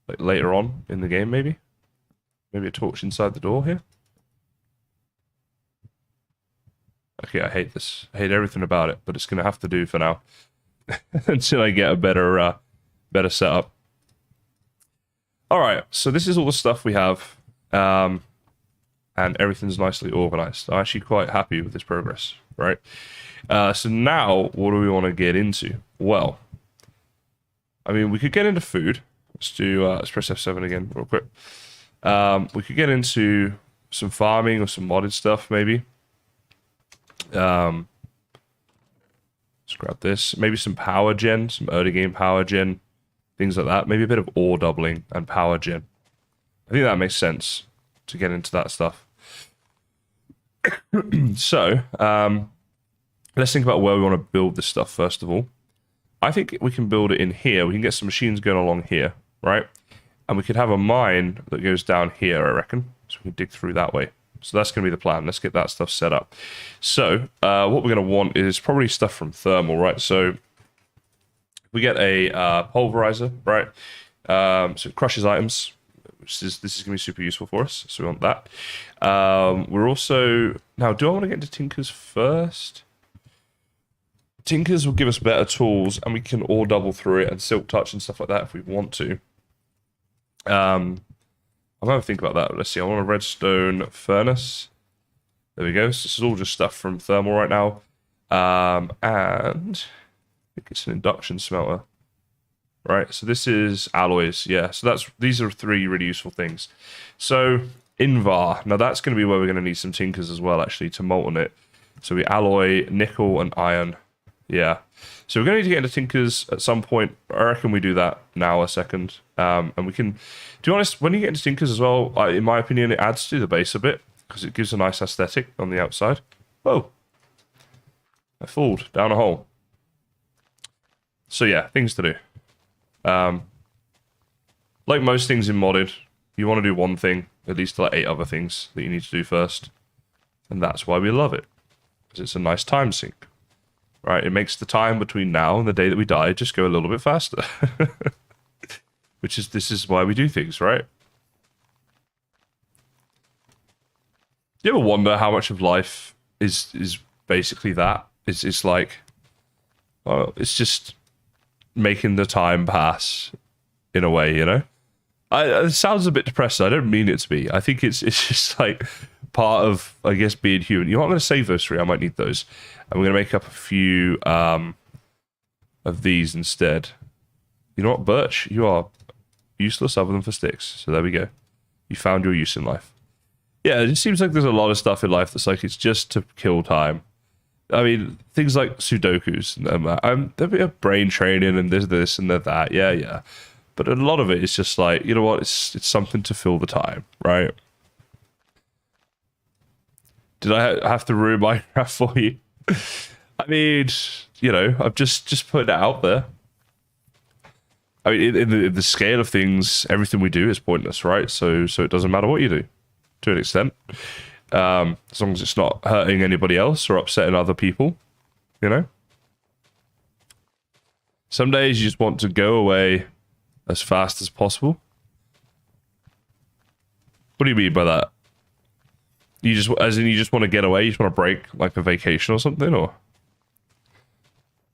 Like later on in the game, maybe? Maybe a torch inside the door here? Okay, I hate this. I hate everything about it, but it's going to have to do for now. Until I get a better setup. Alright, so this is all the stuff we have. And everything's nicely organized. I'm actually quite happy with this progress, right? So now, what do we want to get into? Well, I mean, we could get into food. Let's press F7 again real quick. We could get into some farming or some modded stuff, maybe. Let's grab this. Maybe some power gen, some early game power gen, things like that. Maybe a bit of ore doubling and power gen. I think that makes sense to get into that stuff. So, let's think about where we want to build this stuff first of all. I think we can build it in here. We can get some machines going along here, right? And we could have a mine that goes down here, I reckon. So we can dig through that way. So that's going to be the plan. Let's get that stuff set up. So what we're going to want is probably stuff from thermal, right? So we get a pulverizer, right? So it crushes items. This is going to be super useful for us. So we want that. We're also... Now, do I want to get into Tinkers first? Tinkers will give us better tools, and we can ore double through it and silk touch and stuff like that if we want to. I'm going to think about that. Let's see. I want a redstone furnace. There we go. So this is all just stuff from thermal right now. And I think it's an induction smelter. right? So this is alloys, yeah. So these are 3 really useful things. So Invar, now that's going to be where we're going to need some tinkers as well, actually, to molten it. So we alloy nickel and iron, yeah. So we're going to need to get into tinkers at some point. I reckon we do that now a second. And we can, to be honest, when you get into tinkers as well, in my opinion, it adds to the base a bit because it gives a nice aesthetic on the outside. Whoa. I fooled down a hole. So yeah, things to do. Like most things in modded, you want to do one thing, at least like 8 other things that you need to do first. And that's why we love it. Because it's a nice time sink. Right, it makes the time between now and the day that we die just go a little bit faster. This is why we do things, right? Do you ever wonder how much of life is basically that? It's like, well, it's just making the time pass in a way, you know? It sounds a bit depressing. I don't mean it to be. I think it's just like part of, I guess, being human. You know what? I'm going to save those 3. I might need those. And we're going to make up a few of these instead. You know what, Birch? You are useless other than for sticks. So there we go. You found your use in life. Yeah, it just seems like there's a lot of stuff in life that's like it's just to kill time. I mean, things like Sudokus and there'll be a brain training and this and that. Yeah. But a lot of it is just like, you know what? It's something to fill the time, right? Did I have to ruin Minecraft for you? I mean, you know, I've just put it out there. I mean, in the scale of things, everything we do is pointless, right? So it doesn't matter what you do, to an extent, as long as it's not hurting anybody else or upsetting other people, you know. Some days you just want to go away as fast as possible. What do you mean by that? You just, as in, you just want to get away? You just want to break, like a vacation or something, or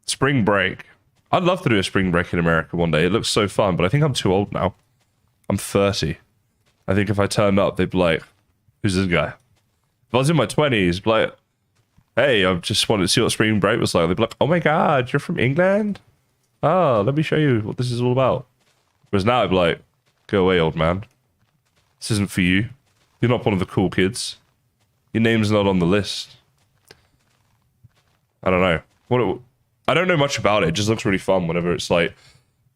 spring break? I'd love to do a spring break in America one day. It looks so fun, but I think I'm too old now. I'm 30. I think if I turned up, they'd be like, "Who's this guy?" If I was in my 20s, be like, "Hey, I just wanted to see what spring break was like." They'd be like, "Oh my god, you're from England? Oh, let me show you what this is all about." Whereas now I'd be like, "Go away, old man. This isn't for you. You're not one of the cool kids. Your name's not on the list." I don't know. I don't know much about it. It just looks really fun whenever it's like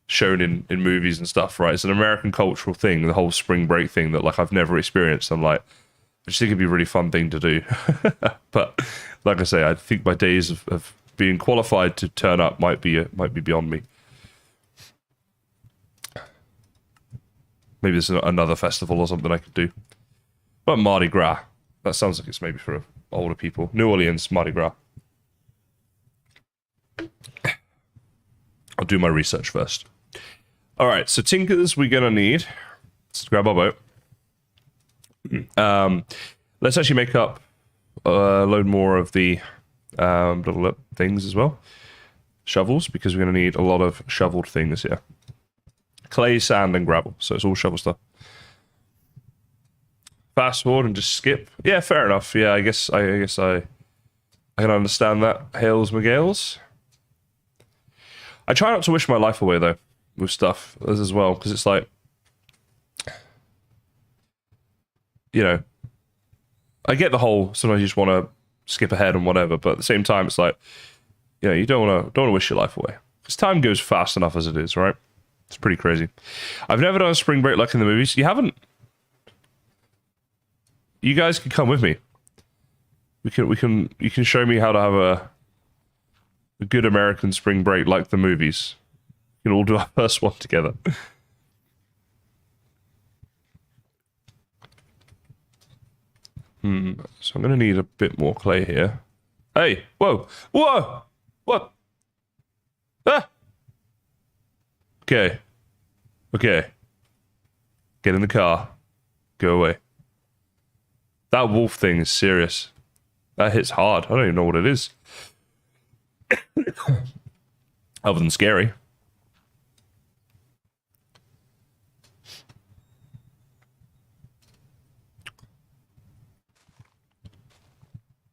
shown in movies and stuff, right? It's an American cultural thing, the whole spring break thing that like I've never experienced. I'm like, I just think it'd be a really fun thing to do. But like I say, I think my days of being qualified to turn up might be beyond me. Maybe there's another festival or something I could do. But Mardi Gras. That sounds like it's maybe for older people. New Orleans, Mardi Gras. I'll do my research first. All right, so tinkers we're going to need. Let's grab our boat. Let's actually make up a load more of the little things as well. Shovels, because we're going to need a lot of shoveled things here. Clay, sand, and gravel. So it's all shovel stuff. Fast forward and just skip. Yeah, fair enough. Yeah, I guess I can understand that. Hails McGales. I try not to wish my life away though with stuff as well, because it's like, you know, I get the whole sometimes you just want to skip ahead and whatever, but at the same time it's like, you know, you don't want to wish your life away because time goes fast enough as it is, right? It's pretty crazy. I've never done a spring break like in the movies. You haven't? You guys can come with me. You can show me how to have a good American spring break like the movies. We can all do our first one together. So I'm going to need a bit more clay here. Hey, whoa, what? Ah! Okay. Get in the car. Go away. That wolf thing is serious. That hits hard. I don't even know what it is. Other than scary.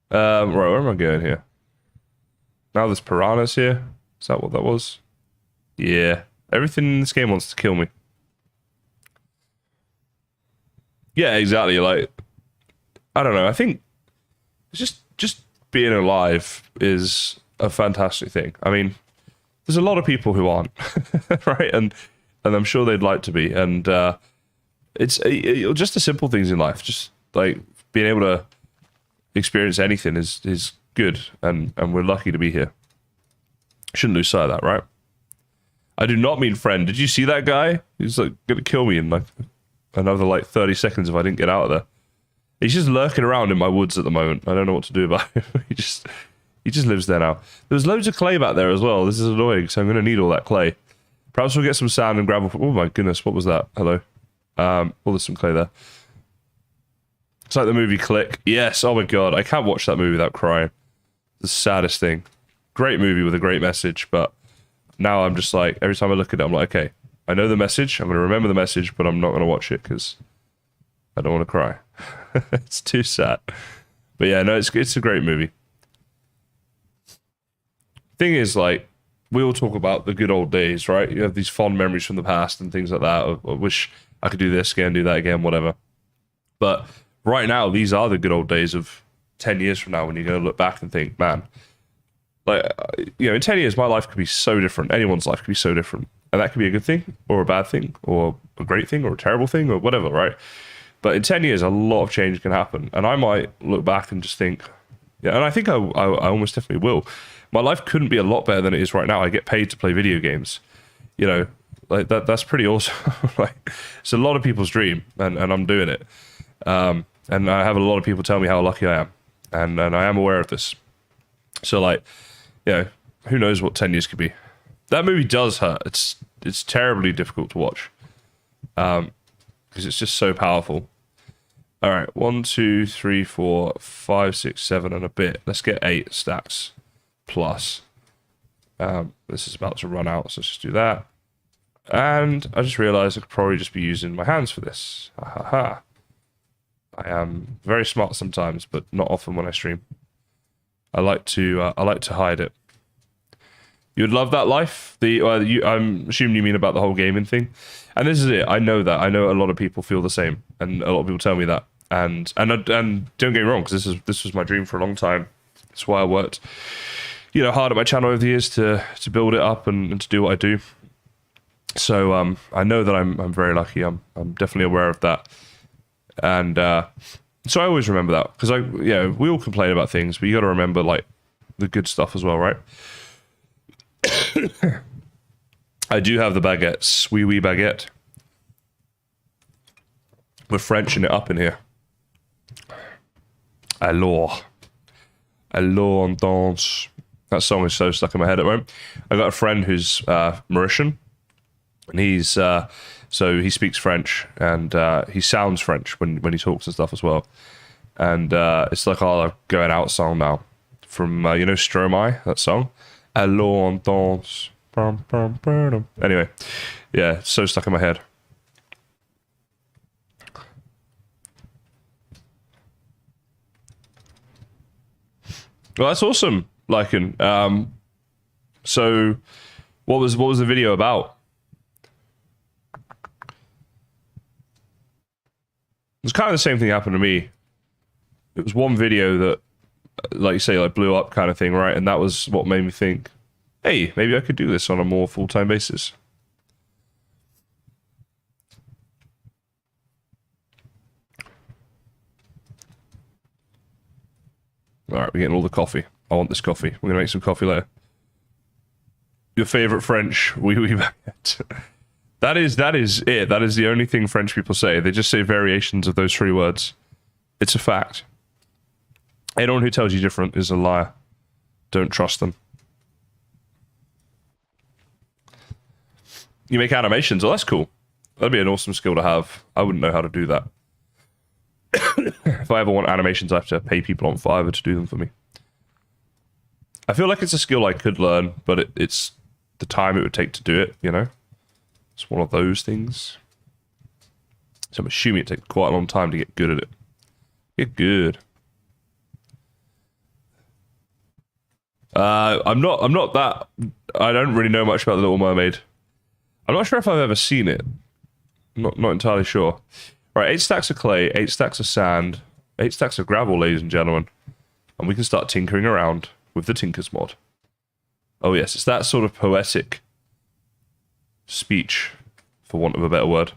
Right, where am I going here? Now there's piranhas here. Is that what that was? Yeah. Everything in this game wants to kill me. Yeah, exactly. Like, I don't know. I think just being alive is a fantastic thing. I mean, there's a lot of people who aren't, right? And I'm sure they'd like to be. And it's just the simple things in life. Just like being able to experience anything is good, and we're lucky to be here. Shouldn't lose sight of that, right? I do not mean friend. Did you see that guy? He's like gonna kill me in like another like 30 seconds if I didn't get out of there. He's just lurking around in my woods at the moment. I don't know what to do about him. He just lives there now. There's loads of clay back there as well. This is annoying, so I'm gonna need all that clay. Perhaps we'll get some sand and gravel. Oh my goodness, what was that? Hello. Oh, there's some clay there. It's like the movie Click. Yes, oh my god, I can't watch that movie without crying. The saddest thing. Great movie with a great message, but now I'm just like, every time I look at it, I'm like, okay, I know the message, I'm going to remember the message, but I'm not going to watch it because I don't want to cry. It's too sad. But yeah, no, it's a great movie. Thing is, like, we all talk about the good old days, right? You have these fond memories from the past and things like that. I wish I could do this again, do that again, whatever. But right now, these are the good old days of 10 years from now when you're going to look back and think, man, like, you know, in 10 years, my life could be so different. Anyone's life could be so different. And that could be a good thing or a bad thing or a great thing or a terrible thing or whatever, right? But in 10 years, a lot of change can happen. And I might look back and just think, yeah, and I think I almost definitely will. My life couldn't be a lot better than it is right now. I get paid to play video games. You know, like that's pretty awesome. Like, it's a lot of people's dream, and I'm doing it. And I have a lot of people tell me how lucky I am. And I am aware of this. So, like, you know, who knows what 10 years could be. That movie does hurt. It's terribly difficult to watch. Because it's just so powerful. All right, 1, 2, 3, 4, 5, 6, 7, and a bit. Let's get 8 stacks plus. This is about to run out, so let's just do that. And I just realized I could probably just be using my hands for this. Ha ha ha. I am very smart sometimes, but not often when I stream. I like to hide it. You would love that life. I'm assuming you mean about the whole gaming thing, and this is it. I know that. I know a lot of people feel the same, and a lot of people tell me that. And don't get me wrong, because this was my dream for a long time. That's why I worked, you know, hard at my channel over the years to build it up and to do what I do. So I know that I'm very lucky. I'm definitely aware of that, and so I always remember that, because we all complain about things, but you got to remember like the good stuff as well, right? I do have the baguettes, wee baguette. We're Frenching it up in here. Alors on danse. That song is so stuck in my head at the moment. I got a friend who's Mauritian, and he's so he speaks French, and he sounds French when he talks and stuff as well. And it's like our going out song now from you know, Stromae, that song. Alors on danse. Anyway, yeah, it's so stuck in my head. Well, that's awesome, Lycan. So what was the video about? It's kind of the same thing happened to me. It was one video that, like you say, like blew up kind of thing, right? And that was what made me think, hey, maybe I could do this on a more full-time basis. All right, we're getting all the coffee. I want this coffee. We're gonna make some coffee later. Your favorite French, oui baguette. That is it. That is the only thing French people say. They just say variations of those 3 words. It's a fact. Anyone who tells you different is a liar. Don't trust them. You make animations. Oh, that's cool. That'd be an awesome skill to have. I wouldn't know how to do that. If I ever want animations, I have to pay people on Fiverr to do them for me. I feel like it's a skill I could learn, but it's the time it would take to do it, you know? It's one of those things. So I'm assuming it takes quite a long time to get good at it. Get good. I'm not that... I don't really know much about The Little Mermaid. I'm not sure if I've ever seen it. Not entirely sure. Right, 8 stacks of clay, 8 stacks of sand, 8 stacks of gravel, ladies and gentlemen. And we can start tinkering around with the Tinkers mod. Oh yes, it's that sort of poetic speech, for want of a better word.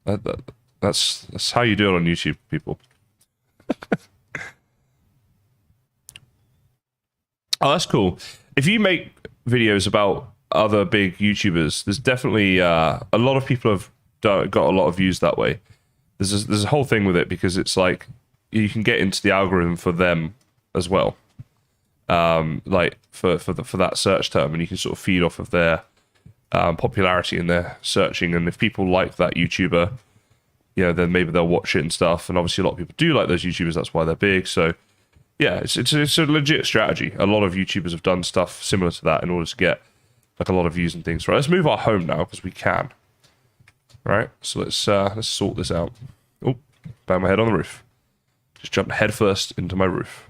That's how you do it on YouTube, people. Oh, that's cool. If you make videos about other big YouTubers, there's definitely a lot of people have got a lot of views that way. There's a whole thing with it because it's like you can get into the algorithm for them as well, like for that search term, and you can sort of feed off of their popularity in their searching. And if people like that YouTuber, you know, then maybe they'll watch it and stuff. And obviously, a lot of people do like those YouTubers. That's why they're big. So yeah, it's a legit strategy. A lot of YouTubers have done stuff similar to that in order to get like a lot of views and things. Right, let's move our home now because we can. Right, so let's sort this out. Oh, bang my head on the roof. Just jumped head first into my roof.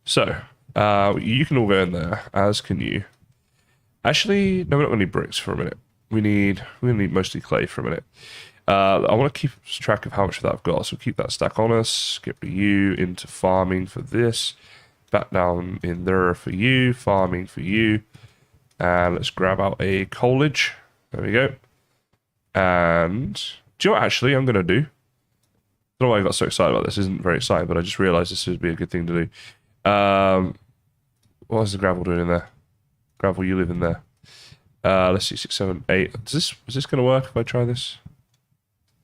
So, you can all go in there, as can you. Actually, no, we're not going to need bricks for a minute. We're going to need mostly clay for a minute. I want to keep track of how much of that I've got, so keep that stack on us. Get you into farming for this. Back down in there for you. Farming for you. And let's grab out a coalage. There we go. And do you know what actually I'm going to do? I don't know why I got so excited about this. This isn't very exciting, but I just realized this would be a good thing to do. What is the gravel doing in there? Gravel, you live in there. Let's see, 6, 7, 8. Is this going to work if I try this?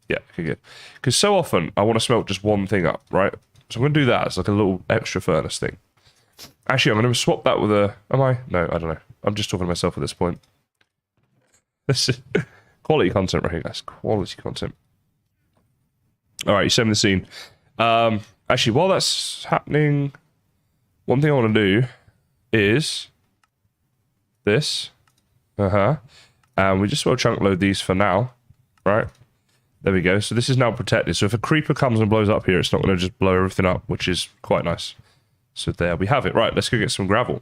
Yeah, okay, good. Because so often I want to smelt just one thing up, right? So I'm going to do that as like a little extra furnace thing. Actually, I'm going to swap that with a... Am I? No, I don't know. I'm just talking to myself at this point. This is quality content right here, guys. Quality content. All right, you send me the scene. Actually, while that's happening, one thing I want to do is this. And we just will chunk load these for now, right? There we go. So this is now protected. So if a creeper comes and blows up here, it's not going to just blow everything up, which is quite nice. So there we have it. Right, let's go get some gravel.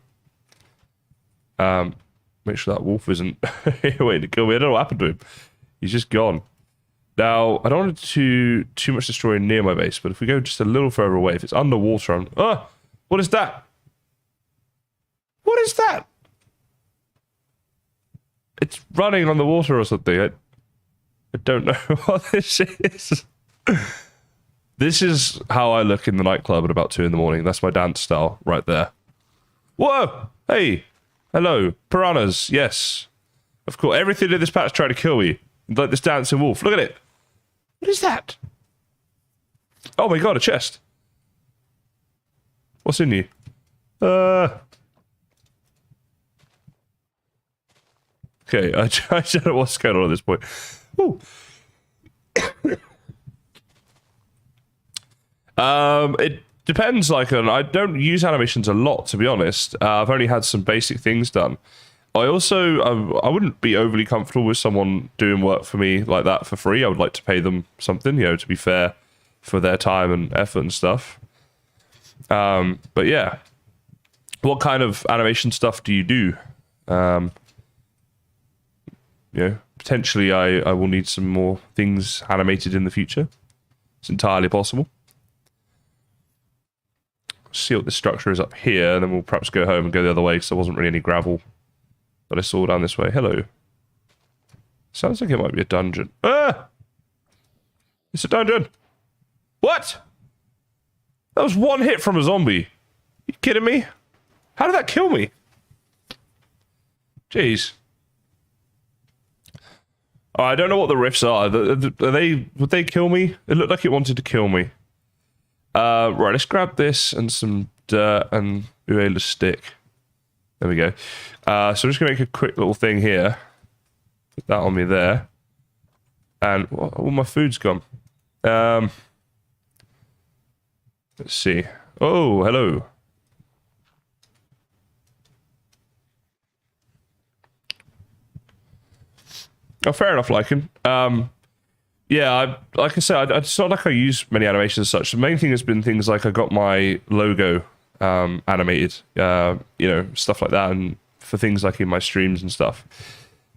Make sure that wolf isn't waiting to kill me. I don't know what happened to him. He's just gone. Now, I don't want to too much destroy near my base, but if we go just a little further away, if it's underwater, I'm... Ah! What is that? What is that? It's running on the water or something. I don't know what this is. This is how I look in the nightclub at about 2 in the morning. That's my dance style right there. Whoa! Hey! Hello. Piranhas. Yes. Of course. Everything in this patch trying to kill me. Like this dancing wolf. Look at it. What is that? Oh my god, a chest. What's in you? Okay, I don't know what's going on at this point. Ooh. It depends. Like, I don't use animations a lot, to be honest. I've only had some basic things done. I also, I wouldn't be overly comfortable with someone doing work for me like that for free. I would like to pay them something, you know, to be fair for their time and effort and stuff. But yeah, what kind of animation stuff do you do? You know, potentially I will need some more things animated in the future. It's entirely possible. See what the structure is up here, and then we'll perhaps go home and go the other way because there wasn't really any gravel that I saw down this way. Hello. Sounds like it might be a dungeon. Ah! It's a dungeon! What? That was one hit from a zombie. You kidding me? How did that kill me? Jeez. Oh, I don't know what the rifts are. Would they kill me? It looked like it wanted to kill me. Right, let's grab this and some dirt and Uela's stick. There we go. So I'm just going to make a quick little thing here. Put that on me there. And all my food's gone. Let's see. Oh, hello. Oh, fair enough, Lycan. Yeah, like I said, it's not like I use many animations as such. The main thing has been things like I got my logo animated, you know, stuff like that, and for things like in my streams and stuff.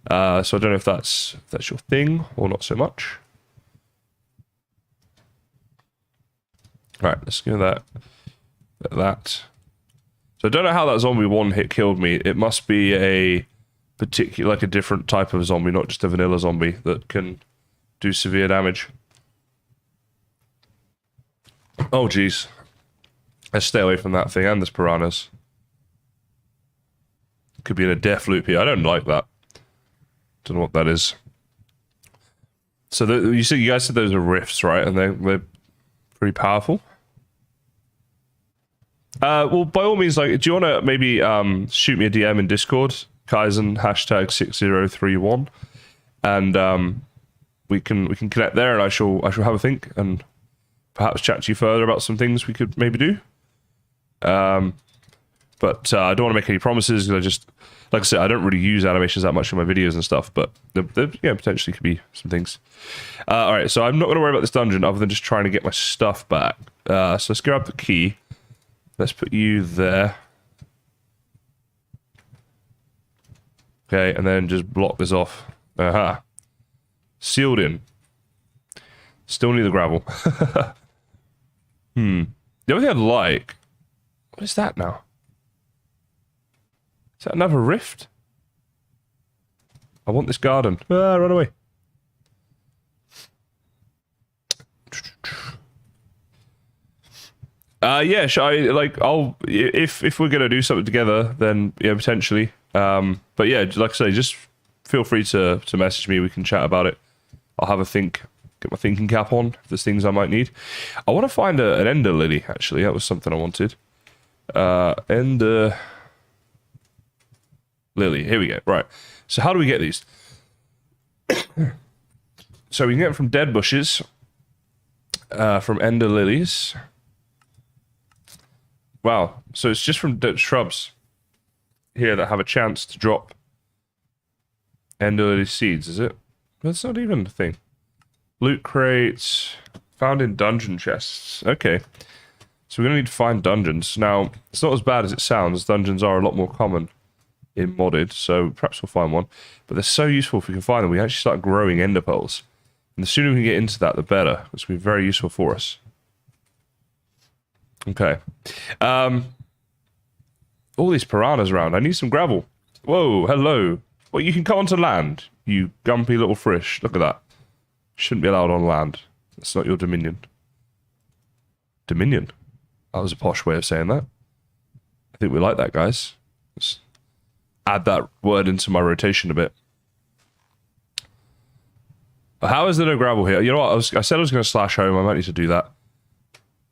So I don't know if that's your thing or not so much. All right, let's go that. That. So I don't know how that zombie one hit killed me. It must be a particular, like a different type of zombie, not just a vanilla zombie that can do severe damage. Oh, geez. Let's stay away from that thing and there's piranhas. Could be in a death loop here. I don't like that. Don't know what that is. So you guys said those are rifts, right? And they're pretty powerful. Well, by all means, like, do you want to maybe shoot me a DM in Discord, Kaizen #6031, and we can connect there, and I shall have a think and perhaps chat to you further about some things we could maybe do. But I don't want to make any promises because I just, like I said, I don't really use animations that much in my videos and stuff, but there yeah, potentially could be some things. All right, so I'm not going to worry about this dungeon other than just trying to get my stuff back. So let's grab the key. Let's put you there. Okay, and then just block this off. Aha. Sealed in. Still need the gravel. The other thing I'd like... What is that now? Is that another rift? I want this garden. Ah, run away. Yeah, I'll if we're gonna do something together, then yeah, potentially. But yeah, like I say, just feel free to message me. We can chat about it. I'll have a think, get my thinking cap on. If there's things I might need. I want to find an ender lily. Actually, that was something I wanted. Ender lily. Here we go. Right. So how do we get these? So we can get them from dead bushes. From ender lilies. Wow, so it's just from dead shrubs here that have a chance to drop ender lily seeds, is it? That's not even a thing. Loot crates, found in dungeon chests. Okay, so we're going to need to find dungeons. Now, it's not as bad as it sounds. Dungeons are a lot more common in modded, so perhaps we'll find one. But they're so useful if we can find them. We actually start growing ender pearls. And the sooner we can get into that, the better. It's going to be very useful for us. Okay. All these piranhas around. I need some gravel. Whoa, hello. Well, you can come onto land, you gumpy little fish. Look at that. Shouldn't be allowed on land. That's not your dominion. Dominion? That was a posh way of saying that. I think we like that, guys. Let's add that word into my rotation a bit. How is there no gravel here? You know what? I said I was going to slash home. I might need to do that.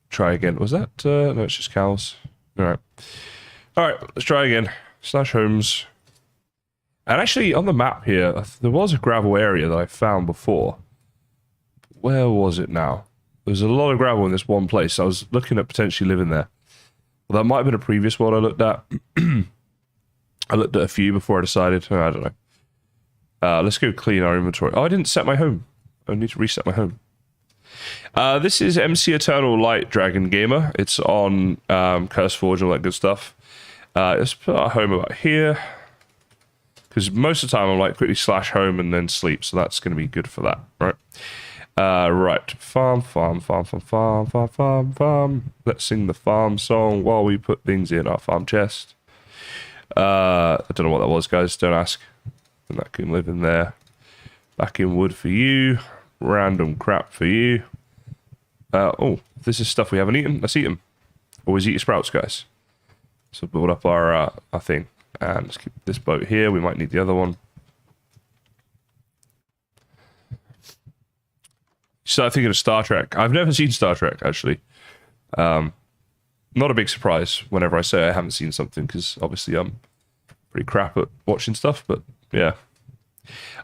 Try again. Was that? No, it's just cows. Alright. Alright, let's try again. Slash homes. And actually, on the map here, there was a gravel area that I found before. Where was it now? There's a lot of gravel in this one place. I was looking at potentially living there. Well, that might have been a previous one I looked at. I looked at a few before I decided. I don't know. Let's go clean our inventory. Oh, I didn't set my home. I need to reset my home. This is MC Eternal Light Dragon Gamer. It's on CurseForge and all that good stuff. Let's put our home about here. Because most of the time I'm like quickly slash home and then sleep. So that's going to be good for that, right? Right. Farm, farm, farm, farm, farm, farm, farm, farm. Let's sing the farm song while we put things in our farm chest. I don't know what that was, guys. Don't ask. And that can live in there. Back in wood for you. Random crap for you. Oh, this is stuff we haven't eaten. Let's eat them. Always eat your sprouts, guys. So build up our thing. And let's keep this boat here. We might need the other one. Start thinking of Star Trek. I've never seen Star Trek, actually. Not a big surprise whenever I say I haven't seen something, because obviously I'm pretty crap at watching stuff, but yeah.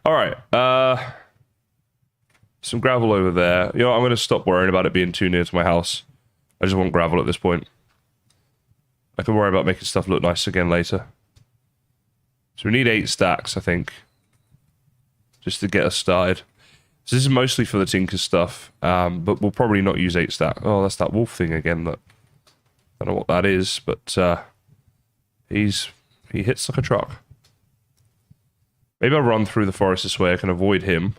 Alright, some gravel over there. You know, I'm going to stop worrying about it being too near to my house. I just want gravel at this point. I can worry about making stuff look nice again later. So we need 8 stacks, I think. Just to get us started. So this is mostly for the Tinker stuff, but we'll probably not use 8 stack. Oh, that's that wolf thing again. That I don't know what that is, but he hits like a truck. Maybe I'll run through the forest this way. I can avoid him.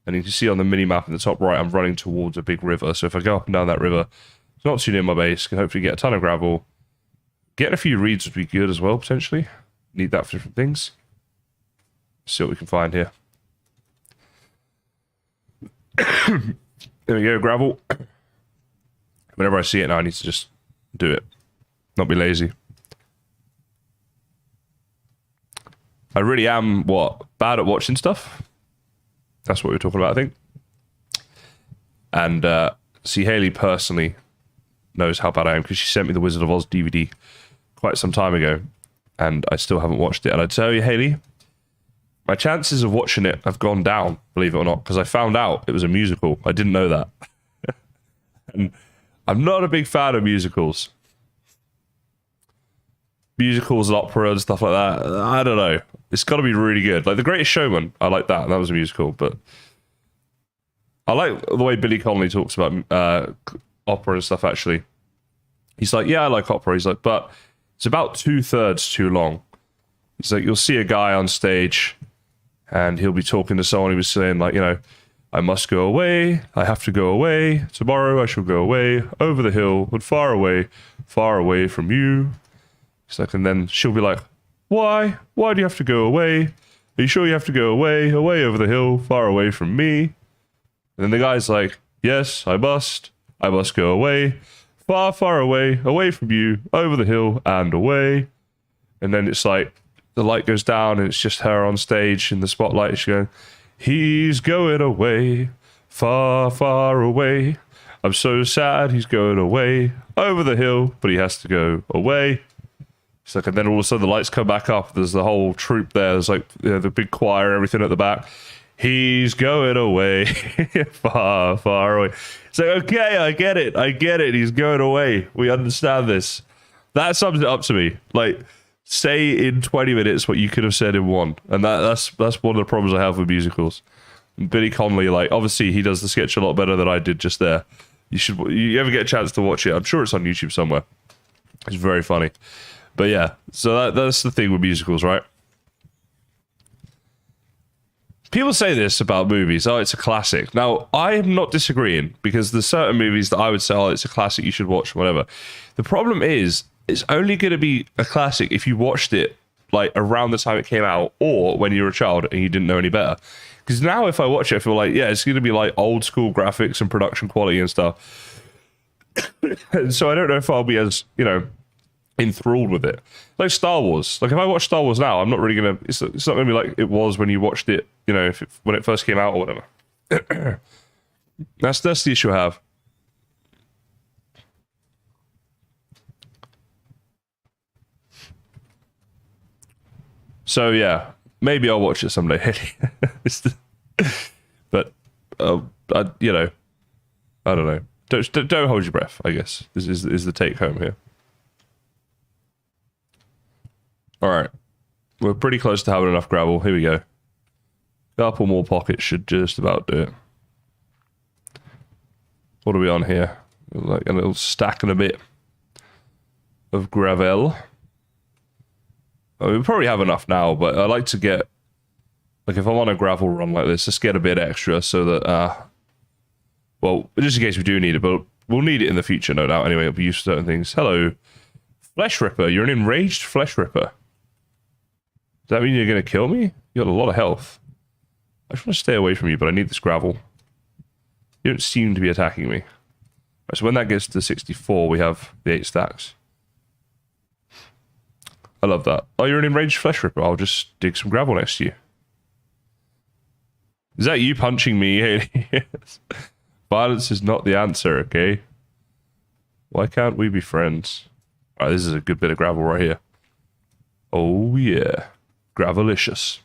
And you can see on the mini-map in the top right, I'm running towards a big river. So if I go up and down that river, it's not too near my base. Can hopefully get a ton of gravel. Getting a few reeds would be good as well, potentially. Need that for different things. See what we can find here. There we go, gravel. Whenever I see it now, I need to just do it. Not be lazy. I really am, bad at watching stuff? That's what we were talking about, I think. And see, Haley personally knows how bad I am because she sent me the Wizard of Oz DVD quite some time ago, and I still haven't watched it. And I tell you, Haley, my chances of watching it have gone down, believe it or not, because I found out it was a musical. I didn't know that. And I'm not a big fan of musicals. Musicals and opera and stuff like that, I don't know. It's got to be really good. Like The Greatest Showman, I like that. That was a musical, but I like the way Billy Connolly talks about opera and stuff, actually. He's like, yeah, I like opera. He's like, but it's about 2/3 too long. He's like, you'll see a guy on stage and he'll be talking to someone. He was saying, like, you know, I must go away. I have to go away. Tomorrow I shall go away over the hill, but far away from you. He's like, and then she'll be like, why? Why do you have to go away? Are you sure you have to go away? Away over the hill, far away from me. And then the guy's like, yes, I must. I must go away. Far, far away, away from you, over the hill and away. And then it's like, the light goes down and it's just her on stage in the spotlight. She's going, he's going away, far, far away. I'm so sad he's going away, over the hill, but he has to go away. It's like, and then all of a sudden the lights come back up. There's the whole troupe there. There's like, you know, the big choir and everything at the back. He's going away, far, far away. It's like, okay, I get it. He's going away. We understand this. That sums it up to me. Like, say in 20 minutes what you could have said in one. And that's one of the problems I have with musicals. And Billy Connolly, like, obviously he does the sketch a lot better than I did just there. You ever get a chance to watch it? I'm sure it's on YouTube somewhere. It's very funny. But yeah, so that's the thing with musicals, right? People say this about movies, oh, it's a classic. Now, I am not disagreeing, because there's certain movies that I would say, oh, it's a classic, you should watch, whatever. The problem is, it's only going to be a classic if you watched it like around the time it came out, or when you were a child and you didn't know any better. Because now if I watch it, I feel like, yeah, it's going to be like old school graphics and production quality and stuff. And so I don't know if I'll be as, you know, enthralled with it. Like Star Wars. Like if I watch Star Wars now, I'm not really gonna, it's not gonna be like it was when you watched it, you know, when it first came out or whatever. That's the issue I have. So yeah, maybe I'll watch it someday. But you know, I don't know. Don't hold your breath, I guess. This is the take home here. Alright. We're pretty close to having enough gravel. Here we go. A couple more pockets should just about do it. What are we on here? Like a little stack and a bit of gravel. We probably have enough now, but I like to get, like if I'm on a gravel run like this, just get a bit extra so that, well, just in case we do need it, but we'll need it in the future, no doubt. Anyway, it'll be used for certain things. Hello. Flesh Ripper. You're an enraged Flesh Ripper. Does that mean you're going to kill me? You got a lot of health. I just want to stay away from you, but I need this gravel. You don't seem to be attacking me. Right, so when that gets to 64, we have the 8 stacks. I love that. Oh, you're an enraged Flesh Ripper. I'll just dig some gravel next to you. Is that you punching me? Yes. Violence is not the answer, okay? Why can't we be friends? Alright, this is a good bit of gravel right here. Oh yeah. Gravelicious.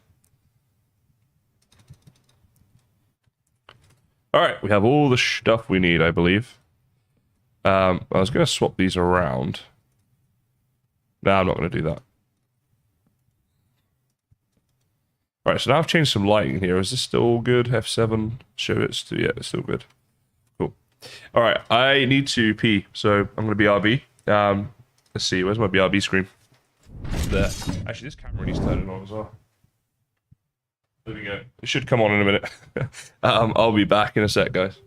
Alright, we have all the stuff we need, I believe. I was going to swap these around. No, I'm not going to do that. Alright, so now I've changed some lighting here. Is this still good? F7. Show it's to, yeah, it's still good. Cool. Alright, I need to pee, so I'm going to BRB. Let's see, where's my BRB screen? There. Actually, this camera needs turning on as well. There we go. It should come on in a minute. I'll be back in a sec, guys.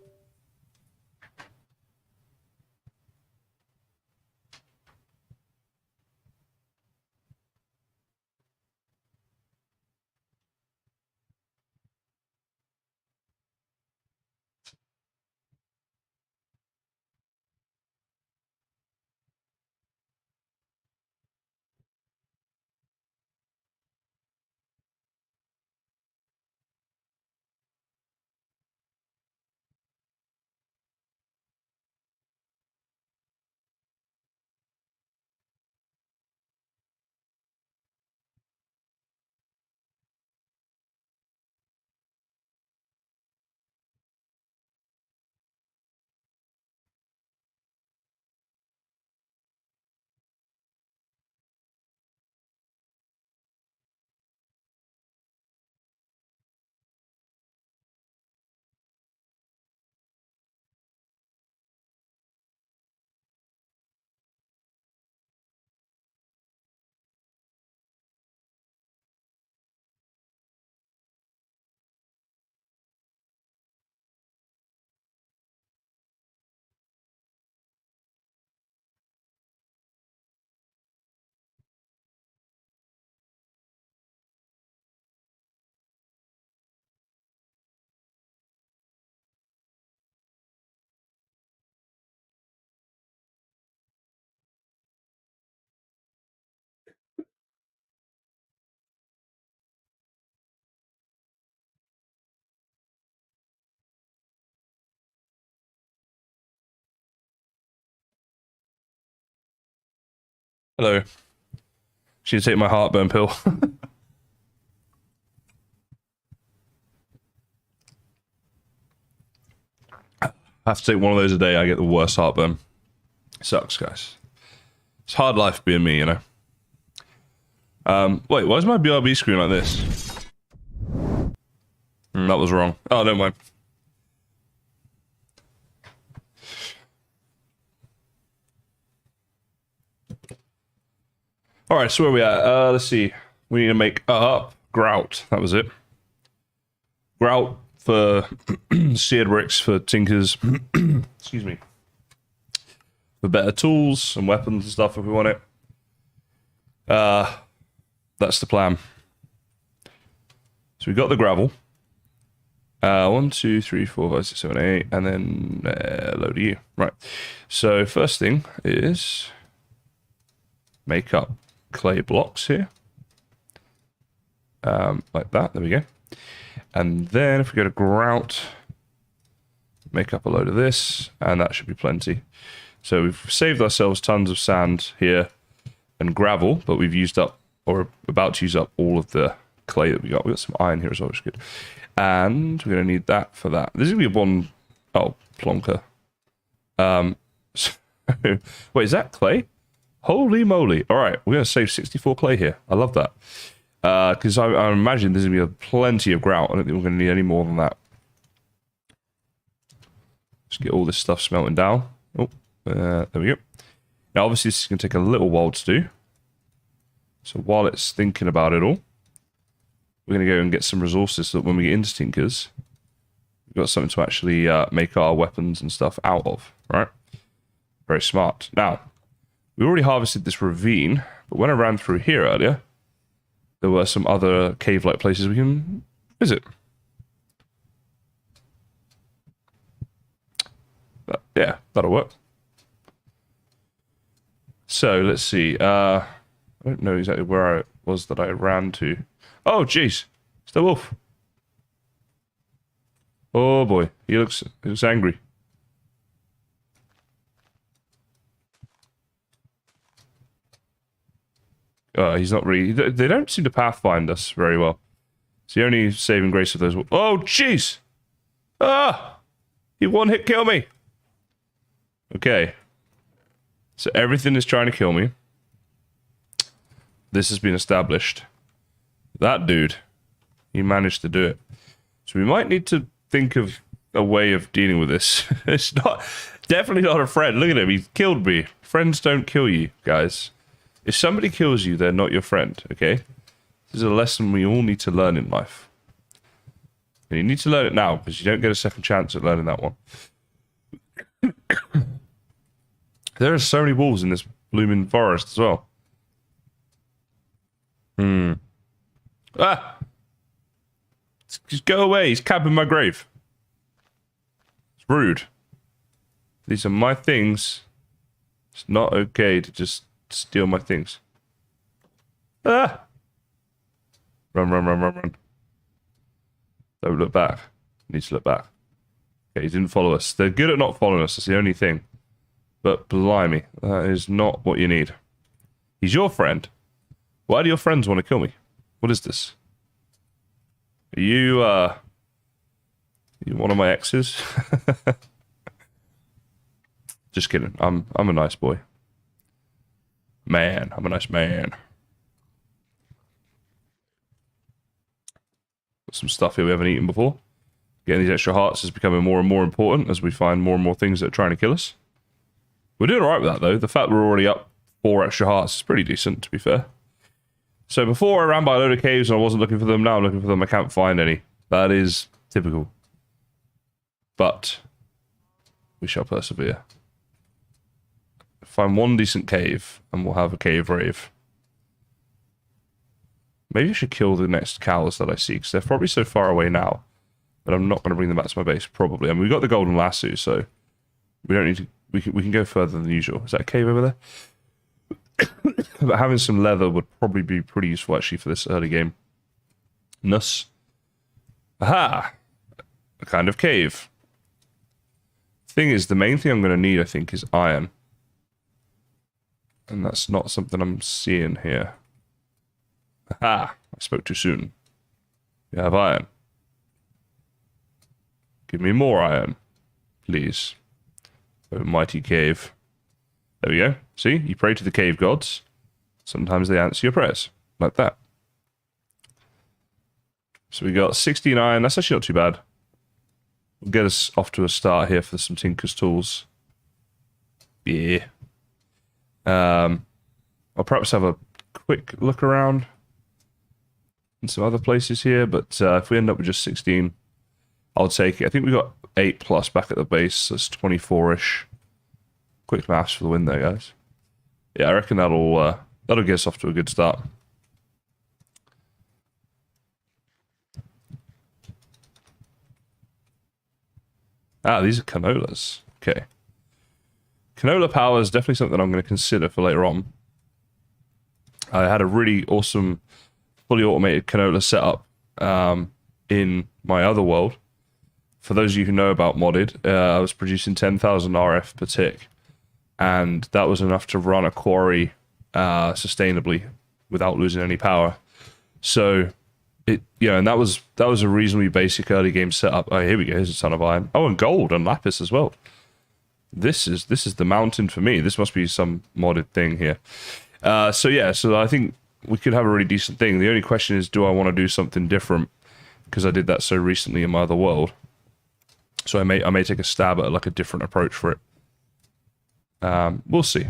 Hello. Should take my heartburn pill. I have to take one of those a day. I get the worst heartburn. It sucks, guys. It's hard life being me, you know. Wait, why is my BRB screen like this? That was wrong. Oh, never mind. All right, so where are we at? Let's see. We need to make grout. That was it. Grout for seared bricks for tinkers. Excuse me. For better tools and weapons and stuff if we want it. That's the plan. So we got the gravel. 1, 2, 3, 4, 5, 6, 7, 8, and then a load of you. Right. So first thing is make up clay blocks here. Like that. There we go. And then if we go to grout, make up a load of this, and that should be plenty. So we've saved ourselves tons of sand here and gravel, but we've used up, or about to use up, all of the clay that we got. We got some iron here as well, which is good. And we're going to need that for that. This is going to be one... Oh, plonker. So, wait, is that clay? Holy moly. All right, we're going to save 64 clay here. I love that. Because I imagine there's going to be plenty of grout. I don't think we're going to need any more than that. Let's get all this stuff smelting down. Oh, there we go. Now, obviously, this is going to take a little while to do. So while it's thinking about it all, we're going to go and get some resources so that when we get into Tinkers, we've got something to actually make our weapons and stuff out of, right? Very smart. Now, we already harvested this ravine, but when I ran through here earlier, there were some other cave-like places we can visit. But, yeah, that'll work. So, let's see. I don't know exactly where I was that I ran to. Oh, jeez. It's the wolf. Oh, boy. He looks angry. He's not really... They don't seem to pathfind us very well. It's the only saving grace of those... Oh, jeez! Ah! He one-hit kill me! Okay. So everything is trying to kill me. This has been established. That dude, he managed to do it. So we might need to think of a way of dealing with this. It's definitely not a friend. Look at him, he killed me. Friends don't kill you, guys. If somebody kills you, they're not your friend, okay? This is a lesson we all need to learn in life. And you need to learn it now, because you don't get a second chance at learning that one. There are so many wolves in this blooming forest as well. Ah! Just go away, he's camping my grave. It's rude. These are my things. It's not okay to just steal my things. Ah! Run, run, run, run, run. Don't look back. Needs to look back. Okay, he didn't follow us. They're good at not following us, that's the only thing. But blimey, that is not what you need. He's your friend. Why do your friends want to kill me? What is this? Are you one of my exes? Just kidding. I'm a nice boy. Man, I'm a nice man. Got some stuff here we haven't eaten before. Getting these extra hearts is becoming more and more important as we find more and more things that are trying to kill us. We're doing alright with that, though. The fact we're already up 4 extra hearts is pretty decent, to be fair. So before I ran by a load of caves and I wasn't looking for them, now I'm looking for them. I can't find any. That is typical. But we shall persevere. Find one decent cave and we'll have a cave rave. Maybe I should kill the next cows that I see, because they're probably so far away now. But I'm not going to bring them back to my base, probably. I mean, we've got the golden lasso, so we don't need to... We can go further than usual. Is that a cave over there? But having some leather would probably be pretty useful, actually, for this early game. Nuss. Aha! A kind of cave. Thing is, the main thing I'm going to need, I think, is iron. And that's not something I'm seeing here. Aha! I spoke too soon. You have iron. Give me more iron, please. Oh, mighty cave. There we go. See? You pray to the cave gods. Sometimes they answer your prayers. Like that. So we got 69. That's actually not too bad. We'll get us off to a start here for some Tinker's tools. Yeah. I'll perhaps have a quick look around in some other places here, but if we end up with just 16, I'll take it. I think we got 8 plus back at the base, so it's 24-ish. Quick maths for the win there, guys. Yeah, I reckon that'll get us off to a good start. Ah, these are canolas. Okay. Canola power is definitely something I'm going to consider for later on. I had a really awesome fully automated canola setup in my other world. For those of you who know about modded, I was producing 10,000 RF per tick, and that was enough to run a quarry sustainably without losing any power. So, and that was a reasonably basic early game setup. Oh, here we go. Here's a ton of iron. Oh, and gold and lapis as well. This is the mountain for me. This must be some modded thing here. So I think we could have a really decent thing. The only question is, do I want to do something different? Because I did that so recently in my other world. So I may take a stab at like a different approach for it. We'll see.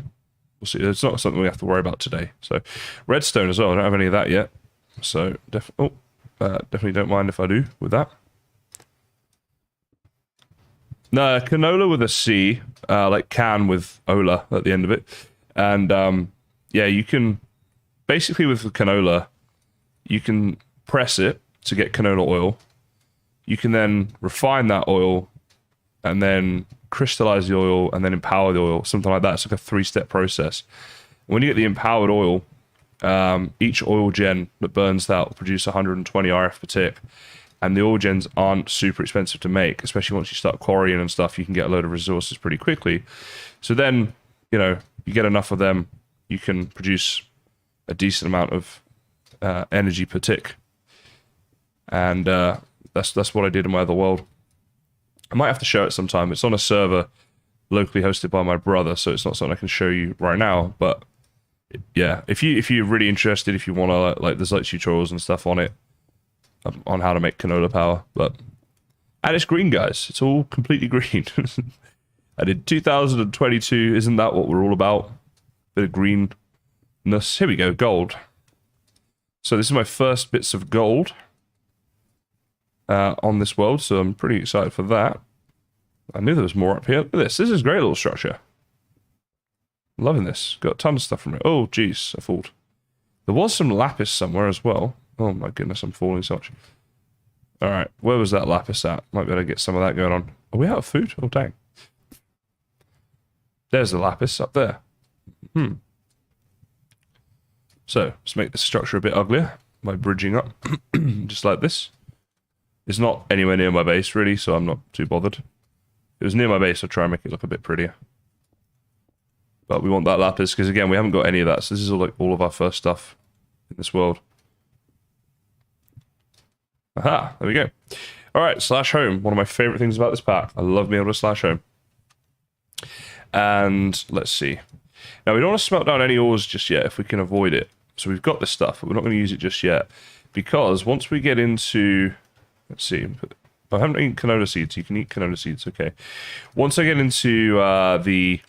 We'll see. It's not something we have to worry about today. So redstone as well. I don't have any of that yet. So definitely don't mind if I do with that. No, canola with a C, like can with Ola at the end of it. And yeah, you can basically with the canola, you can press it to get canola oil. You can then refine that oil and then crystallize the oil and then empower the oil, something like that. It's like a 3-step process. When you get the empowered oil, each oil gen that burns that will produce 120 RF per tick. And the oil gens aren't super expensive to make, especially once you start quarrying and stuff. You can get a load of resources pretty quickly. So then, you get enough of them, you can produce a decent amount of energy per tick. And that's what I did in my other world. I might have to show it sometime. It's on a server locally hosted by my brother, so it's not something I can show you right now. But yeah, if you're really interested, if you want to there's like tutorials and stuff on it, on how to make canola power. And it's green, guys. It's all completely green. I did 2022. Isn't that what we're all about? Bit of greenness. Here we go. Gold. So this is my first bits of gold. on this world, so I'm pretty excited for that. I knew there was more up here. Look at this. This is a great little structure. Loving this. Got tons of stuff from it. Oh, jeez. I thought. There was some lapis somewhere as well. Oh my goodness, I'm falling so much. Alright, where was that lapis at? Might be able to get some of that going on. Are we out of food? Oh, dang. There's the lapis up there. So, let's make this structure a bit uglier by bridging up. Just like this. It's not anywhere near my base, really, so I'm not too bothered. If it was near my base, I'd try and make it look a bit prettier. But we want that lapis, because again, we haven't got any of that, so this is all of our first stuff in this world. Aha, there we go. Alright, slash home. One of my favourite things about this pack. I love being able to slash home. And let's see. Now, we don't want to smelt down any ores just yet if we can avoid it. So we've got this stuff, but we're not going to use it just yet. Because once we get into... Let's see. I haven't eaten canola seeds. You can eat canola seeds, okay. Once I get into the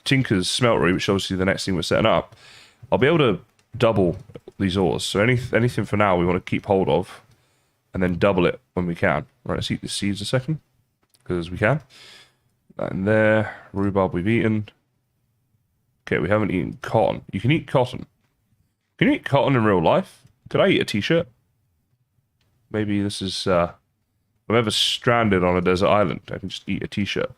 Tinker's smeltery, which is obviously the next thing we're setting up, I'll be able to double these ores. So anything for now we want to keep hold of, and then double it when we can. Right, let's eat the seeds a second, because we can. That in there. Rhubarb we've eaten. Okay, we haven't eaten cotton. You can eat cotton. Can you eat cotton in real life? Could I eat a t-shirt? Maybe this is... if I'm ever stranded on a desert island, I can just eat a t-shirt.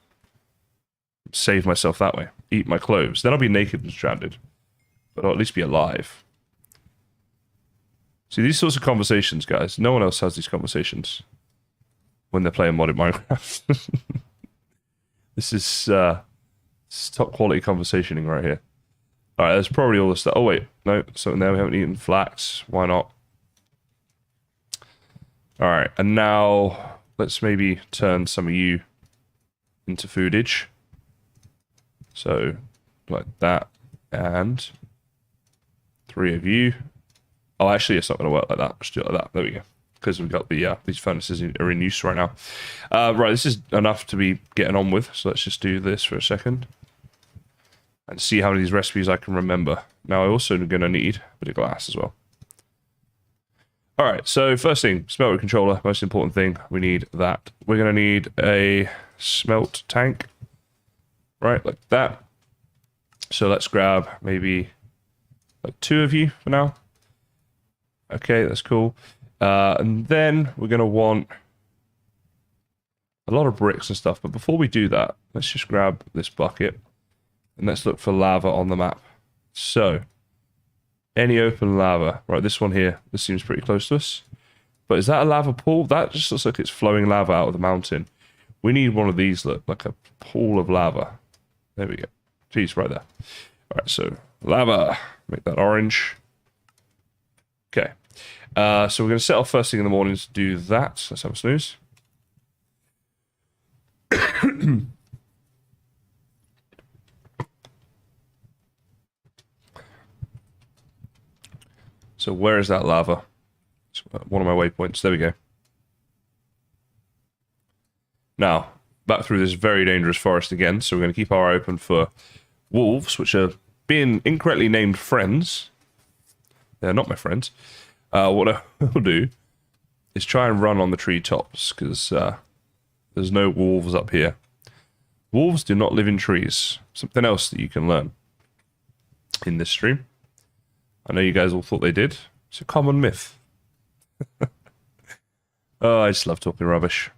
Save myself that way. Eat my clothes. Then I'll be naked and stranded. But I'll at least be alive. See, these sorts of conversations, guys, no one else has these conversations when they're playing modded Minecraft. This is top quality conversationing right here. Alright, there's probably all the stuff. Oh, wait. No, something there. We haven't eaten flax. Why not? Alright, and now let's maybe turn some of you into foodage. So, like that. And 3 of you. Oh, actually, it's not going to work like that. Let's do it like that. There we go. Because we've got the these furnaces are in use right now. Right, this is enough to be getting on with. So let's just do this for a second. And see how many of these recipes I can remember. Now, I'm also going to need a bit of glass as well. Alright, so first thing, smelter controller. Most important thing, we need that. We're going to need a smelt tank. Right, like that. So let's grab maybe like 2 of you for now. Okay, that's cool. And then we're going to want a lot of bricks and stuff. But before we do that, let's just grab this bucket. And let's look for lava on the map. So, any open lava. Right, this one here. This seems pretty close to us. But is that a lava pool? That just looks like it's flowing lava out of the mountain. We need one of these, look, like a pool of lava. There we go. Jeez, right there. Alright, so lava. Make that orange. Okay. So we're going to set off first thing in the morning to do that. Let's have a snooze. So where is that lava? It's one of my waypoints. There we go. Now, back through this very dangerous forest again. So we're going to keep our eye open for wolves, which are being incorrectly named friends. They're not my friends. What I will do is try and run on the treetops, because there's no wolves up here. Wolves do not live in trees. Something else that you can learn in this stream. I know you guys all thought they did. It's a common myth. Oh, I just love talking rubbish.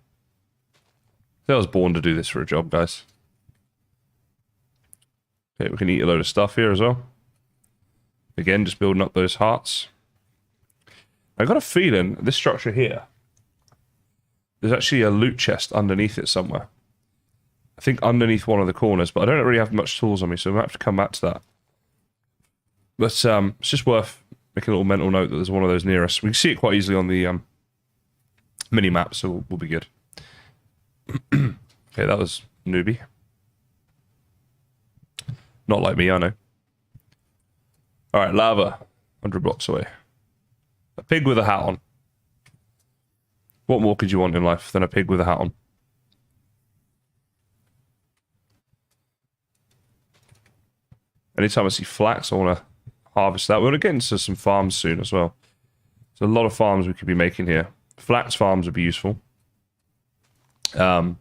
I was born to do this for a job, guys. Okay, we can eat a load of stuff here as well. Again, just building up those hearts. I got a feeling this structure here, there's actually a loot chest underneath it somewhere. I think underneath one of the corners, but I don't really have much tools on me, so I might have to come back to that. But it's just worth making a little mental note that there's one of those near us. We can see it quite easily on the mini-map, so we'll be good. Okay, that was newbie. Not like me, I know. Alright, lava. 100 blocks away. A pig with a hat on. What more could you want in life than a pig with a hat on? Anytime I see flax, I want to harvest that. We're going to get into some farms soon as well. There's a lot of farms we could be making here. Flax farms would be useful. And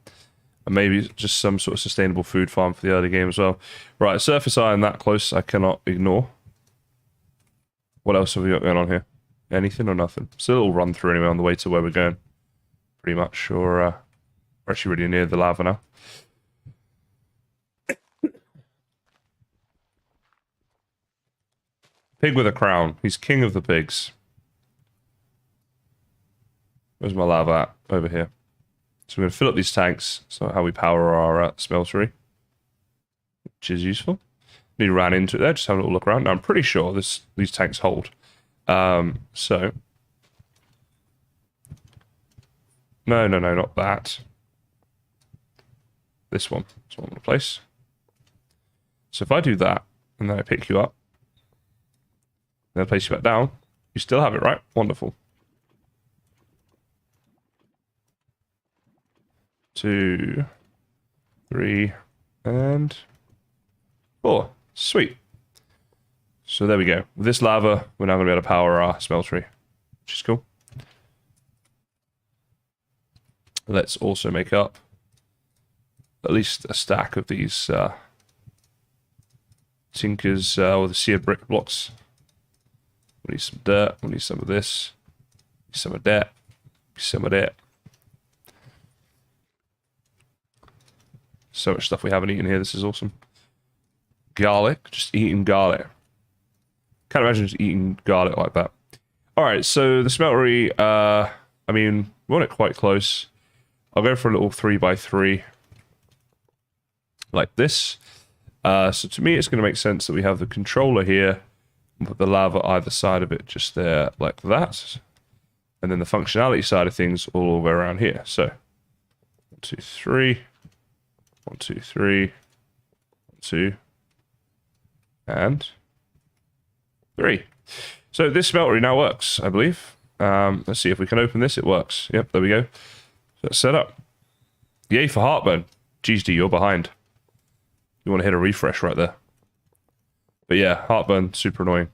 maybe just some sort of sustainable food farm for the early game as well. Right, surface iron that close, I cannot ignore. What else have we got going on here? Anything or nothing? Still all run through anyway on the way to where we're going. Pretty much, or we're actually really near the lava now. Pig with a crown. He's king of the pigs. Where's my lava at? Over here. So we're going to fill up these tanks. So how we power our smeltery. Which is useful. Need ran into it there. Just have a little look around. Now, I'm pretty sure these tanks hold. So... No, not that. This one. That's what I'm going to place. So if I do that, and then I pick you up, then I place you back down, you still have it, right? Wonderful. 2, 3, and 4. Sweet. So there we go. With this lava, we're now going to be able to power our smeltery, which is cool. Let's also make up at least a stack of these Tinkers or the seared brick blocks. We need some dirt. We need some of this. Some of that. Some of that. So much stuff we haven't eaten here. This is awesome. Garlic. Just eating garlic. Can't imagine just eating garlic like that. Alright, so the smeltery, I mean, we want it quite close. I'll go for a little 3x3. Like this. So to me, it's going to make sense that we have the controller here. And put the lava either side of it just there, like that. And then the functionality side of things all over around here. So, 1, 2, 3. 1, 2, 3. 1, 2. And 3. So this smeltery now works, I believe. Let's see if we can open this. It works. Yep, there we go. So it's set up. Yay for heartburn. GD, you're behind. You want to hit a refresh right there. But yeah, heartburn, super annoying.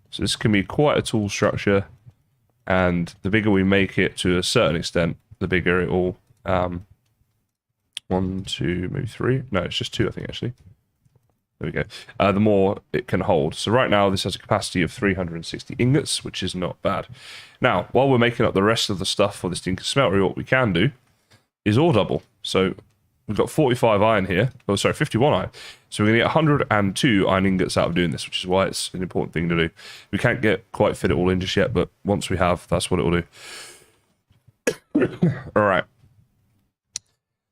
So this can be quite a tall structure. And the bigger we make it to a certain extent, the bigger it will... 1, 2, maybe 3. No, it's just 2, I think, actually. There we go. The more it can hold. So right now, this has a capacity of 360 ingots, which is not bad. Now, while we're making up the rest of the stuff for this Tinker smeltery, what we can do is ore double. So we've got 45 iron here. Oh, sorry, 51 iron. So we're going to get 102 iron ingots out of doing this, which is why it's an important thing to do. We can't quite fit it all in just yet, but once we have, that's what it will do. All right.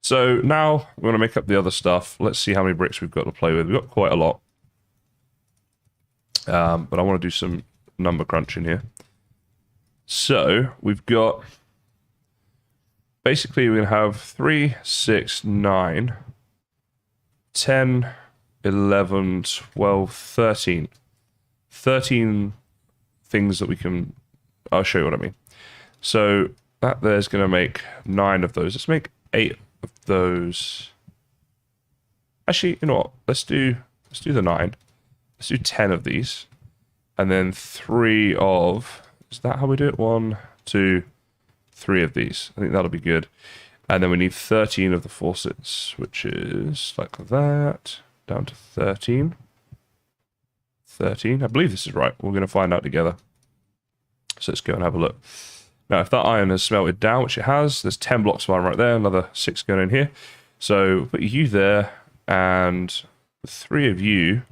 So now we're going to make up the other stuff. Let's see how many bricks we've got to play with. We've got quite a lot. But I want to do some number crunching here. So we've got... Basically, we're going to have 3, 6, 9, 10, 11, 12, 13. 13 things that we can... I'll show you what I mean. So that there's going to make 9 of those. Let's make 8 of those. Actually, you know what? Let's do the 9. Let's do 10 of these. And then 3 of... Is that how we do it? 1, 2, 3 of these. I think that'll be good. And then we need 13 of the faucets, which is like that. Down to 13. 13. I believe this is right. We're going to find out together. So let's go and have a look. Now, if that iron has smelted down, which it has, there's 10 blocks of iron right there, another 6 going in here. So put you there, and the 3 of you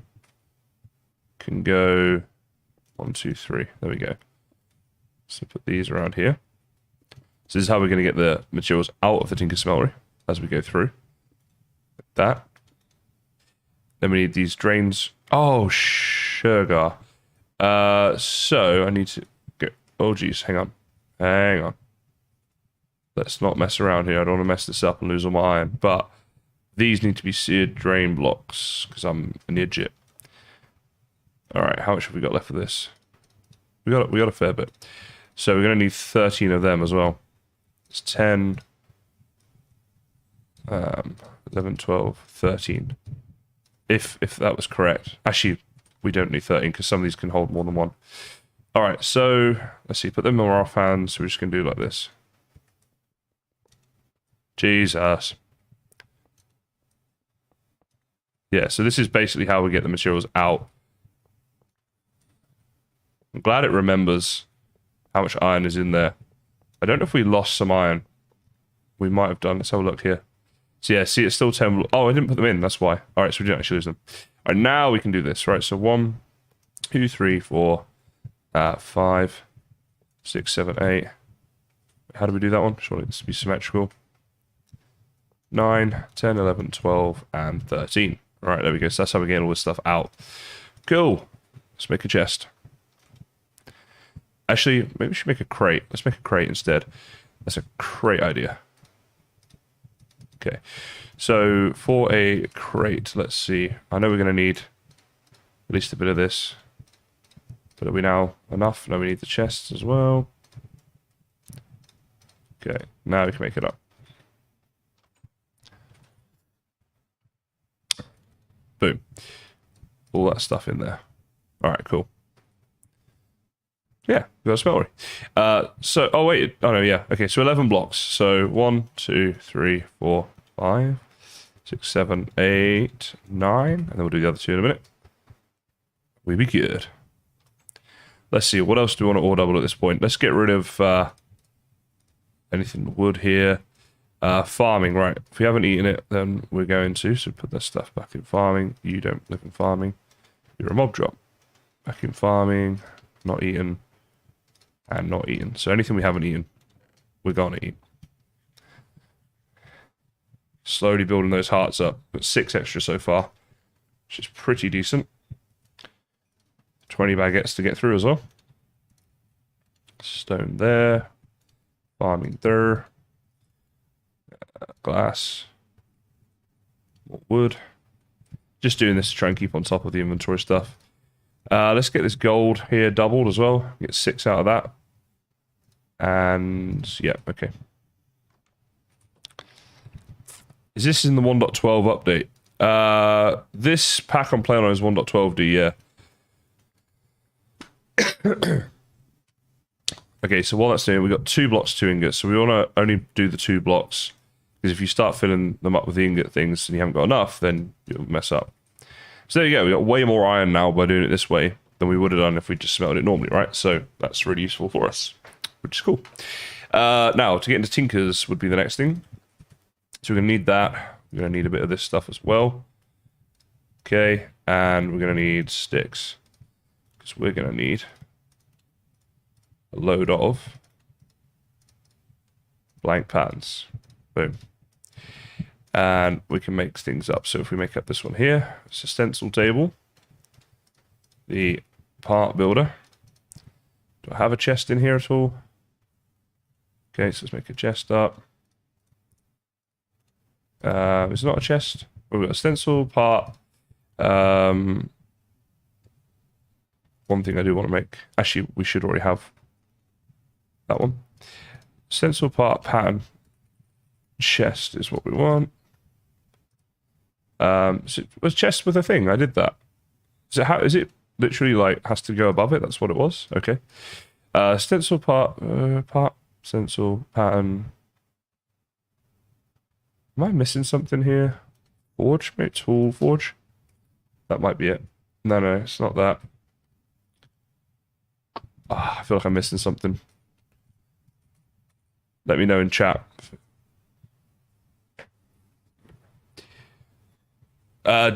can go 1, 2, 3. There we go. So put these around here. So this is how we're going to get the materials out of the Tinker smeltery as we go through. Like that. Then we need these drains. Oh, sugar. So I need to go. Oh, geez, hang on. Hang on. Let's not mess around here. I don't want to mess this up and lose all my iron. But these need to be seared drain blocks because I'm an idiot. All right, how much have we got left of this? We got a fair bit. So we're going to need 13 of them as well. It's 10, 11, 12, 13. If that was correct. Actually, we don't need 13 because some of these can hold more than one. All right, so let's see. Put them on our fans. So we're just gonna do like this. Jesus. Yeah, so this is basically how we get the materials out. I'm glad it remembers how much iron is in there. I don't know if we lost some iron. We might have done. Let's have a look here. So yeah, see, it's still 10. Oh, I didn't put them in. That's why. All right, so we didn't actually lose them. All right, now we can do this. Right, so 1, 2, 3, 4, 5, 6, 7, 8. How do we do that one? Surely this to be symmetrical. 9, 10, 11, 12, and 13. All right, there we go. So that's how we get all this stuff out. Cool. Let's make a chest. Actually, maybe we should make a crate. Let's make a crate instead. That's a great idea. Okay. So for a crate, let's see. I know we're going to need at least a bit of this. But are we now enough? No, we need the chests as well. Okay. Now we can make it up. Boom. All that stuff in there. All right, cool. Yeah, we got a smeltery. So, oh wait, oh no, yeah. Okay, so 11 blocks. So 1, 2, 3, 4, 5, 6, 7, 8, 9, and then we'll do the other 2 in a minute. We'll be good. Let's see, what else do we want to ore double at this point? Let's get rid of anything wood here. Farming, right. If we haven't eaten it, then we're going to. So put this stuff back in farming. You don't live in farming. You're a mob drop. Back in farming. Not eaten. And not eaten. So anything we haven't eaten, we're going to eat. Slowly building those hearts up. Got 6 extra so far, which is pretty decent. 20 baguettes to get through as well. Stone there. Farming there. Glass. More wood. Just doing this to try and keep on top of the inventory stuff. Let's get this gold here doubled as well. Get 6 out of that. And yeah, okay. Is this in the 1.12 update? This pack I'm playing on is 1.12D, yeah. Okay, so while that's doing, we've got 2 blocks, 2 ingots. So we want to only do the 2 blocks. Because if you start filling them up with the ingot things and you haven't got enough, then you'll mess up. So there you go, we got way more iron now by doing it this way than we would have done if we just smelted it normally, right? So that's really useful for us, which is cool. Now, to get into tinkers would be the next thing. So we're going to need that. We're going to need a bit of this stuff as well. Okay, and we're going to need sticks. Because we're going to need a load of blank patterns. Boom. And we can make things up. So if we make up this one here, it's a stencil table. The part builder. Do I have a chest in here at all? Okay, so let's make a chest up. It's not a chest. We've got a stencil part. One thing I do want to make. Actually, we should already have that one. Stencil part pattern. Chest is what we want. So it was chest with a thing. I did that. Is it literally like has to go above it? That's what it was. Okay. Stencil part stencil pattern. Am I missing something here? Forge, maybe tool forge. That might be it. No, it's not that. I feel like I'm missing something. Let me know in chat.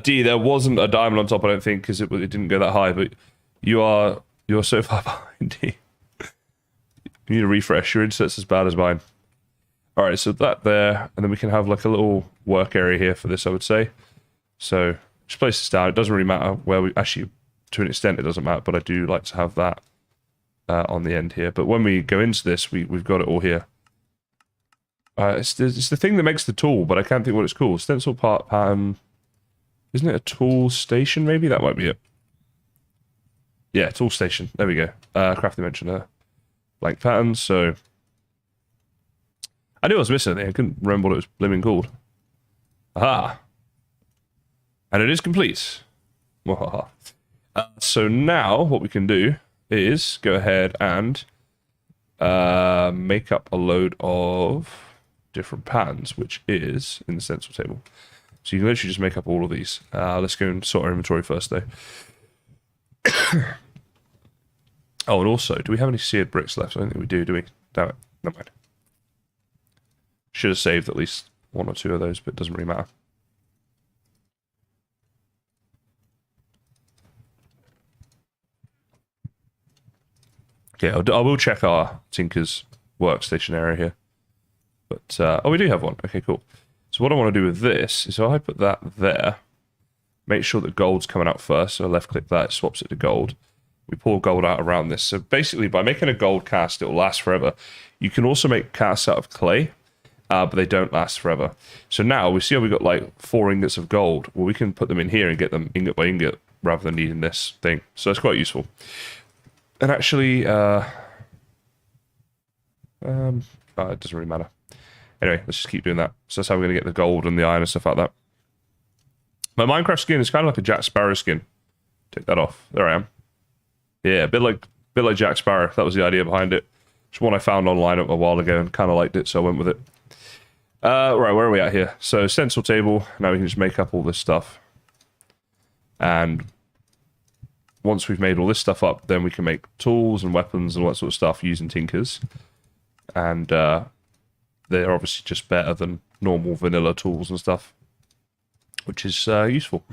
D, there wasn't a diamond on top, I don't think, because it didn't go that high, but you're so far behind, D. You need a refresh. Your insert's as bad as mine. Alright, so that there, and then we can have like a little work area here for this, I would say. So, just place this down. It doesn't really matter where we... Actually, to an extent, it doesn't matter, but I do like to have that on the end here. But when we go into this, we've got it all here. It's the thing that makes the tool, but I can't think what it's called. Stencil part pattern... Isn't it a tool station, maybe? That might be it. Yeah, tool station. There we go. Craft dimension blank patterns, so... I knew I was missing anything. I couldn't remember what it was blimmin' called. Aha! And it is complete. So now, what we can do is go ahead and make up a load of different patterns, which is in the stencil table. So you can literally just make up all of these. Let's go and sort our inventory first, though. Oh, and also, do we have any seared bricks left? I don't think we do we? Damn it. Never mind. Should have saved at least 1 or 2 of those, but it doesn't really matter. Okay, I will check our Tinker's workstation area here. But, oh, we do have one. Okay, cool. So what I want to do with this is if I put that there, make sure that gold's coming out first. So I left-click that, it swaps it to gold. We pour gold out around this. So basically, by making a gold cast, it will last forever. You can also make casts out of clay, but they don't last forever. So now we see how we got like 4 ingots of gold. Well, we can put them in here and get them ingot by ingot rather than needing this thing. So it's quite useful. And actually, it doesn't really matter. Anyway, let's just keep doing that. So that's how we're going to get the gold and the iron and stuff like that. My Minecraft skin is kind of like a Jack Sparrow skin. Take that off. There I am. Yeah, a bit like Jack Sparrow. That was the idea behind it. It's one I found online a while ago and kind of liked it, so I went with it. Right, where are we at here? So, stencil table. Now we can just make up all this stuff. And once we've made all this stuff up, then we can make tools and weapons and all that sort of stuff using Tinkers. And they're obviously just better than normal vanilla tools and stuff, which is useful.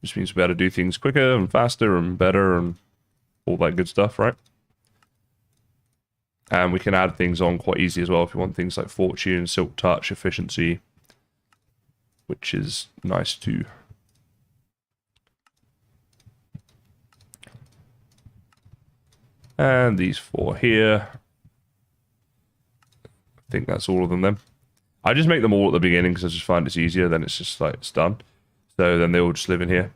Just means we'll be able to do things quicker and faster and better and all that good stuff, right? And we can add things on quite easy as well if you want things like fortune, silk touch, efficiency, which is nice too. And these 4 here. I think that's all of them then. I just make them all at the beginning because I just find it's easier, then it's just like it's done. So then they all just live in here.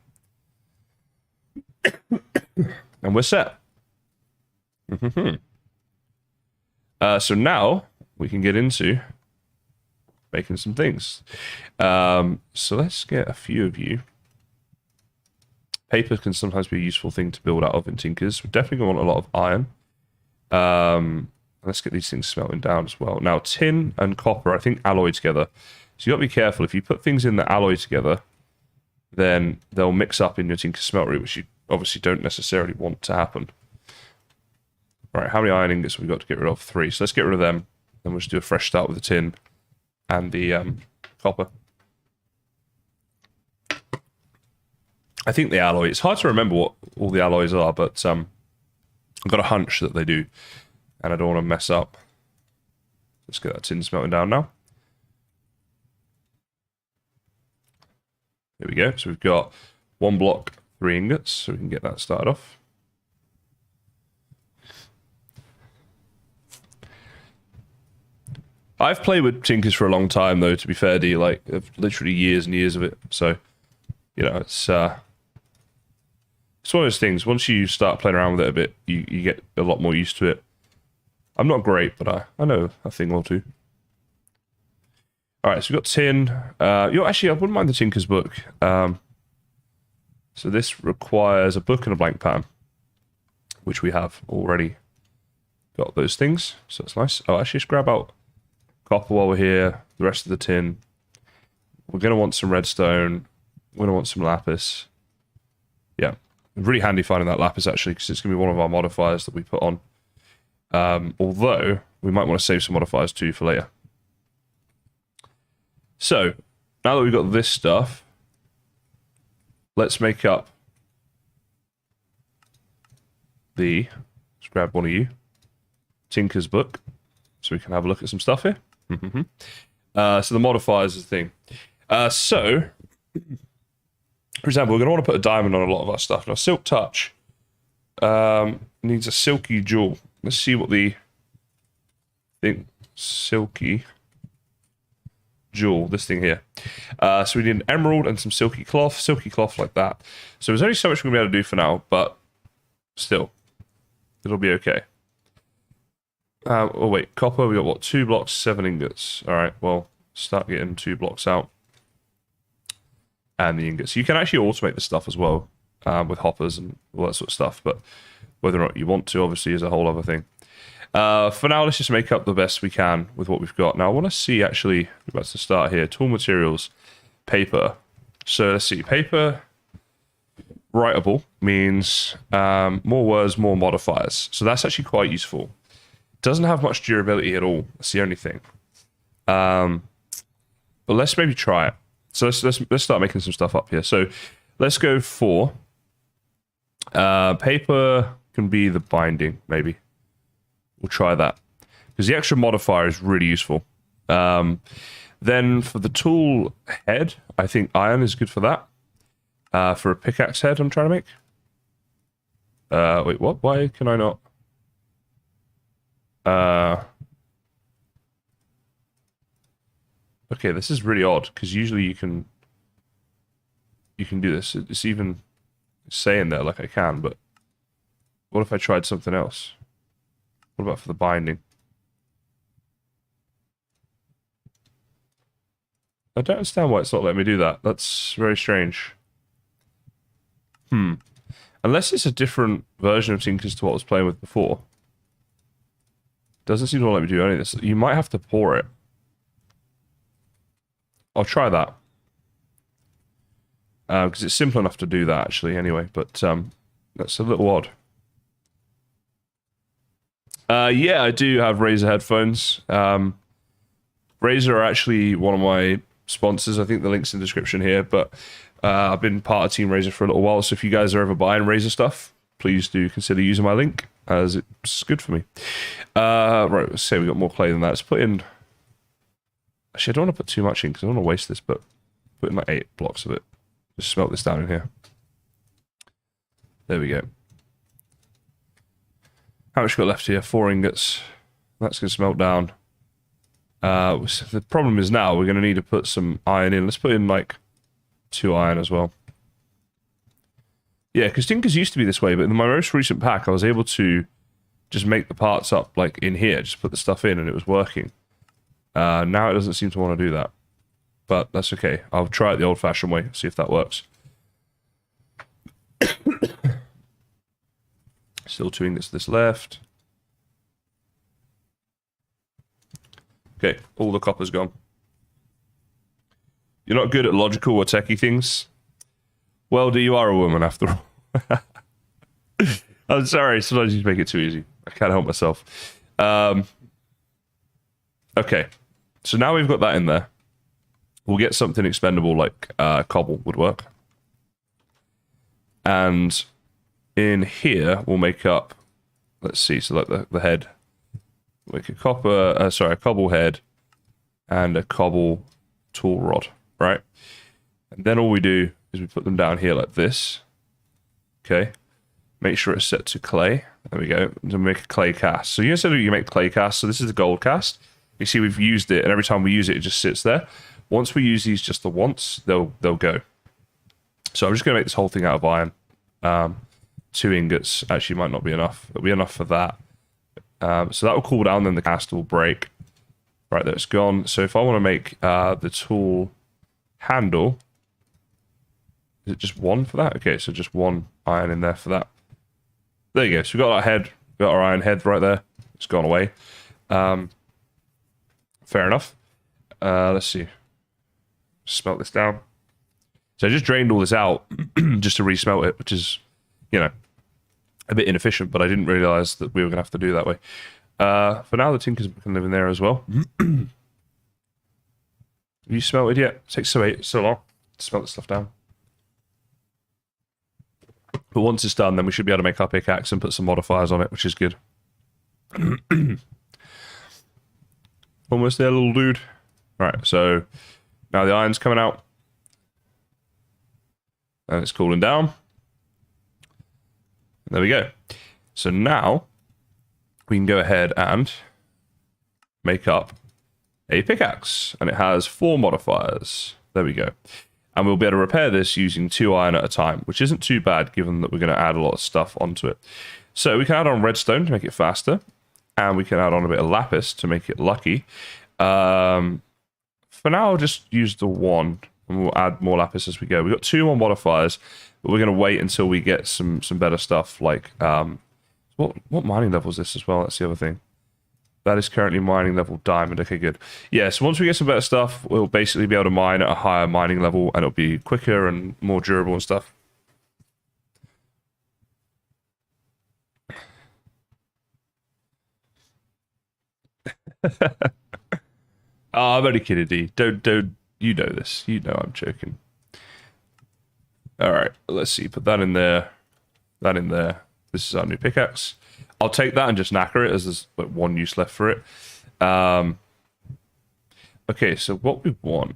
And we're set. So now we can get into making some things. So let's get a few of you. Paper can sometimes be a useful thing to build out of in Tinkers. We're definitely going to want a lot of iron. Let's get these things smelting down as well. Now, tin and copper, I think, alloy together. So you got to be careful. If you put things in that alloy together, then they'll mix up in your Tinker smeltery, which you obviously don't necessarily want to happen. All right, how many iron ingots have we got to get rid of? 3. So let's get rid of them. Then we'll just do a fresh start with the tin and the copper. I think the alloy, it's hard to remember what all the alloys are, but I've got a hunch that they do, and I don't want to mess up. Let's get that tin smelting down now. There we go. So we've got 1 block, 3 ingots, so we can get that started off. I've played with Tinkers for a long time, though, to be fair, D, like, literally years and years of it. So, you know, it's one of those things. Once you start playing around with it a bit, you get a lot more used to it. I'm not great, but I know a thing or two. All right, so we've got tin. Actually, I wouldn't mind the Tinker's book. So this requires a book and a blank pattern, which we have already got those things. So that's nice. Oh, actually, just grab out copper while we're here. The rest of the tin. We're going to want some redstone. We're going to want some lapis. Yeah, really handy finding that lapis, actually, because it's going to be one of our modifiers that we put on. Although, we might want to save some modifiers too for later. So, now that we've got this stuff, let's make up let's grab one of you, Tinker's book, so we can have a look at some stuff here. So the modifiers is the thing. So, for example, we're going to want to put a diamond on a lot of our stuff. Now, silk touch needs a silky jewel. Let's see what the silky jewel, this thing here. So we need an emerald and some silky cloth like that. So there's only so much we're going to be able to do for now, but still, it'll be okay. Oh wait, copper, we got what, 2 blocks, 7 ingots. All right, well, start getting 2 blocks out. And the ingots. You can actually automate this stuff as well, with hoppers and all that sort of stuff, but Whether or not you want to, obviously, is a whole other thing. For now, let's just make up the best we can with what we've got. Now, I want to see, actually, let's start here. Tool materials, paper. So let's see, paper writable means more words, more modifiers. So that's actually quite useful. Doesn't have much durability at all. That's the only thing. But let's maybe try it. So let's start making some stuff up here. So let's go for paper can be the binding, maybe. We'll try that because the extra modifier is really useful. Then for the tool head, I think iron is good for that. For a pickaxe head, I'm trying to make. Wait, what? Why can I not? Okay, this is really odd because usually you can do this. It's even saying there like I can, but what if I tried something else? What about for the binding? I don't understand why it's not letting me do that. That's very strange. Unless it's a different version of Tinkers to what I was playing with before. Doesn't seem to let me do any of this. You might have to pour it. I'll try that. Because it's simple enough to do that, actually, anyway. But that's a little odd. Yeah, I do have RAZER headphones. RAZER are actually one of my sponsors. I think the link's in the description here. But I've been part of Team RAZER for a little while. So if you guys are ever buying RAZER stuff, please do consider using my link, as it's good for me. Right, let's say we got more clay than that. Let's put in... Actually, I don't want to put too much in because I don't want to waste this, but put in like 8 blocks of it. Just smelt this down in here. There we go. How much got left here? 4 ingots. That's going to smelt down. The problem is now we're going to need to put some iron in. Let's put in like 2 iron as well. Yeah, because Tinkers used to be this way, but in my most recent pack I was able to just make the parts up like in here, just put the stuff in and it was working. Now it doesn't seem to want to do that. But that's okay. I'll try it the old-fashioned way, see if that works. Still 2 ingots this left. Okay, all the copper's gone. You're not good at logical or techie things? Well, you are a woman after all. I'm sorry, sometimes you make it too easy. I can't help myself. Okay, so now we've got that in there. We'll get something expendable like cobble would work. And in here, we'll make up, let's see, so like the head. Make a cobble head and a cobble tool rod, right? And then all we do is we put them down here like this. Okay. Make sure it's set to clay. There we go. To make a clay cast. So you said you make clay cast. So this is the gold cast. You see we've used it, and every time we use it, it just sits there. Once we use these just the once, they'll go. So I'm just going to make this whole thing out of iron. 2 ingots actually might not be enough. It'll be enough for that. So that will cool down, then the cast will break. Right, there it's gone. So if I want to make the tool handle, is it just 1 for that? Okay, so just 1 iron in there for that. There you go. So we've got our head, got our iron head right there. It's gone away. Fair enough. Let's see. Smelt this down. So I just drained all this out just to re-smelt it, which is, you know, a bit inefficient, but I didn't realize that we were going to have to do that way. For now, the Tinkers can live in there as well. Have you smelted yet? It takes so long to smelt this stuff down. But once it's done, then we should be able to make our pickaxe and put some modifiers on it, which is good. Almost there, little dude. Right, so now the iron's coming out. And it's cooling down. There we go. So now we can go ahead and make up a pickaxe. And it has 4 modifiers. There we go. And we'll be able to repair this using 2 iron at a time, which isn't too bad given that we're going to add a lot of stuff onto it. So we can add on redstone to make it faster. And we can add on a bit of lapis to make it lucky. For now, I'll just use the 1. And we'll add more lapis as we go. We've got 2 more modifiers. But we're going to wait until we get some better stuff like What mining level is this as well? That's the other thing. That is currently mining level diamond. Okay, good. Yeah, so once we get some better stuff, we'll basically be able to mine at a higher mining level, and it'll be quicker and more durable and stuff. Oh, I'm only kidding, D. Don't. You know this. You know I'm joking. All right, let's see. Put that in there. That in there. This is our new pickaxe. I'll take that and just knacker it, as there's like one use left for it. Okay, so what we want...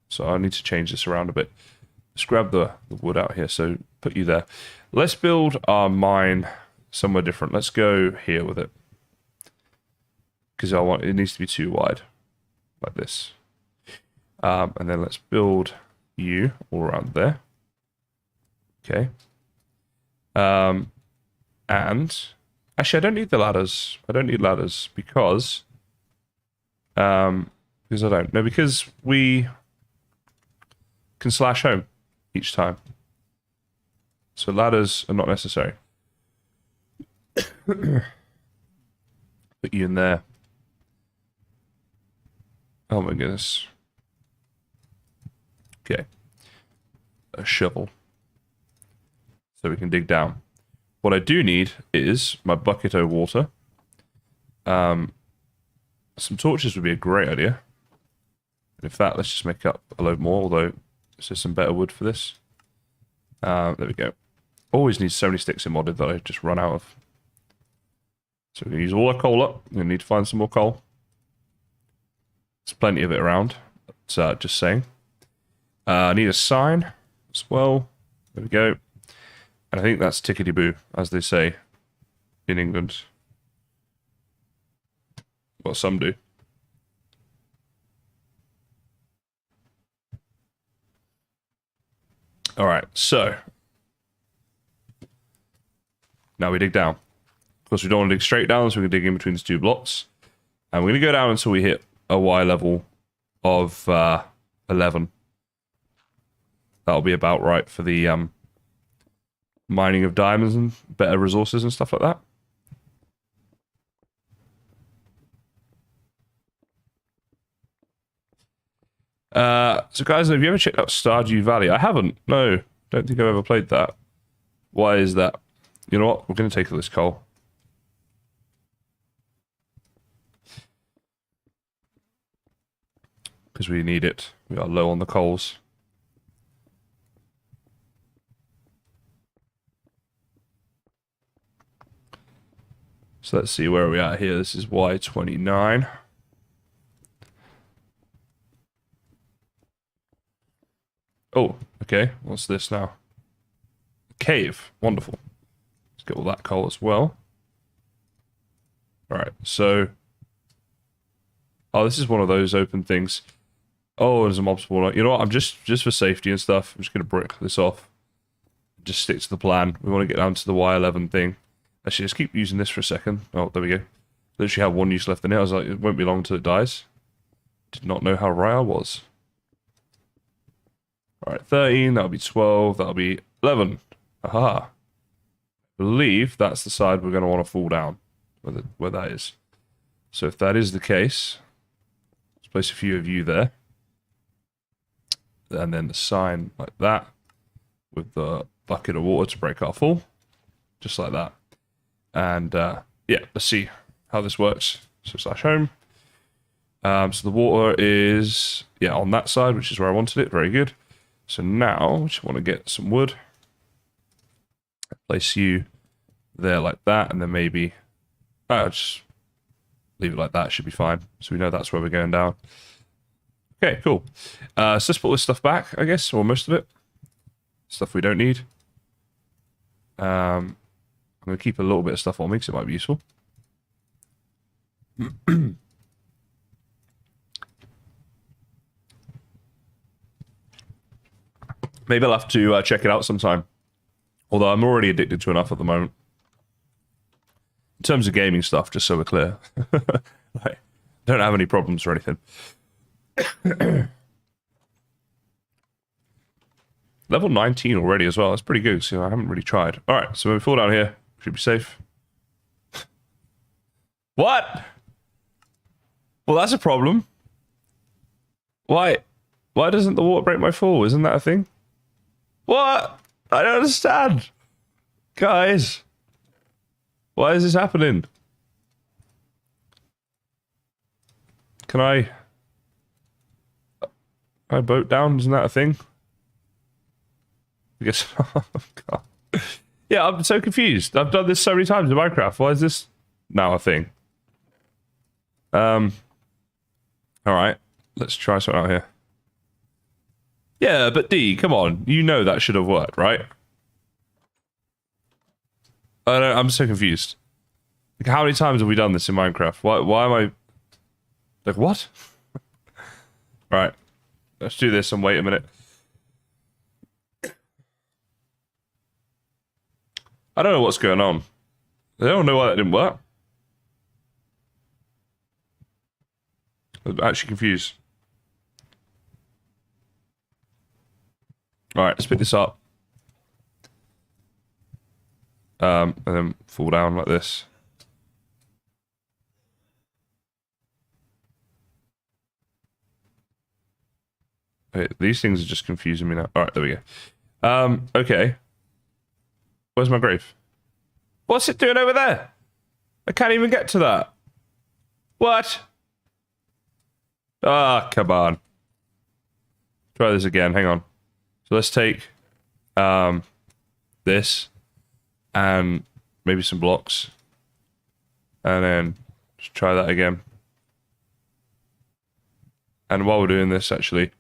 So I need to change this around a bit. Let's grab the wood out here, so put you there. Let's build our mine somewhere different. Let's go here with it. Because it needs to be too wide. Like this. And then let's build you all around there. Okay. And actually, I don't need the ladders. I don't need ladders because I don't. No, because we can slash home each time. So ladders are not necessary. Put you in there. Oh my goodness. Okay. A shovel. So we can dig down. What I do need is my bucket of water. Some torches would be a great idea. And in fact, let's just make up a load more, although there's just some better wood for this. There we go. Always need so many sticks in modded that I just run out of. So we're going to use all our coal up. We're going to need to find some more coal. There's plenty of it around. So just saying. I need a sign as well. There we go. And I think that's tickety-boo, as they say in England. Well, some do. All right, so now we dig down. Of course, we don't want to dig straight down, so we can dig in between these two blocks. And we're going to go down until we hit a Y level of 11. That'll be about right for the mining of diamonds and better resources and stuff like that. So guys, have you ever checked out Stardew Valley? I haven't. No, don't think I've ever played that. Why is that? You know what? We're going to take all this coal. Because we need it. We are low on the coals. So let's see where are we at here. This is Y29. Oh, okay. What's this now? Cave. Wonderful. Let's get all that coal as well. Alright, so... Oh, this is one of those open things. Oh, there's a mob spawner. You know what? I'm just for safety and stuff, I'm just going to brick this off. Just stick to the plan. We want to get down to the Y11 thing. Actually, let's keep using this for a second. Oh, there we go. Literally have one use left in it. I was like, it won't be long till it dies. Did not know how right I was. Alright, 13. That'll be 12. That'll be 11. Aha. I believe that's the side we're going to want to fall down. Where that is. So if that is the case, let's place a few of you there. And then the sign like that. With the bucket of water to break our fall. Just like that. And yeah, let's see how this works. So slash home. So the water is, yeah, on that side, which is where I wanted it. Very good. So now, we just want to get some wood. Place you there like that, and then maybe, just leave it like that, should be fine. So we know that's where we're going down. Okay, cool. So let's put this stuff back, I guess, or most of it. Stuff we don't need. I'm going to keep a little bit of stuff on me because it might be useful. Maybe I'll have to check it out sometime. Although I'm already addicted to enough at the moment. In terms of gaming stuff, just so we're clear. I don't have any problems or anything. Level 19 already as well. That's pretty good. So I haven't really tried. Alright, so when we fall down here, we should be safe. What? Well, that's a problem. Why? Why doesn't the water break my fall? Isn't that a thing? What? I don't understand. Guys. Why is this happening? Can I boat down? Isn't that a thing? I guess. Oh, God. Yeah, I'm so confused. I've done this so many times in Minecraft. Why is this now a thing? Alright. Let's try something out here. Yeah, but D, come on. You know that should have worked, right? I'm so confused. Like, how many times have we done this in Minecraft? Why am I... Like, what? Right. Let's do this and wait a minute. I don't know what's going on. I don't know why that didn't work. I'm actually confused. Alright, let's pick this up. And then fall down like this. Wait, these things are just confusing me now. Alright, there we go. Okay. Where's my grave? What's it doing over there? I can't even get to that. What? Ah, come on. Try this again, hang on. So let's take this and maybe some blocks. And then just try that again. And while we're doing this, actually,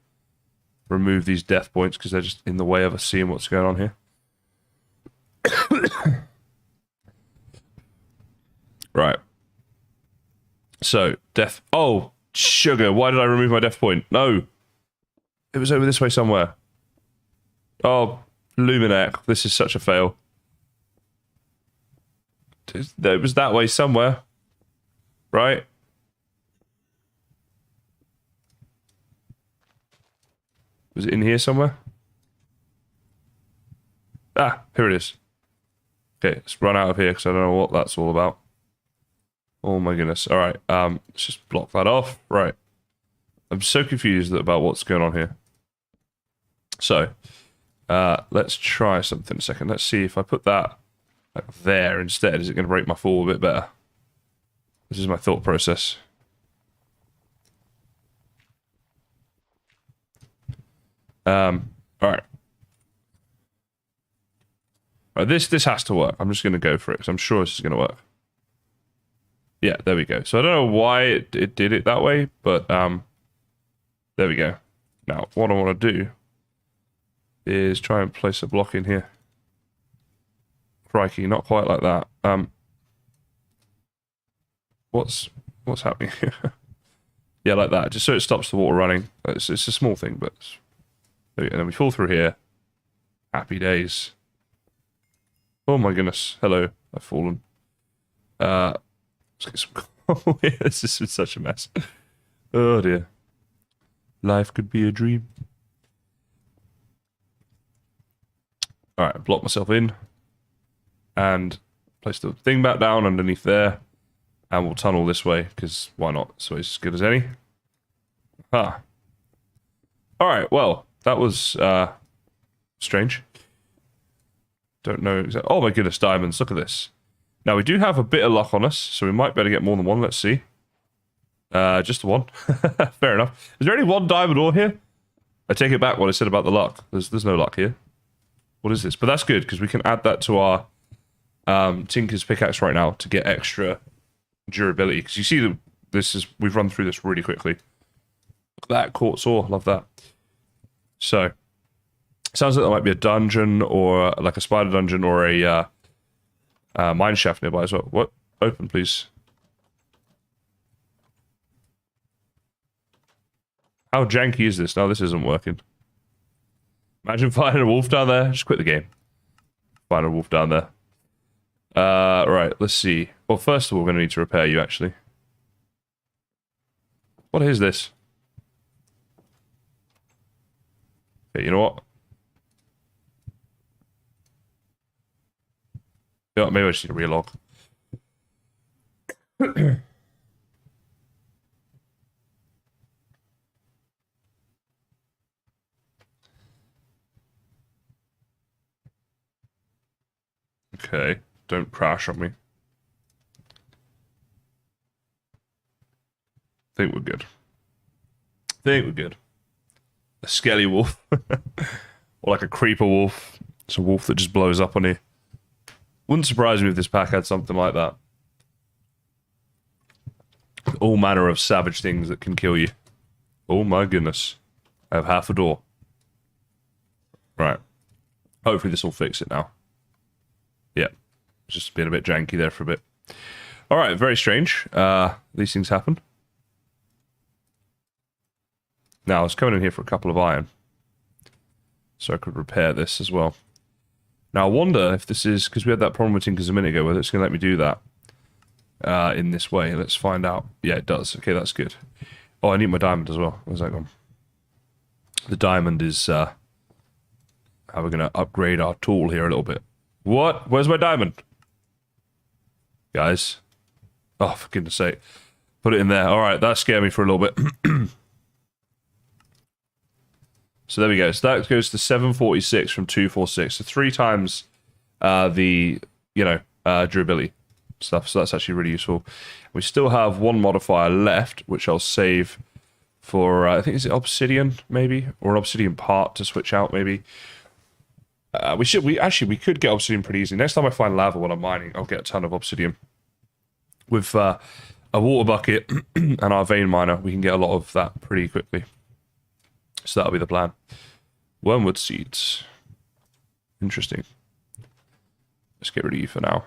remove these death points because they're just in the way of us seeing what's going on here. Right. So, death... Oh, sugar. Why did I remove my death point? No. It was over this way somewhere. Oh, Luminac. This is such a fail. It was that way somewhere. Right? Was it in here somewhere? Ah, here it is. Okay, let's run out of here because I don't know what that's all about. Oh my goodness. Alright, let's just block that off. Right. I'm so confused about what's going on here. So, let's try something a second. Let's see if I put that like there instead. Is it going to break my fall a bit better? This is my thought process. Alright. This has to work. I'm just going to go for it because I'm sure this is going to work. Yeah, there we go. So I don't know why it did it that way, but there we go. Now, what I want to do is try and place a block in here. Crikey, not quite like that. What's happening here? Yeah, like that, just so it stops the water running. It's a small thing, but there we go. And then we fall through here. Happy days. Oh my goodness. Hello, I've fallen. Let's get some... Oh, yeah, this has been such a mess. Oh dear. Life could be a dream. Alright, block myself in. And place the thing back down underneath there. And we'll tunnel this way, because why not? So it's as good as any. Ah. Alright, well, that was strange. Don't know exactly. Oh my goodness, diamonds, look at this. Now, we do have a bit of luck on us, so we might better get more than one. Let's see. Just the one. Fair enough. Is there only one diamond ore here? I take it back what I said about the luck. There's no luck here. What is this? But that's good, because we can add that to our Tinker's pickaxe right now to get extra durability. Because you see, we've run through this really quickly. Look at that, quartz ore. Love that. So, sounds like there might be a dungeon, or like a spider dungeon, or a mine shaft nearby as well. What? Open, please. How janky is this? No, this isn't working. Imagine finding a wolf down there. Just quit the game. Find a wolf down there. Right, let's see. Well, first of all, we're going to need to repair you, actually. What is this? Okay, you know what? Yeah, maybe I just need a relog. Okay, don't crash on me. Think we're good. Think we're good. A skelly wolf. Or like a creeper wolf. It's a wolf that just blows up on you. Wouldn't surprise me if this pack had something like that. All manner of savage things that can kill you. Oh my goodness. I have half a door. Right. Hopefully this will fix it now. Yeah. It's just been a bit janky there for a bit. Alright, very strange. These things happen. Now, I was coming in here for a couple of iron. So I could repair this as well. Now, I wonder if this is... Because we had that problem with Tinkers a minute ago, whether it's going to let me do that in this way. Let's find out. Yeah, it does. Okay, that's good. Oh, I need my diamond as well. Where's that gone? The diamond is... how we're going to upgrade our tool here a little bit. What? Where's my diamond? Guys. Oh, for goodness sake. Put it in there. Alright, that scared me for a little bit. So there we go. So that goes to 746 from 246. So 3 times the, durability stuff. So that's actually really useful. We still have one modifier left, which I'll save for, I think, is it obsidian, maybe? Or an obsidian part to switch out, maybe. We could get obsidian pretty easily. Next time I find lava while I'm mining, I'll get a ton of obsidian. With a water bucket and our vein miner, we can get a lot of that pretty quickly. So that'll be the plan. Wormwood seeds. Interesting. Let's get rid of you for now.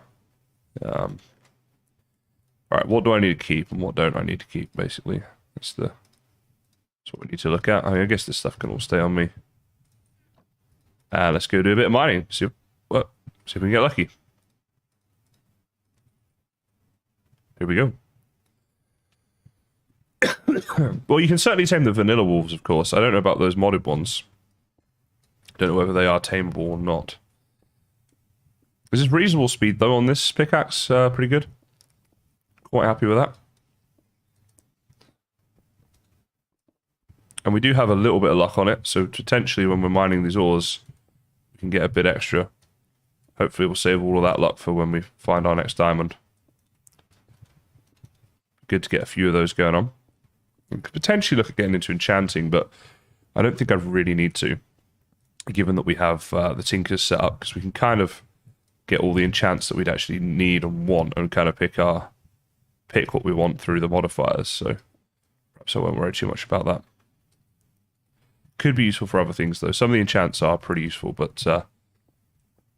Alright, what do I need to keep and what don't I need to keep, basically? That's what we need to look at. I guess this stuff can all stay on me. Let's go do a bit of mining. See if we can get lucky. Here we go. Well, you can certainly tame the vanilla wolves, of course. I don't know about those modded ones. Don't know whether they are tameable or not. This is reasonable speed, though, on this pickaxe. Pretty good. Quite happy with that. And we do have a little bit of luck on it, so potentially when we're mining these ores, we can get a bit extra. Hopefully we'll save all of that luck for when we find our next diamond. Good to get a few of those going on. We could potentially look at getting into enchanting, but I don't think I really need to, given that we have the Tinkers set up, because we can kind of get all the enchants that we'd actually need and want, and kind of pick what we want through the modifiers. So perhaps I won't worry too much about that. Could be useful for other things, though. Some of the enchants are pretty useful, but yeah,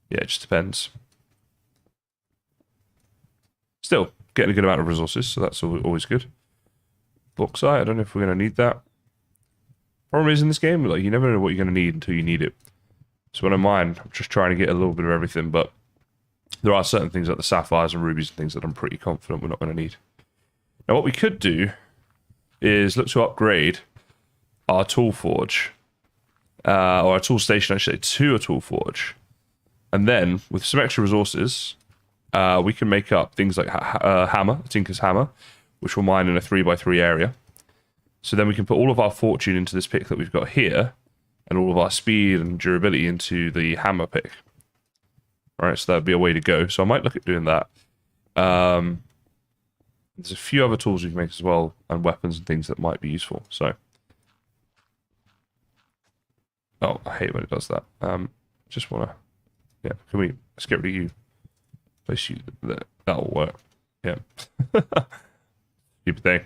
it just depends. Still, getting a good amount of resources, so that's always good. Bauxite, I don't know if we're going to need that. Problem is in this game, like, you never know what you're going to need until you need it. So when I mine, I'm just trying to get a little bit of everything, but there are certain things like the sapphires and rubies and things that I'm pretty confident we're not going to need. Now what we could do is look to upgrade our tool forge, or our tool station, I should say, to a tool forge. And then, with some extra resources, we can make up things like hammer, Tinker's hammer, which will mine in a 3x3 area. So then we can put all of our fortune into this pick that we've got here, and all of our speed and durability into the hammer pick. Alright, so that'd be a way to go. So I might look at doing that. There's a few other tools we can make as well, and weapons and things that might be useful. So, oh, I hate when it does that. Just wanna, yeah. Let's get rid of you. Place you there. That'll work. Yeah. Stupid thing.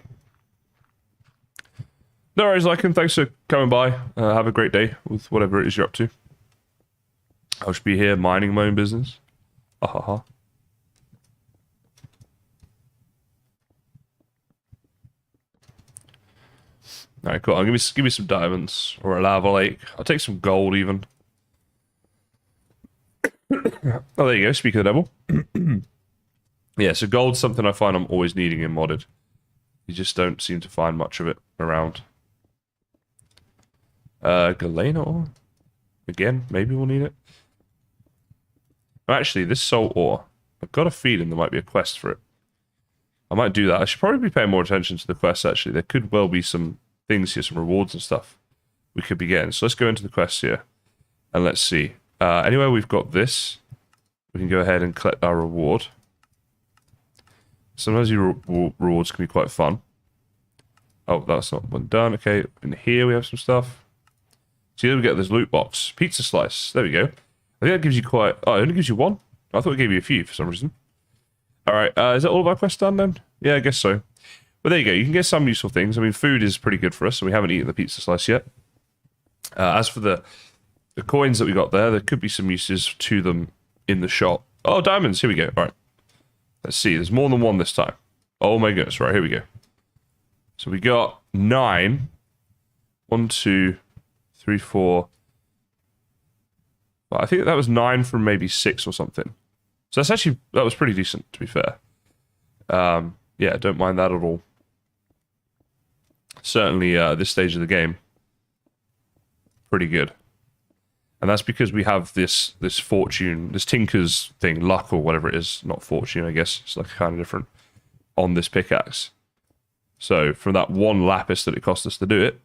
No worries, Lycan. Thanks for coming by. Have a great day with whatever it is you're up to. I should be here minding my own business. Alright, cool. I'll give me some diamonds or a lava lake. I'll take some gold even. Oh, there you go. Speak of the devil. Yeah, so gold's something I find I'm always needing in modded. You just don't seem to find much of it around. Galena ore? Again, maybe we'll need it. Actually, this salt ore, I've got a feeling there might be a quest for it. I might do that. I should probably be paying more attention to the quests, actually. There could well be some things here, some rewards and stuff we could be getting. So let's go into the quests here, and let's see. Anyway, we've got this. We can go ahead and collect our reward. Sometimes your rewards can be quite fun. Oh, that's not one done. Okay, in here we have some stuff. So here we get this loot box. Pizza slice. There we go. I think that gives you quite... Oh, it only gives you one? I thought it gave you a few for some reason. Alright, is that all of our quests done then? Yeah, I guess so. But there you go. You can get some useful things. I mean, food is pretty good for us, so we haven't eaten the pizza slice yet. As for the coins that we got there could be some uses to them in the shop. Oh, diamonds. Here we go. Alright. Let's see. There's more than one this time. Oh my goodness. Right, here we go. So we got 9. 1, 2, 3, 4. Well, I think that was 9 from maybe 6 or something. So that was pretty decent, to be fair. Yeah, don't mind that at all. Certainly, at this stage of the game, pretty good. And that's because we have this fortune, this Tinker's thing, luck or whatever it is, not fortune, I guess. It's like kind of different on this pickaxe. So from that 1 lapis that it cost us to do it,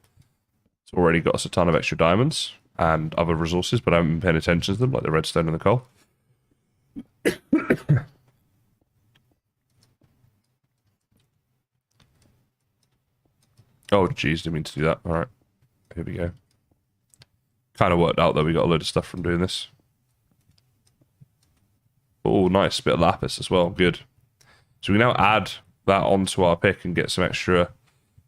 it's already got us a ton of extra diamonds and other resources, but I haven't been paying attention to them, like the redstone and the coal. Oh, geez, didn't mean to do that. All right, here we go. Kind of worked out that we got a load of stuff from doing this. Oh, nice. Bit of lapis as well. Good. So we now add that onto our pick and get some extra,